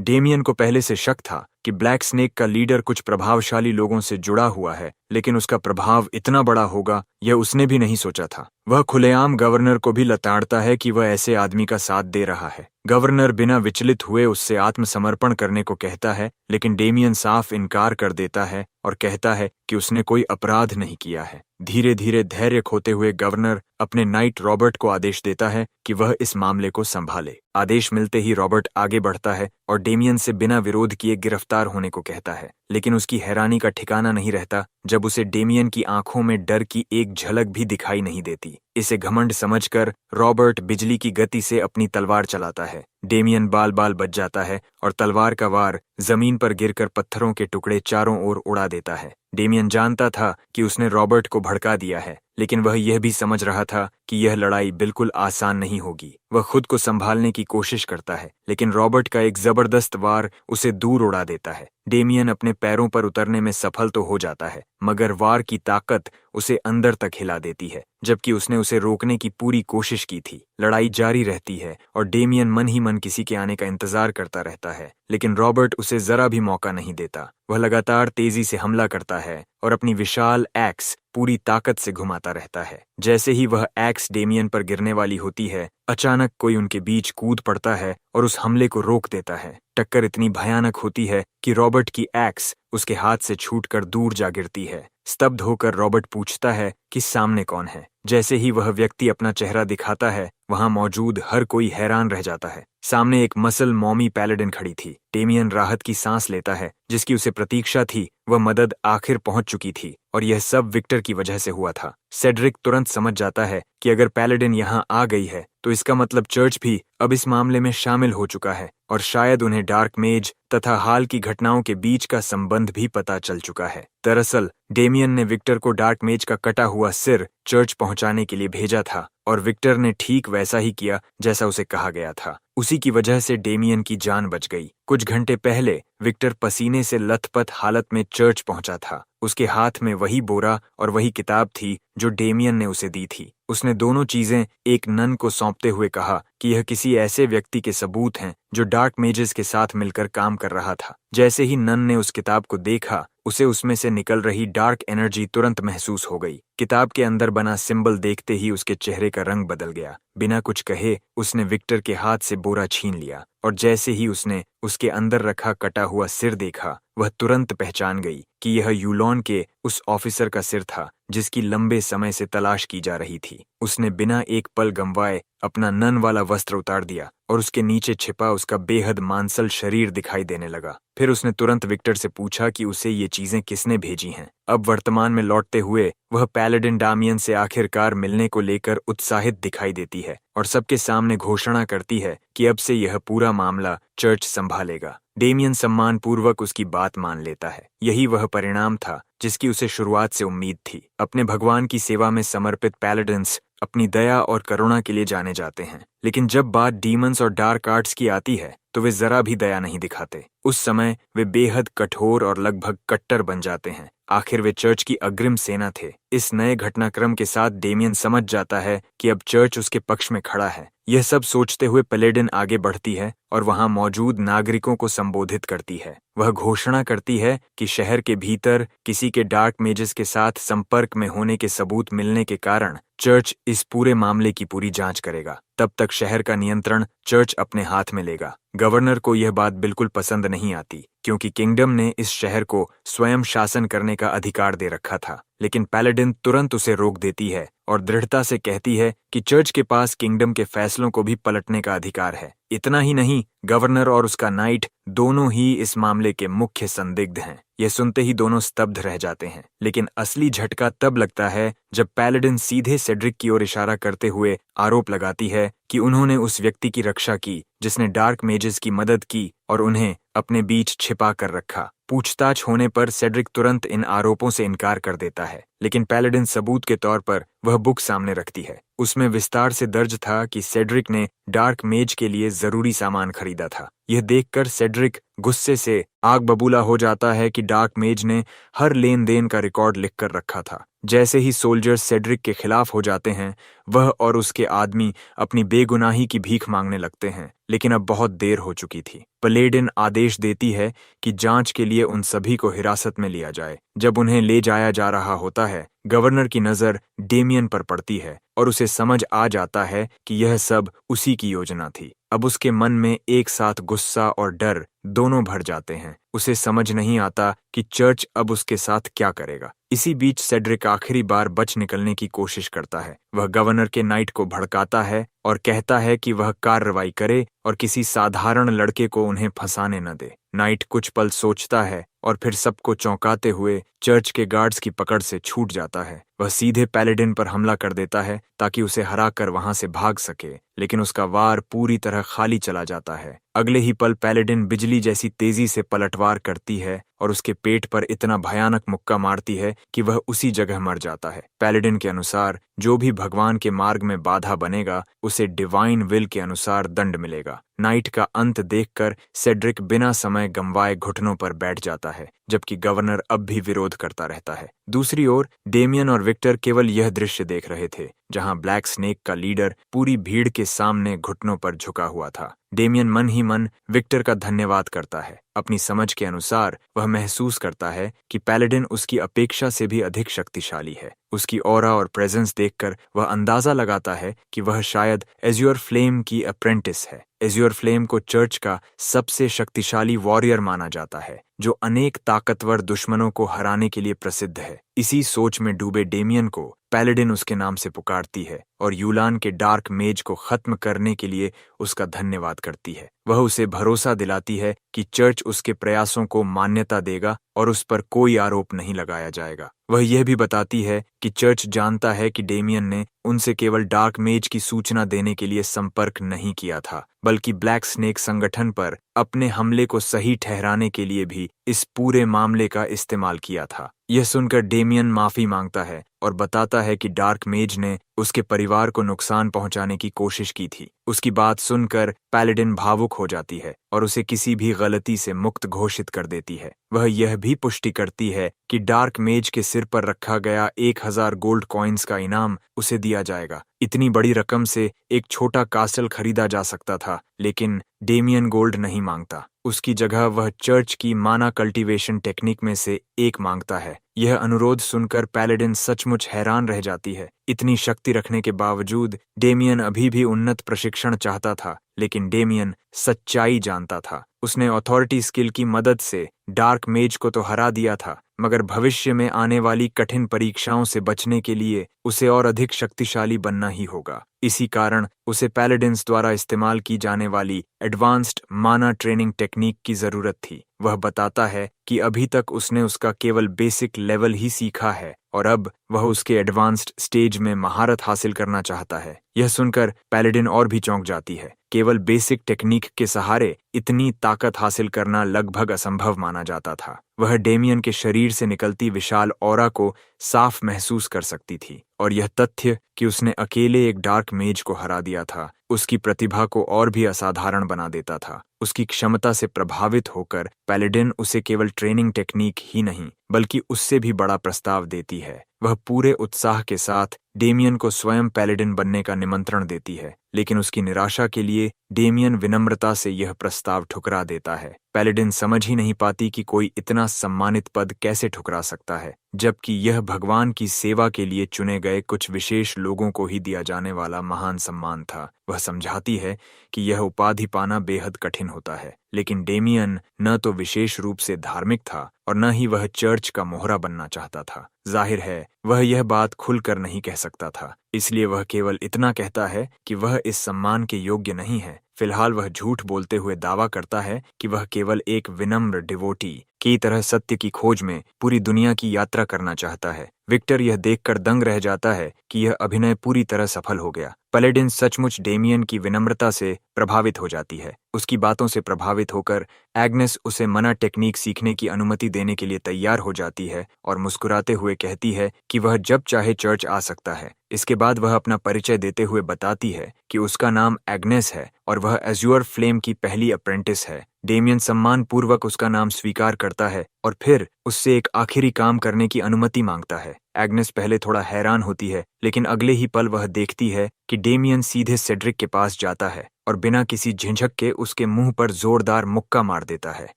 डेमियन को पहले से शक था कि ब्लैक स्नेक का लीडर कुछ प्रभावशाली लोगों से जुड़ा हुआ है, लेकिन उसका प्रभाव इतना बड़ा होगा यह उसने भी नहीं सोचा था। वह खुलेआम गवर्नर को भी लताड़ता है कि वह ऐसे आदमी का साथ दे रहा है। गवर्नर बिना विचलित हुए उससे आत्मसमर्पण करने को कहता है, लेकिन डेमियन साफ इनकार कर देता है और कहता है कि उसने कोई अपराध नहीं किया है। धीरे धीरे धैर्य खोते हुए गवर्नर अपने नाइट रॉबर्ट को आदेश देता है कि वह इस मामले को संभाले। आदेश मिलते ही रॉबर्ट आगे बढ़ता है और डेमियन से बिना विरोध किए गिरफ्तार होने को कहता है, लेकिन उसकी हैरानी का ठिकाना नहीं रहता जब उसे डेमियन की आंखों में डर की एक झलक भी दिखाई नहीं देती। इसे घमंड समझकर रॉबर्ट बिजली की गति से अपनी तलवार चलाता है। डेमियन बाल बाल बच जाता है और तलवार का वार जमीन पर गिरकर पत्थरों के टुकड़े चारों ओर उड़ा देता है। डेमियन जानता था कि उसने रॉबर्ट को भड़का दिया है, लेकिन वह यह भी समझ रहा था कि यह लड़ाई बिल्कुल आसान नहीं होगी। वह खुद को संभालने की कोशिश करता है, लेकिन रॉबर्ट का एक जबरदस्त वार उसे दूर उड़ा देता है। डेमियन अपने पैरों पर उतरने में सफल तो हो जाता है, मगर वार की ताकत उसे अंदर तक हिला देती है, जबकि उसने उसे रोकने की पूरी कोशिश की थी। लड़ाई जारी रहती है और डेमियन मन ही मन किसी के आने का इंतजार करता रहता है। लेकिन रॉबर्ट उसे जरा भी मौका नहीं देता। वह लगातार तेजी से हमला करता है और अपनी विशाल एक्स पूरी ताकत से घुमाता रहता है। जैसे ही वह एक्स डेमियन पर गिरने वाली होती है, अचानक कोई उनके बीच कूद पड़ता है और उस हमले को रोक देता है। टक्कर इतनी भयानक होती है कि रॉबर्ट की एक्स उसके हाथ से छूटकर दूर जा गिरती है। स्तब्ध होकर रॉबर्ट पूछता है कि सामने कौन है। जैसे ही वह व्यक्ति अपना चेहरा दिखाता है, वहां मौजूद हर कोई हैरान रह जाता है। सामने एक मसल मॉमी पैलेडिन खड़ी थी। डेमियन राहत की सांस लेता है, जिसकी उसे प्रतीक्षा थी। वह मदद आखिर पहुंच चुकी थी और यह सब विक्टर की वजह से हुआ था। सेड्रिक तुरंत समझ जाता है कि अगर पैलेडिन यहां आ गई है तो इसका मतलब चर्च भी अब इस मामले में शामिल हो चुका है और शायद उन्हें डार्क मेज तथा हाल की घटनाओं के बीच का संबंध भी पता चल चुका है। दरअसल डेमियन ने विक्टर को डार्क मेज का कटा हुआ सिर चर्च पहुंचाने के लिए भेजा था और विक्टर ने ठीक वैसा ही किया जैसा उसे कहा गया था। उसी की वजह से डेमियन की जान बच गई। कुछ घंटे पहले विक्टर पसीने से लथपथ हालत में चर्च पहुंचा था। उसके हाथ में वही बोरा और वही किताब थी जो डेमियन ने उसे दी थी। उसने दोनों चीजें एक नन को सौंपते हुए कहा कि यह किसी ऐसे व्यक्ति के सबूत हैं जो डार्क मेजेस के साथ मिलकर काम कर रहा था। जैसे ही नन ने उस किताब को देखा, उसे उसमें से निकल रही डार्क एनर्जी तुरंत महसूस हो गई। किताब के अंदर बना सिंबल देखते ही उसके चेहरे का रंग बदल गया। बिना कुछ कहे उसने विक्टर के हाथ से बोरा छीन लिया और जैसे ही उसने उसके अंदर रखा कटा हुआ सिर देखा, वह तुरंत पहचान गई कि यह यूलॉन के उस ऑफिसर का सिर था जिसकी लंबे समय से तलाश की जा रही थी। उसने बिना एक पल गंवाए अपना नन वाला वस्त्र उतार दिया और उसके नीचे छिपा उसका बेहद मांसल शरीर दिखाई देने लगा। फिर उसने तुरंत विक्टर से पूछा कि उसे ये चीजें किसने भेजी हैं। अब वर्तमान में लौटते हुए वह पैलेडिन डामियन से आखिरकार मिलने को लेकर उत्साहित दिखाई देती है और सबके सामने घोषणा करती है कि अब से यह पूरा मामला चर्च संभालेगा। डेमियन सम्मानपूर्वक उसकी बात मान लेता है। यही वह परिणाम था जिसकी उसे शुरुआत से उम्मीद थी। अपने भगवान की सेवा में समर्पित पैलेडिन्स अपनी दया और करुणा के लिए जाने जाते हैं, लेकिन जब बात डीमंस और डार्क आर्ट्स की आती है तो वे जरा भी दया नहीं दिखाते। उस समय वे बेहद कठोर और लगभग कट्टर बन जाते हैं। आखिर वे चर्च की अग्रिम सेना थे। इस नए घटनाक्रम के साथ डेमियन समझ जाता है कि अब चर्च उसके पक्ष में खड़ा है। यह सब सोचते हुए पैलेडिन आगे बढ़ती है और वहां मौजूद नागरिकों को संबोधित करती है। वह घोषणा करती है कि शहर के भीतर किसी के डार्क मेजेस के साथ संपर्क में होने के सबूत मिलने के कारण चर्च इस पूरे मामले की पूरी जांच करेगा। तब तक शहर का नियंत्रण चर्च अपने हाथ में लेगा। गवर्नर को यह बात बिल्कुल पसंद नहीं आती, क्योंकि किंगडम ने इस शहर को स्वयं शासन करने का अधिकार दे रखा था। लेकिन पैलेडिन तुरंत उसे रोक देती है और दृढ़ता से कहती है कि चर्च के पास किंगडम के फैसलों को भी पलटने का अधिकार है। इतना ही नहीं, गवर्नर और उसका नाइट दोनों ही इस मामले के मुख्य संदिग्ध हैं। यह सुनते ही दोनों स्तब्ध रह जाते हैं। लेकिन असली झटका तब लगता है जब पैलेडिन सीधे सेड्रिक की ओर इशारा करते हुए आरोप लगाती है कि उन्होंने उस व्यक्ति की रक्षा की जिसने डार्क मेजेस की मदद की और उन्हें अपने बीच छिपा कर रखा। पूछताछ होने पर सेड्रिक तुरंत इन आरोपों से इनकार कर देता है, लेकिन पैलेडिन सबूत के तौर पर वह बुक सामने रखती है। उसमें विस्तार से दर्ज था कि सेड्रिक ने डार्क मेज के लिए जरूरी सामान खरीदा था। यह देखकर सेड्रिक गुस्से से आग बबूला हो जाता है कि डार्क मेज ने हर लेन देन का रिकॉर्ड लिख कर रखा था। जैसे ही सोल्जर्स सेड्रिक के खिलाफ हो जाते हैं, वह और उसके आदमी अपनी बेगुनाही की भीख मांगने लगते हैं, लेकिन अब बहुत देर हो चुकी थी। पैलेडिन आदेश देती है कि जांच के लिए उन सभी को हिरासत में लिया जाए। जब उन्हें ले जाया जा रहा होता है, गवर्नर की नजर डेमियन पर पड़ती है और उसे समझ आ जाता है कि यह सब उसी की योजना थी। अब उसके मन में एक साथ गुस्सा और डर दोनों भर जाते हैं। उसे समझ नहीं आता कि चर्च अब उसके साथ क्या करेगा। इसी बीच सेड्रिक आखिरी बार बच निकलने की कोशिश करता है। वह गवर्नर के नाइट को भड़काता है और कहता है कि वह कार्रवाई करे और किसी साधारण लड़के को उन्हें फंसाने न दे। नाइट कुछ पल सोचता है और फिर सबको चौंकाते हुए चर्च के गार्ड्स की पकड़ से छूट जाता है। वह सीधे पैलेडिन पर हमला कर देता है ताकि उसे हराकर वहां से भाग सके, लेकिन उसका वार पूरी तरह खाली चला जाता है। अगले ही पल पैलेडिन बिजली जैसी तेजी से पलटवार करती है और उसके पेट पर इतना भयानक मुक्का मारती है कि वह उसी जगह मर जाता है। पैलेडिन के अनुसार जो भी भगवान के मार्ग में बाधा बनेगा उसे डिवाइन विल के अनुसार दंड मिलेगा। नाइट का अंत देखकर सेड्रिक बिना समय गंवाए घुटनों पर बैठ जाता है, जबकि गवर्नर अब भी विरोध करता रहता है। दूसरी ओर डेमियन और विक्टर केवल यह दृश्य देख रहे थे, जहां ब्लैक स्नेक का लीडर पूरी भीड़ के सामने घुटनों पर झुका हुआ था। डेमियन मन ही मन विक्टर का धन्यवाद करता है। अपनी समझ के अनुसार वह महसूस करता है कि पैलेडिन उसकी अपेक्षा से भी अधिक शक्तिशाली है। उसकी ऑरा और प्रेजेंस देखकर वह अंदाजा लगाता है कि वह शायद एज्योर फ्लेम की अप्रेंटिस है। एज्योर फ्लेम को चर्च का सबसे शक्तिशाली वॉरियर माना जाता है, जो अनेक ताकतवर दुश्मनों को हराने के लिए प्रसिद्ध है। इसी सोच में डूबे डेमियन को पैलेडिन उसके नाम से पुकारती है और यूलान के डार्क मेज को खत्म करने के लिए उसका धन्यवाद करती है। वह उसे भरोसा दिलाती है कि चर्च उसके प्रयासों को मान्यता देगा और उस पर कोई आरोप नहीं लगाया जाएगा। वह यह भी बताती है कि चर्च जानता है कि डेमियन ने उनसे केवल डार्क मेज की सूचना देने के लिए संपर्क नहीं किया था, बल्कि ब्लैक स्नेक संगठन पर अपने हमले को सही ठहराने के लिए भी इस पूरे मामले का इस्तेमाल किया था। यह सुनकर डेमियन माफी मांगता है और बताता है कि डार्क मेज ने उसके परिवार को नुकसान पहुंचाने की कोशिश की थी। उसकी बात सुनकर पैलेडिन भावुक हो जाती है और उसे किसी भी गलती से मुक्त घोषित कर देती है। वह यह भी पुष्टि करती है कि डार्क मेज के सिर पर रखा गया 1000 गोल्ड कॉइन्स का इनाम उसे दिया जाएगा। इतनी बड़ी रकम से एक छोटा कास्टल खरीदा जा सकता था, लेकिन डेमियन गोल्ड नहीं मांगता। उसकी जगह वह चर्च की माना कल्टीवेशन टेक्निक में से एक मांगता है। यह अनुरोध सुनकर पैलेडिन सचमुच हैरान रह जाती है। इतनी शक्ति रखने के बावजूद डेमियन अभी भी उन्नत प्रशिक्षण चाहता था, लेकिन डेमियन सच्चाई जानता था। उसने अथॉरिटी स्किल की मदद से डार्क मेज को तो हरा दिया था, मगर भविष्य में आने वाली कठिन परीक्षाओं से बचने के लिए उसे और अधिक शक्तिशाली बनना ही होगा। इसी कारण उसे पैलेडिन्स द्वारा इस्तेमाल की जाने वाली एडवांस्ड माना ट्रेनिंग टेक्निक की जरूरत थी। वह बताता है कि अभी तक उसने उसका केवल बेसिक लेवल ही सीखा है और अब वह उसके एडवांस्ड स्टेज में महारत हासिल करना चाहता है। यह सुनकर पैलेडिन और भी चौंक जाती है। केवल बेसिक टेक्निक के सहारे इतनी ताकत हासिल करना लगभग असंभव माना जाता था। वह डेमियन के शरीर से निकलती विशाल ऑरा को साफ महसूस कर सकती थी और यह तथ्य कि उसने अकेले एक डार्क मेज को हरा दिया था उसकी प्रतिभा को और भी असाधारण बना देता था। उसकी क्षमता से प्रभावित होकर पैलेडिन उसे केवल ट्रेनिंग टेक्निक ही नहीं बल्कि उससे भी बड़ा प्रस्ताव देती है। वह पूरे उत्साह के साथ डेमियन को स्वयं पैलेडिन बनने का निमंत्रण देती है, लेकिन उसकी निराशा के लिए डेमियन विनम्रता से यह प्रस्ताव ठुकरा देता है। पैलेडिन समझ ही नहीं पाती कि कोई इतना सम्मानित पद कैसे ठुकरा सकता है, जबकि यह भगवान की सेवा के लिए चुने गए कुछ विशेष लोगों को ही दिया जाने वाला महान सम्मान था। वह समझाती है कि यह उपाधि पाना बेहद कठिन होता है, लेकिन डेमियन न तो विशेष रूप से धार्मिक था और न ही वह चर्च का मोहरा बनना चाहता था। जाहिर है वह यह बात खुलकर नहीं कह सकता था, इसलिए वह केवल इतना कहता है कि वह इस सम्मान के योग्य नहीं है। फिलहाल वह झूठ बोलते हुए दावा करता है कि वह केवल एक विनम्र डिवोटी की तरह सत्य की खोज में पूरी दुनिया की यात्रा करना चाहता है। विक्टर यह देखकर दंग रह जाता है कि यह अभिनय पूरी तरह सफल हो गया। पैलेडिन सचमुच डेमियन की विनम्रता से प्रभावित हो जाती है। उसकी बातों से प्रभावित होकर एग्नेस उसे मना टेक्निक सीखने की अनुमति देने के लिए तैयार हो जाती है और मुस्कुराते हुए कहती है कि वह जब चाहे चर्च आ सकता है। इसके बाद वह अपना परिचय देते हुए बताती है कि उसका नाम एग्नेस है और वह एज्योर फ्लेम की पहली अप्रेंटिस है। डेमियन सम्मान पूर्वक उसका नाम स्वीकार करता है और फिर उससे एक आखिरी काम करने की अनुमति मांगता है। एग्नेस पहले थोड़ा हैरान होती है, लेकिन अगले ही पल वह देखती है कि डेमियन सीधे सेड्रिक के पास जाता है और बिना किसी झिझक के उसके मुंह पर जोरदार मुक्का मार देता है।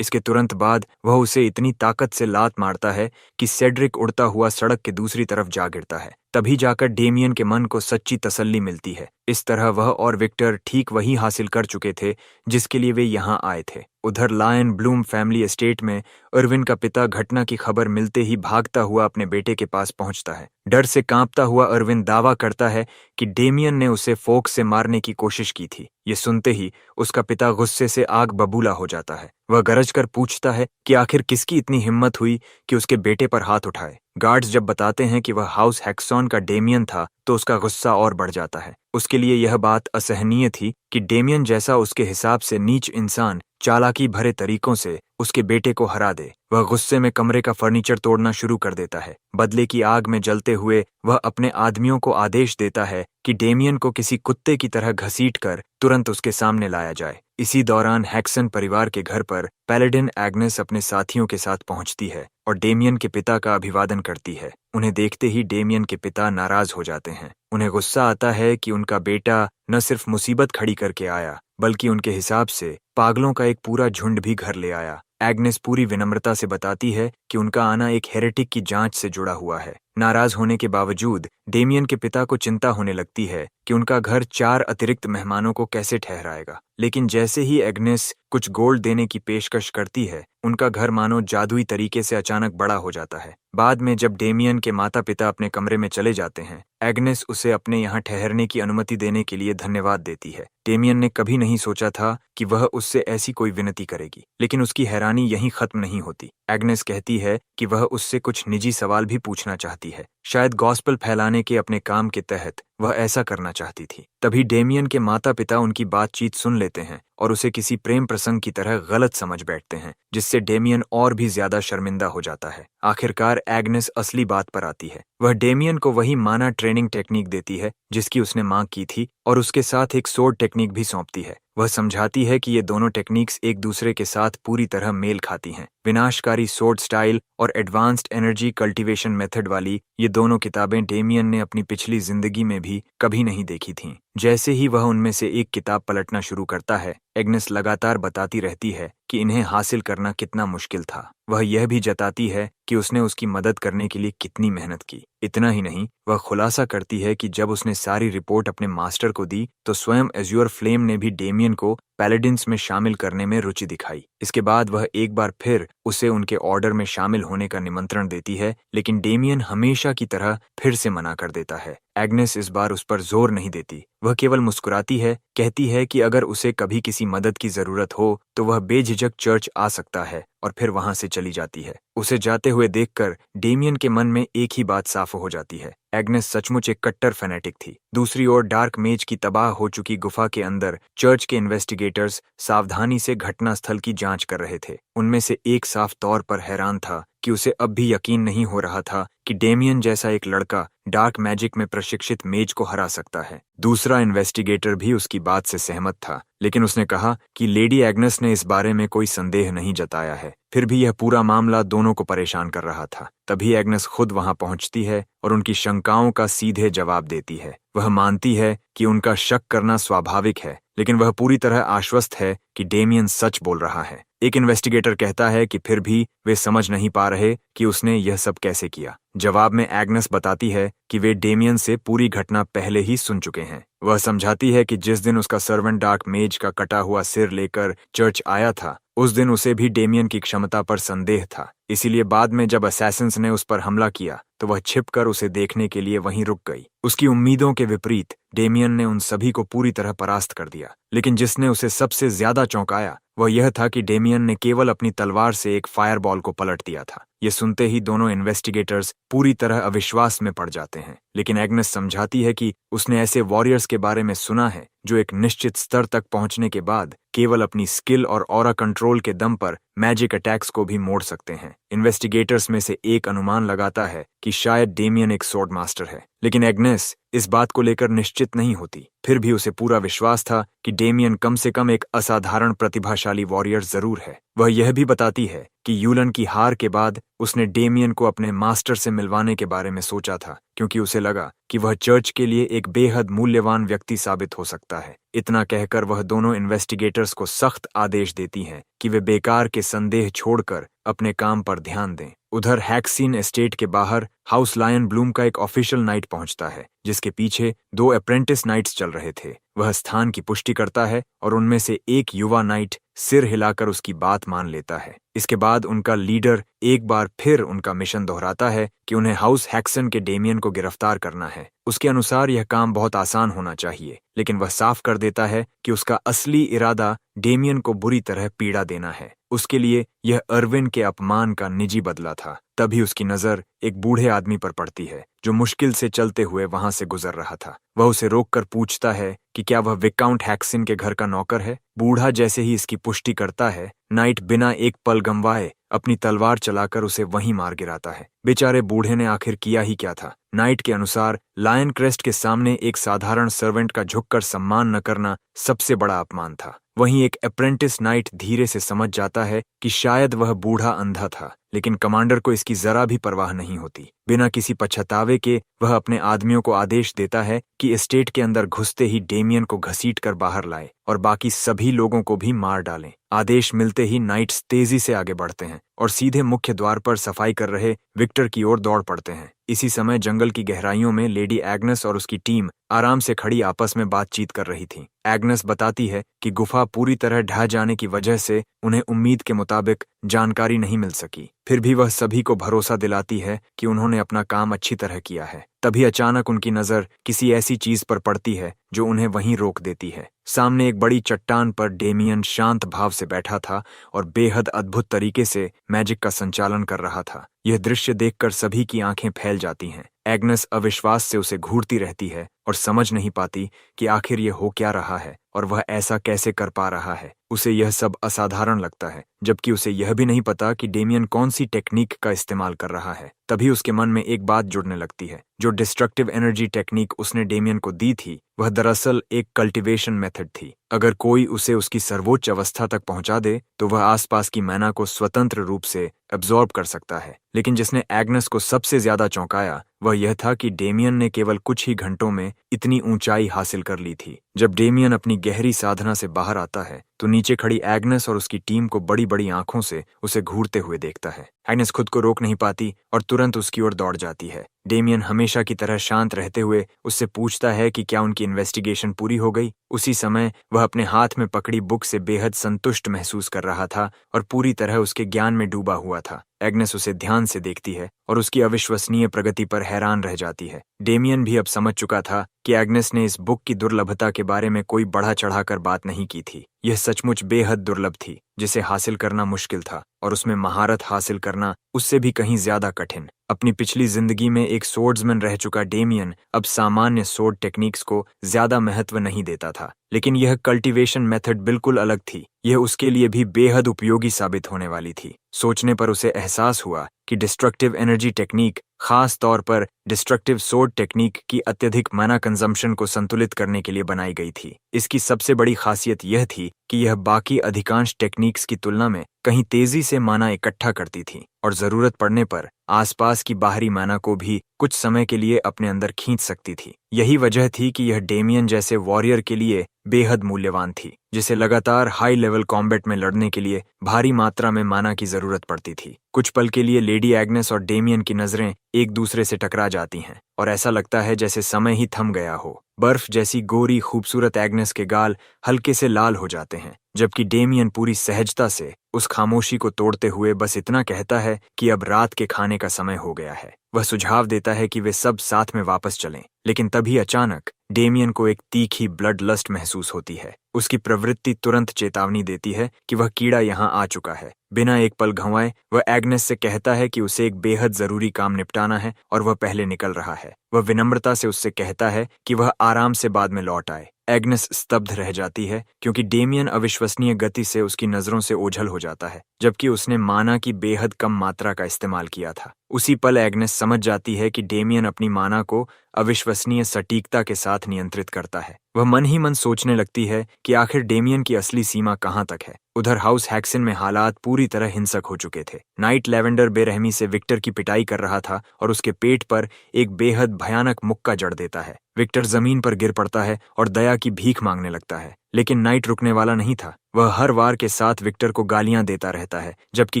इसके तुरंत बाद वह उसे इतनी ताकत से लात मारता है कि सेड्रिक उड़ता हुआ सड़क के दूसरी तरफ जा गिरता है। तभी जाकर डेमियन के मन को सच्ची तसल्ली मिलती है। इस तरह वह और विक्टर ठीक वही हासिल कर चुके थे जिसके लिए वे यहाँ आए थे। उधर लायन ब्लूम फैमिली एस्टेट में अर्विन का पिता घटना की खबर मिलते ही भागता हुआ अपने बेटे के पास पहुंचता है। डर से कांपता हुआ अर्विन दावा करता है कि डेमियन ने उसे फोक से मारने की कोशिश की थी। ये सुनते ही उसका पिता गुस्से से आग बबूला हो जाता है। वह गरज कर पूछता है कि आखिर किसकी इतनी हिम्मत हुई कि उसके बेटे पर हाथ उठाए। गार्ड्स जब बताते हैं कि वह हाउस हैक्सॉन का डेमियन था तो उसका गुस्सा और बढ़ जाता है। उसके लिए यह बात असहनीय थी कि डेमियन जैसा उसके हिसाब से नीच इंसान चालाकी भरे तरीकों से उसके बेटे को हरा दे। वह गुस्से में कमरे का फर्नीचर तोड़ना शुरू कर देता है। बदले की आग में जलते हुए वह अपने आदमियों को आदेश देता है कि डेमियन को किसी कुत्ते की तरह घसीटकर तुरंत उसके सामने लाया जाए। इसी दौरान हैक्सन परिवार के घर पर पैलेडिन एग्नेस अपने साथियों के साथ पहुंचती है और डेमियन के पिता का अभिवादन करती है। उन्हें देखते ही डेमियन के पिता नाराज हो जाते हैं। उन्हें गुस्सा आता है कि उनका बेटा न सिर्फ मुसीबत खड़ी करके आया, बल्कि उनके हिसाब से पागलों का एक पूरा झुंड भी घर ले आया। एग्नेस पूरी विनम्रता से बताती है कि उनका आना एक हेरेटिक की जांच से जुड़ा हुआ है। नाराज होने के बावजूद डेमियन के पिता को चिंता होने लगती है कि उनका घर 4 अतिरिक्त मेहमानों को कैसे ठहराएगा। लेकिन जैसे ही एग्नेस कुछ गोल्ड देने की पेशकश करती है, उनका घर मानो जादुई तरीके से अचानक बड़ा हो जाता है। बाद में जब डेमियन के माता पिता अपने कमरे में चले जाते हैं, एग्नेस उसे अपने यहाँ ठहरने की अनुमति देने के लिए धन्यवाद देती है। डेमियन ने कभी नहीं सोचा था कि वह उससे ऐसी कोई विनती करेगी, लेकिन उसकी हैरानी यहीं खत्म नहीं होती। एग्नेस कहती है कि वह उससे कुछ निजी सवाल भी पूछना चाहती है। शायद गॉस्पेल फैलाने के अपने काम के तहत वह ऐसा करना चाहती थी। तभी डेमियन के माता पिता उनकी बातचीत सुन लेते हैं और उसे किसी प्रेम प्रसंग की तरह गलत समझ बैठते हैं, जिससे डेमियन और भी ज्यादा शर्मिंदा हो जाता है। आखिरकार एग्नेस असली बात पर आती है। वह डेमियन को वही माना ट्रेनिंग टेक्निक देती है जिसकी उसने मांग की थी और उसके साथ एक सोर्ड टेक्निक भी सौंपती है। वह समझाती है कि ये दोनों टेक्निक्स एक दूसरे के साथ पूरी तरह मेल खाती हैं। विनाशकारी सोर्ड स्टाइल और एडवांस्ड एनर्जी कल्टीवेशन मेथड वाली ये दोनों किताबें डेमियन ने अपनी पिछली जिंदगी में भी कभी नहीं देखी थीं। जैसे ही वह उनमें से एक किताब पलटना शुरू करता है, एग्नेस लगातार बताती रहती है कि इन्हें हासिल करना कितना मुश्किल था। वह यह भी जताती है कि उसने उसकी मदद करने के लिए कितनी मेहनत की। इतना ही नहीं, वह खुलासा करती है कि जब उसने सारी रिपोर्ट अपने मास्टर को दी तो स्वयं एज्योर फ्लेम ने भी डेमियन को पैलेडिन्स में शामिल करने में रुचि दिखाई। इसके बाद वह एक बार फिर उसे उनके ऑर्डर में शामिल होने का निमंत्रण देती है, लेकिन डेमियन हमेशा की तरह फिर से मना कर देता है। एग्नेस इस बार उस पर जोर नहीं देती। वह केवल मुस्कुराती है, कहती है कि अगर उसे कभी किसी मदद की जरूरत हो तो वह बेझिझक चर्च आ सकता है और फिर वहां से चली जाती है। उसे जाते हुए देखकर डेमियन के मन में एक ही बात साफ हो जाती है, एग्नेस सचमुच एक कट्टर फैनेटिक थी। दूसरी ओर डार्क मेज की तबाह हो चुकी गुफा के अंदर चर्च के इन्वेस्टिगेटर्स सावधानी से घटनास्थल की जांच कर रहे थे। उनमें से एक साफ तौर पर हैरान था कि उसे अब भी यकीन नहीं हो रहा था कि डेमियन जैसा एक लड़का डार्क मैजिक में प्रशिक्षित मेज को हरा सकता है। दूसरा इन्वेस्टिगेटर भी उसकी बात से सहमत था, लेकिन उसने कहा कि लेडी एग्नेस ने इस बारे में कोई संदेह नहीं जताया है। फिर भी यह पूरा मामला दोनों को परेशान कर रहा था। तभी एग्नेस खुद वहां पहुंचती है और उनकी शंकाओं का सीधे जवाब देती है। वह मानती है कि उनका शक करना स्वाभाविक है, लेकिन वह पूरी तरह आश्वस्त है कि डेमियन सच बोल रहा है। एक इन्वेस्टिगेटर कहता है कि फिर भी वे समझ नहीं पा रहे कि उसने यह सब कैसे किया। जवाब में एग्नेस बताती है कि वे डेमियन से पूरी घटना पहले ही सुन चुके हैं। वह समझाती है कि जिस दिन उसका सर्वेंट डार्क मेज का कटा हुआ सिर लेकर चर्च आया था, उस दिन उसे भी डेमियन की क्षमता पर संदेह था। इसीलिए बाद में जब असैसिन्स ने उस पर हमला किया तो वह छिपकर उसे देखने के लिए वहीं रुक गई। उसकी उम्मीदों के विपरीत डेमियन ने उन सभी को पूरी तरह परास्त कर दिया, लेकिन जिसने उसे सबसे ज्यादा चौंकाया वह यह था कि डेमियन ने केवल अपनी तलवार से एक फायरबॉल को पलट दिया था। ये सुनते ही दोनों इन्वेस्टिगेटर्स पूरी तरह अविश्वास में पड़ जाते हैं, लेकिन एग्नेस समझाती है कि उसने ऐसे वॉरियर्स के बारे में सुना है जो एक निश्चित स्तर तक पहुंचने के बाद केवल अपनी स्किल और ऑरा कंट्रोल के दम पर मैजिक अटैक्स को भी मोड़ सकते हैं। इन्वेस्टिगेटर्स में से एक अनुमान लगाता है कि शायद डेमियन एक स्वॉर्ड मास्टर है, लेकिन एग्नेस इस बात को लेकर निश्चित नहीं होती। फिर भी उसे पूरा विश्वास था कि डेमियन कम से कम एक असाधारण प्रतिभाशाली वॉरियर जरूर है। वह यह भी बताती है कि यूलन की हार के बाद उसने डेमियन को अपने मास्टर से मिलवाने के बारे में सोचा था, क्योंकि उसे लगा कि वह चर्च के लिए एक बेहद मूल्यवान व्यक्ति साबित हो सकता है। इतना कहकर वह दोनों इन्वेस्टिगेटर्स को सख्त आदेश देती हैं कि वे बेकार के संदेह छोड़कर अपने काम पर ध्यान दें। उधर हैक्सीन एस्टेट के बाहर हाउस लायन ब्लूम का एक ऑफिशियल नाइट पहुंचता है, जिसके पीछे 2 अप्रेंटिस नाइट्स चल रहे थे। वह स्थान की पुष्टि करता है और उनमें से एक युवा नाइट सिर हिलाकर उसकी बात मान लेता है। इसके बाद उनका लीडर एक बार फिर उनका मिशन दोहराता है कि उन्हें हाउस हैक्सन के डेमियन को गिरफ्तार करना है। उसके अनुसार यह काम बहुत आसान होना चाहिए, लेकिन वह साफ कर देता है कि उसका असली इरादा डेमियन को बुरी तरह पीड़ा देना है। उसके लिए यह अर्विन के अपमान का निजी बदला था। तभी उसकी नजर एक बूढ़े आदमी पर पड़ती है जो मुश्किल से चलते हुए वहां से गुजर रहा था। वह उसे रोककर पूछता है कि क्या वह विकाउंट हैक्सिन के घर का नौकर है। बूढ़ा जैसे ही इसकी पुष्टि करता है, नाइट बिना एक पल गंवाए अपनी तलवार चलाकर उसे वहीं मार गिराता है। बेचारे बूढ़े ने आखिर किया ही क्या था। नाइट के अनुसार लायन क्रेस्ट के सामने एक साधारण सर्वेंट का झुककर सम्मान न करना सबसे बड़ा अपमान था। वहीं एक अप्रेंटिस नाइट धीरे से समझ जाता है कि शायद वह बूढ़ा अंधा था, लेकिन कमांडर को इसकी जरा भी परवाह नहीं होती। बिना किसी पछतावे के वह अपने आदमियों को आदेश देता है कि एस्टेट के अंदर घुसते ही डेमियन को घसीटकर बाहर लाए और बाकी सभी लोगों को भी मार डालें। आदेश मिलते ही नाइट्स तेजी से आगे बढ़ते हैं और सीधे मुख्य द्वार पर सफाई कर रहे विक्टर की ओर दौड़ पड़ते हैं। इसी समय जंगल की गहराइयों में लेडी एग्नेस और उसकी टीम आराम से खड़ी आपस में बातचीत कर रही थी। एग्नेस बताती है कि गुफा पूरी तरह ढह जाने की वजह से उन्हें उम्मीद के मुताबिक जानकारी नहीं मिल सकी। फिर भी वह सभी को भरोसा दिलाती है कि उन्होंने अपना काम अच्छी तरह किया है। तभी अचानक उनकी नजर किसी ऐसी चीज पर पड़ती है जो उन्हें वहीं रोक देती है। सामने एक बड़ी चट्टान पर डेमियन शांत भाव से बैठा था और बेहद अद्भुत तरीके से मैजिक का संचालन कर रहा था। यह दृश्य देखकर सभी की आंखें फैल जाती हैं। एग्नेस अविश्वास से उसे घूरती रहती है और समझ नहीं पाती कि आखिर ये हो क्या रहा है और वह ऐसा कैसे कर पा रहा है। उसे यह सब असाधारण लगता है, जबकि उसे यह भी नहीं पता कि डेमियन कौन सी टेक्निक का इस्तेमाल कर रहा है। तभी उसके मन में एक बात जुड़ने लगती है। जो डिस्ट्रक्टिव एनर्जी टेक्निक उसने डेमियन को दी थी, वह दरअसल एक कल्टीवेशन मेथड थी। अगर कोई उसे उसकी सर्वोच्च अवस्था तक पहुंचा दे तो वह आसपास की मैना को स्वतंत्र रूप से एब्जॉर्ब कर सकता है। लेकिन जिसने एग्नेस को सबसे ज्यादा चौंकाया वह यह था कि डेमियन ने केवल कुछ ही घंटों में इतनी ऊंचाई हासिल कर ली थी। जब डेमियन अपनी गहरी साधना से बाहर आता है तो नीचे खड़ी एग्नेस और उसकी टीम को बड़ी बड़ी आंखों से उसे घूरते हुए देखता है। एग्नेस खुद को रोक नहीं पाती और तुरंत उसकी ओर दौड़ जाती है। डेमियन हमेशा की तरह शांत रहते हुए उससे पूछता है कि क्या उनकी इन्वेस्टिगेशन पूरी हो गई। उसी समय वह अपने हाथ में पकड़ी बुक से बेहद संतुष्ट महसूस कर रहा था और पूरी तरह उसके ज्ञान में डूबा हुआ था। एग्नेस उसे ध्यान से देखती है और उसकी अविश्वसनीय प्रगति पर हैरान रह जाती है। डेमियन भी अब समझ चुका था कि एग्नेस ने इस बुक की दुर्लभता के बारे में कोई बढ़ा चढ़ाकर बात नहीं की थी। यह सचमुच बेहद दुर्लभ थी, जिसे हासिल करना मुश्किल था और उसमें महारत हासिल करना उससे भी कहीं ज्यादा कठिन। अपनी पिछली जिंदगी में एक सोर्ड्समैन रह चुका डेमियन अब सामान्य सोर्ड टेक्निक्स को ज्यादा महत्व नहीं देता था, लेकिन यह कल्टीवेशन मेथड बिल्कुल अलग थी। यह उसके लिए भी बेहद उपयोगी साबित होने वाली थी। सोचने पर उसे एहसास हुआ कि डिस्ट्रक्टिव एनर्जी टेक्निक, खास तौर पर डिस्ट्रक्टिव सोर्ड टेक्निक की अत्यधिक माना कंजम्पशन को संतुलित करने के लिए बनाई गई थी। इसकी सबसे बड़ी खासियत यह थी कि यह बाकी अधिकांश टेक्निक्स की तुलना में कहीं तेजी से माना इकट्ठा करती थी और जरूरत पड़ने पर आसपास की बाहरी माना को भी कुछ समय के लिए अपने अंदर खींच सकती थी। यही वजह थी कि यह डेमियन जैसे वॉरियर के लिए बेहद मूल्यवान थी, जिसे लगातार हाई लेवल कॉम्बैट में लड़ने के लिए भारी मात्रा में माना की जरूरत पड़ती थी। कुछ पल के लिए लेडी एग्नेस और डेमियन की नजरें एक दूसरे से टकरा जाती हैं और ऐसा लगता है जैसे समय ही थम गया हो। बर्फ जैसी गोरी खूबसूरत एग्नेस के गाल हल्के से लाल हो जाते हैं, जबकि डेमियन पूरी सहजता से उस खामोशी को तोड़ते हुए बस इतना कहता है कि अब रात के खाने का समय हो गया है। वह सुझाव देता है कि वे सब साथ में वापस चलें, लेकिन तभी अचानक डेमियन को एक तीखी ब्लड लस्ट महसूस होती है। उसकी प्रवृत्ति तुरंत चेतावनी देती है कि वह कीड़ा यहाँ आ चुका है। बिना एक पल गंवाए वह एग्नेस से कहता है कि उसे एक बेहद जरूरी काम निपटाना है और वह पहले निकल रहा है। वह विनम्रता से उससे कहता है कि वह आराम से बाद में लौट आए। एग्नेस स्तब्ध रह जाती है क्योंकि डेमियन अविश्वसनीय गति से उसकी नजरों से ओझल हो जाता है, जबकि उसने माना की बेहद कम मात्रा का इस्तेमाल किया था। उसी पल एग्नेस समझ जाती है कि डेमियन अपनी माना को अविश्वसनीय सटीकता के साथ नियंत्रित करता है। वह मन ही मन सोचने लगती है कि आखिर डेमियन की असली सीमा कहाँ तक है। उधर हाउस हैक्सिन में हालात पूरी तरह हिंसक हो चुके थे। नाइट लेवेंडर बेरहमी से विक्टर की पिटाई कर रहा था और उसके पेट पर एक बेहद भयानक मुक्का जड़ देता है। विक्टर जमीन पर गिर पड़ता है और दया की भीख मांगने लगता है, लेकिन नाइट रुकने वाला नहीं था। वह हर वार के साथ विक्टर को गालियां देता रहता है, जबकि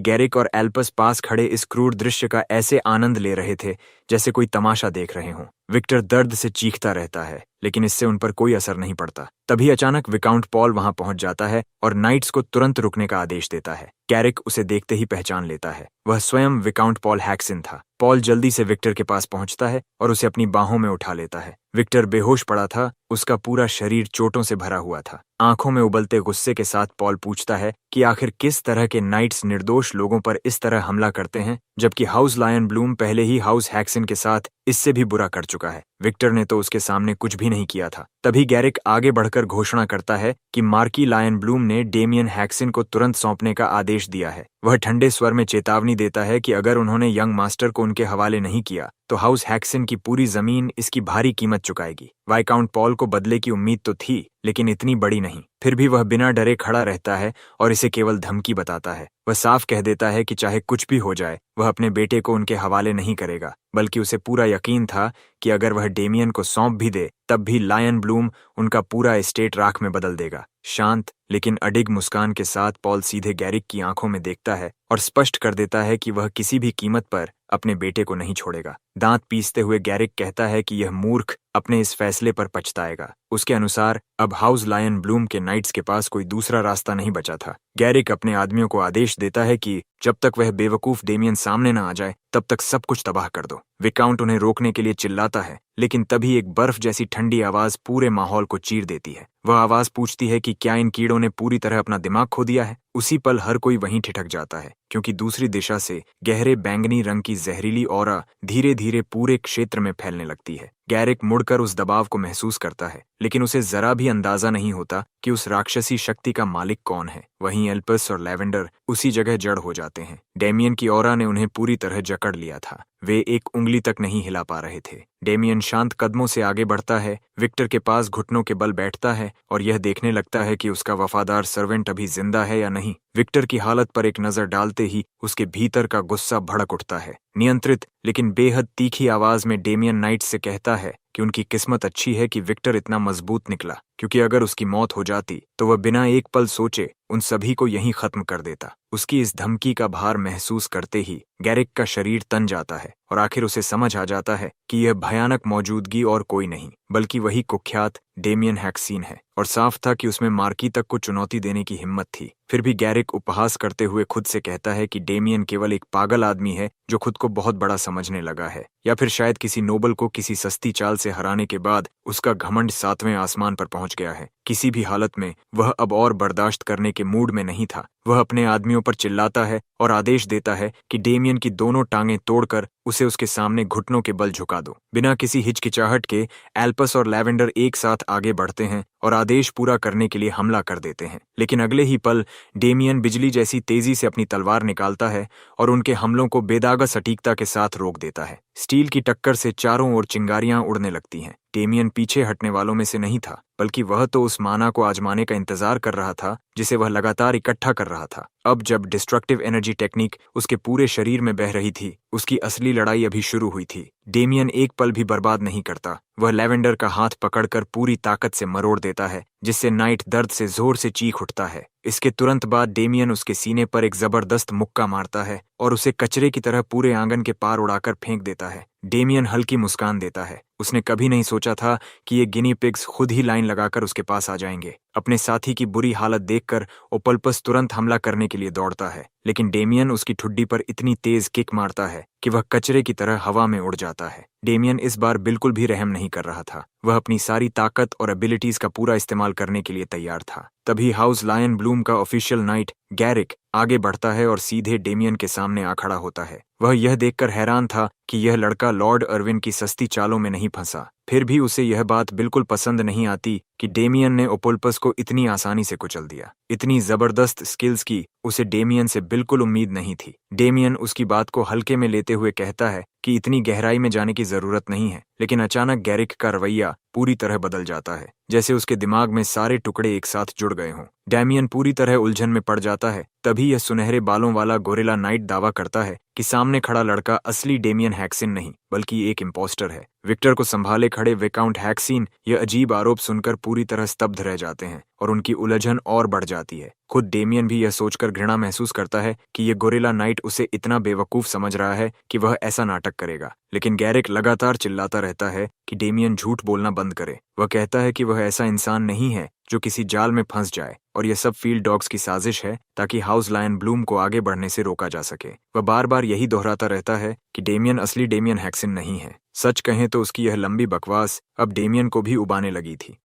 गैरिक और एल्पस पास खड़े इस क्रूर दृश्य का ऐसे आनंद ले रहे थे जैसे कोई तमाशा देख रहे हों। विक्टर दर्द से चीखता रहता है, लेकिन इससे उन पर कोई असर नहीं पड़ता। तभी अचानक विकाउंट पॉल वहां पहुंच जाता है और नाइट्स को तुरंत रुकने का आदेश देता है। गैरिक उसे देखते ही पहचान लेता है, वह स्वयं विकाउंट पॉल हैक्सिन था। पॉल जल्दी से विक्टर के पास पहुंचता है और उसे अपनी बाहों में उठा लेता है। विक्टर बेहोश पड़ा था, उसका पूरा शरीर चोटों से भरा हुआ था। आंखों में उबलते गुस्से के साथ पॉल पूछता है कि आखिर किस तरह के नाइट्स निर्दोष लोगों पर इस तरह हमला करते हैं, जबकि हाउस लायन ब्लूम पहले ही हाउस हैक्सिन के साथ इससे भी बुरा कर चुका है। विक्टर ने तो उसके सामने कुछ भी नहीं किया था। तभी गैरिक आगे बढ़कर घोषणा करता है कि मार्की लायन ब्लूम ने डेमियन हैक्सिन को तुरंत सौंपने का आदेश दिया है। वह ठंडे स्वर में चेतावनी देता है कि अगर उन्होंने यंग मास्टर को उनके हवाले नहीं किया तो हाउस हैक्सिन की पूरी जमीन इसकी भारी कीमत चुकाएगी। वाइकाउंट पॉल को बदले की उम्मीद तो थी, लेकिन इतनी बड़ी नहीं। फिर भी वह बिना डरे खड़ा रहता है और इसे केवल धमकी बताता है। वह साफ कह देता है कि चाहे कुछ भी हो जाए, वह अपने बेटे को उनके हवाले नहीं करेगा, बल्कि उसे पूरा यकीन था कि अगर वह डेमियन को सौंप भी दे तब भी लायन ब्लूम उनका पूरा एस्टेट राख में बदल देगा। शांत लेकिन अडिग मुस्कान के साथ पॉल सीधे गैरिक की आंखों में देखता है और स्पष्ट कर देता है कि वह किसी भी कीमत पर अपने बेटे को नहीं छोड़ेगा। दांत पीसते हुए गैरिक कहता है कि यह मूर्ख अपने इस फैसले पर पछताएगा। उसके अनुसार अब हाउस लायन ब्लूम के नाइट्स के पास कोई दूसरा रास्ता नहीं बचा था। गैरिक अपने आदमियों को आदेश देता है कि जब तक वह बेवकूफ डेमियन सामने न आ जाए तब तक सब कुछ तबाह कर दो। विकाउंट उन्हें रोकने के लिए चिल्लाता है, लेकिन तभी एक बर्फ जैसी ठंडी आवाज पूरे माहौल को चीर देती है। वह आवाज पूछती है कि क्या इन कीड़ों ने पूरी तरह अपना दिमाग खो दिया है। उसी पल हर कोई वहीं ठिठक जाता है, क्योंकि दूसरी दिशा से गहरे बैंगनी रंग की जहरीली ऑरा धीरे धीरे पूरे क्षेत्र में फैलने लगती है। गैरिक मुड़कर उस दबाव को महसूस करता है, लेकिन उसे जरा भी अंदाजा नहीं होता कि उस राक्षसी शक्ति का मालिक कौन है। वहीं एल्पस और लैवेंडर उसी जगह जड़ हो जाते हैं। डेमियन की ऑरा ने उन्हें पूरी तरह जकड़ लिया था। वे एक उंगली तक नहीं हिला पा रहे थे। डेमियन शांत कदमों से आगे बढ़ता है, विक्टर के पास घुटनों के बल बैठता है और यह देखने लगता है कि उसका वफादार सर्वेंट अभी जिंदा है या नहीं। विक्टर की हालत पर एक नजर डालते ही उसके भीतर का गुस्सा भड़क उठता है। नियंत्रित लेकिन बेहद तीखी आवाज में डेमियन नाइट से कहता है कि उनकी किस्मत अच्छी है कि विक्टर इतना मजबूत निकला, क्योंकि अगर उसकी मौत हो जाती तो वह बिना एक पल सोचे उन सभी को यहीं खत्म कर देता। उसकी इस धमकी का भार महसूस करते ही गैरिक का शरीर तन जाता है और आखिर उसे समझ आ जाता है कि यह भयानक मौजूदगी और कोई नहीं बल्कि वही कुख्यात डेमियन हैक्सिन है, और साफ था कि उसमें मार्की तक को चुनौती देने की हिम्मत थी। फिर भी गैरिक उपहास करते हुए खुद से कहता है कि डेमियन केवल एक पागल आदमी है जो खुद को बहुत बड़ा समझने लगा है, या फिर शायद किसी नोबल को किसी सस्ती चाल से हराने के बाद उसका घमंड 7वें आसमान पर पहुंच गया है। किसी भी हालत में वह अब और बर्दाश्त करने के मूड में नहीं था। वह अपने आदमियों पर चिल्लाता है और आदेश देता है कि डेमियन की दोनों टांगें तोड़कर उसे उसके सामने घुटनों के बल झुका दो। बिना किसी हिचकिचाहट के एल्पस और लैवेंडर एक साथ आगे बढ़ते हैं और आदेश पूरा करने के लिए हमला कर देते हैं, लेकिन अगले ही पल डेमियन बिजली जैसी तेजी से अपनी तलवार निकालता है और उनके हमलों को बेदागा सटीकता के साथ रोक देता है। स्टील की टक्कर से चारों ओर चिंगारियां उड़ने लगती हैं। डेमियन पीछे हटने वालों में से नहीं था, बल्कि वह तो उस माना को आजमाने का इंतजार कर रहा था जिसे वह लगातार इकट्ठा कर रहा था। अब जब डिस्ट्रक्टिव एनर्जी टेक्निक उसके पूरे शरीर में बह रही थी, उसकी असली लड़ाई अभी शुरू हुई थी। डेमियन एक पल भी बर्बाद नहीं करता। वह लैवेंडर का हाथ पकड़कर पूरी ताकत से मरोड़ देता है, जिससे नाइट दर्द से जोर से चीख उठता है। इसके तुरंत बाद डेमियन उसके सीने पर एक जबरदस्त मुक्का मारता है और उसे कचरे की तरह पूरे आंगन के पार उड़ाकर फेंक देता है। डेमियन हल्की मुस्कान देता है। उसने कभी नहीं सोचा था कि ये गिनी पिग्स खुद ही लाइन लगाकर उसके पास आ जाएंगे। अपने साथी की बुरी हालत देखकर ओपल्पस तुरंत हमला करने के लिए दौड़ता है, लेकिन डेमियन उसकी ठुड्डी पर इतनी तेज किक मारता है कि वह कचरे की तरह हवा में उड़ जाता है। डेमियन इस बार बिल्कुल भी रहम नहीं कर रहा था। वह अपनी सारी ताकत और एबिलिटीज का पूरा इस्तेमाल करने के लिए तैयार था। तभी हाउस लायन ब्लूम का ऑफिशियल नाइट गैरिक आगे बढ़ता है और सीधे डेमियन के सामने आ खड़ा होता है। वह यह देखकर हैरान था कि यह लड़का लॉर्ड अर्विन की सस्ती चालों में नहीं फंसा। फिर भी उसे यह बात बिल्कुल पसंद नहीं आती कि डेमियन ने ओपुल्पस को इतनी आसानी से कुचल दिया। इतनी जबरदस्त स्किल्स की उसे डेमियन से बिल्कुल उम्मीद नहीं थी। डेमियन उसकी बात को हल्के में लेते हुए कहता है कि इतनी गहराई में जाने की जरूरत नहीं है, लेकिन अचानक गैरिक का रवैया पूरी तरह बदल जाता है, जैसे उसके दिमाग में सारे टुकड़े एक साथ जुड़ गए हों। डेमियन पूरी तरह उलझन में पड़ जाता है। तभी यह सुनहरे बालों वाला गोरिल्ला नाइट दावा करता है कि सामने खड़ा लड़का असली डेमियन हैक्सिन नहीं बल्कि एक इम्पोस्टर है। विक्टर को संभाले खड़े विकाउंट हैक्सीन यह अजीब आरोप सुनकर पूरी तरह स्तब्ध रह जाते हैं और उनकी उलझन और बढ़ जाती है। खुद डेमियन भी यह सोचकर घृणा महसूस करता है कि यह गोरिल्ला नाइट उसे इतना बेवकूफ समझ रहा है कि वह ऐसा नाटक करेगा। लेकिन गैरिक लगातार चिल्लाता रहता है कि डेमियन झूठ बोलना बंद करे। वह कहता है कि वह ऐसा इंसान नहीं है जो किसी जाल में फंस जाए और यह सब फील्ड डॉग्स की साजिश है ताकि हाउस लायन ब्लूम को आगे बढ़ने से रोका जा सके। वह बार बार यही दोहराता रहता है कि डेमियन असली डेमियन हैक्सिन नहीं है। सच कहें तो उसकी यह लंबी बकवास अब डेमियन को भी उबाने लगी थी।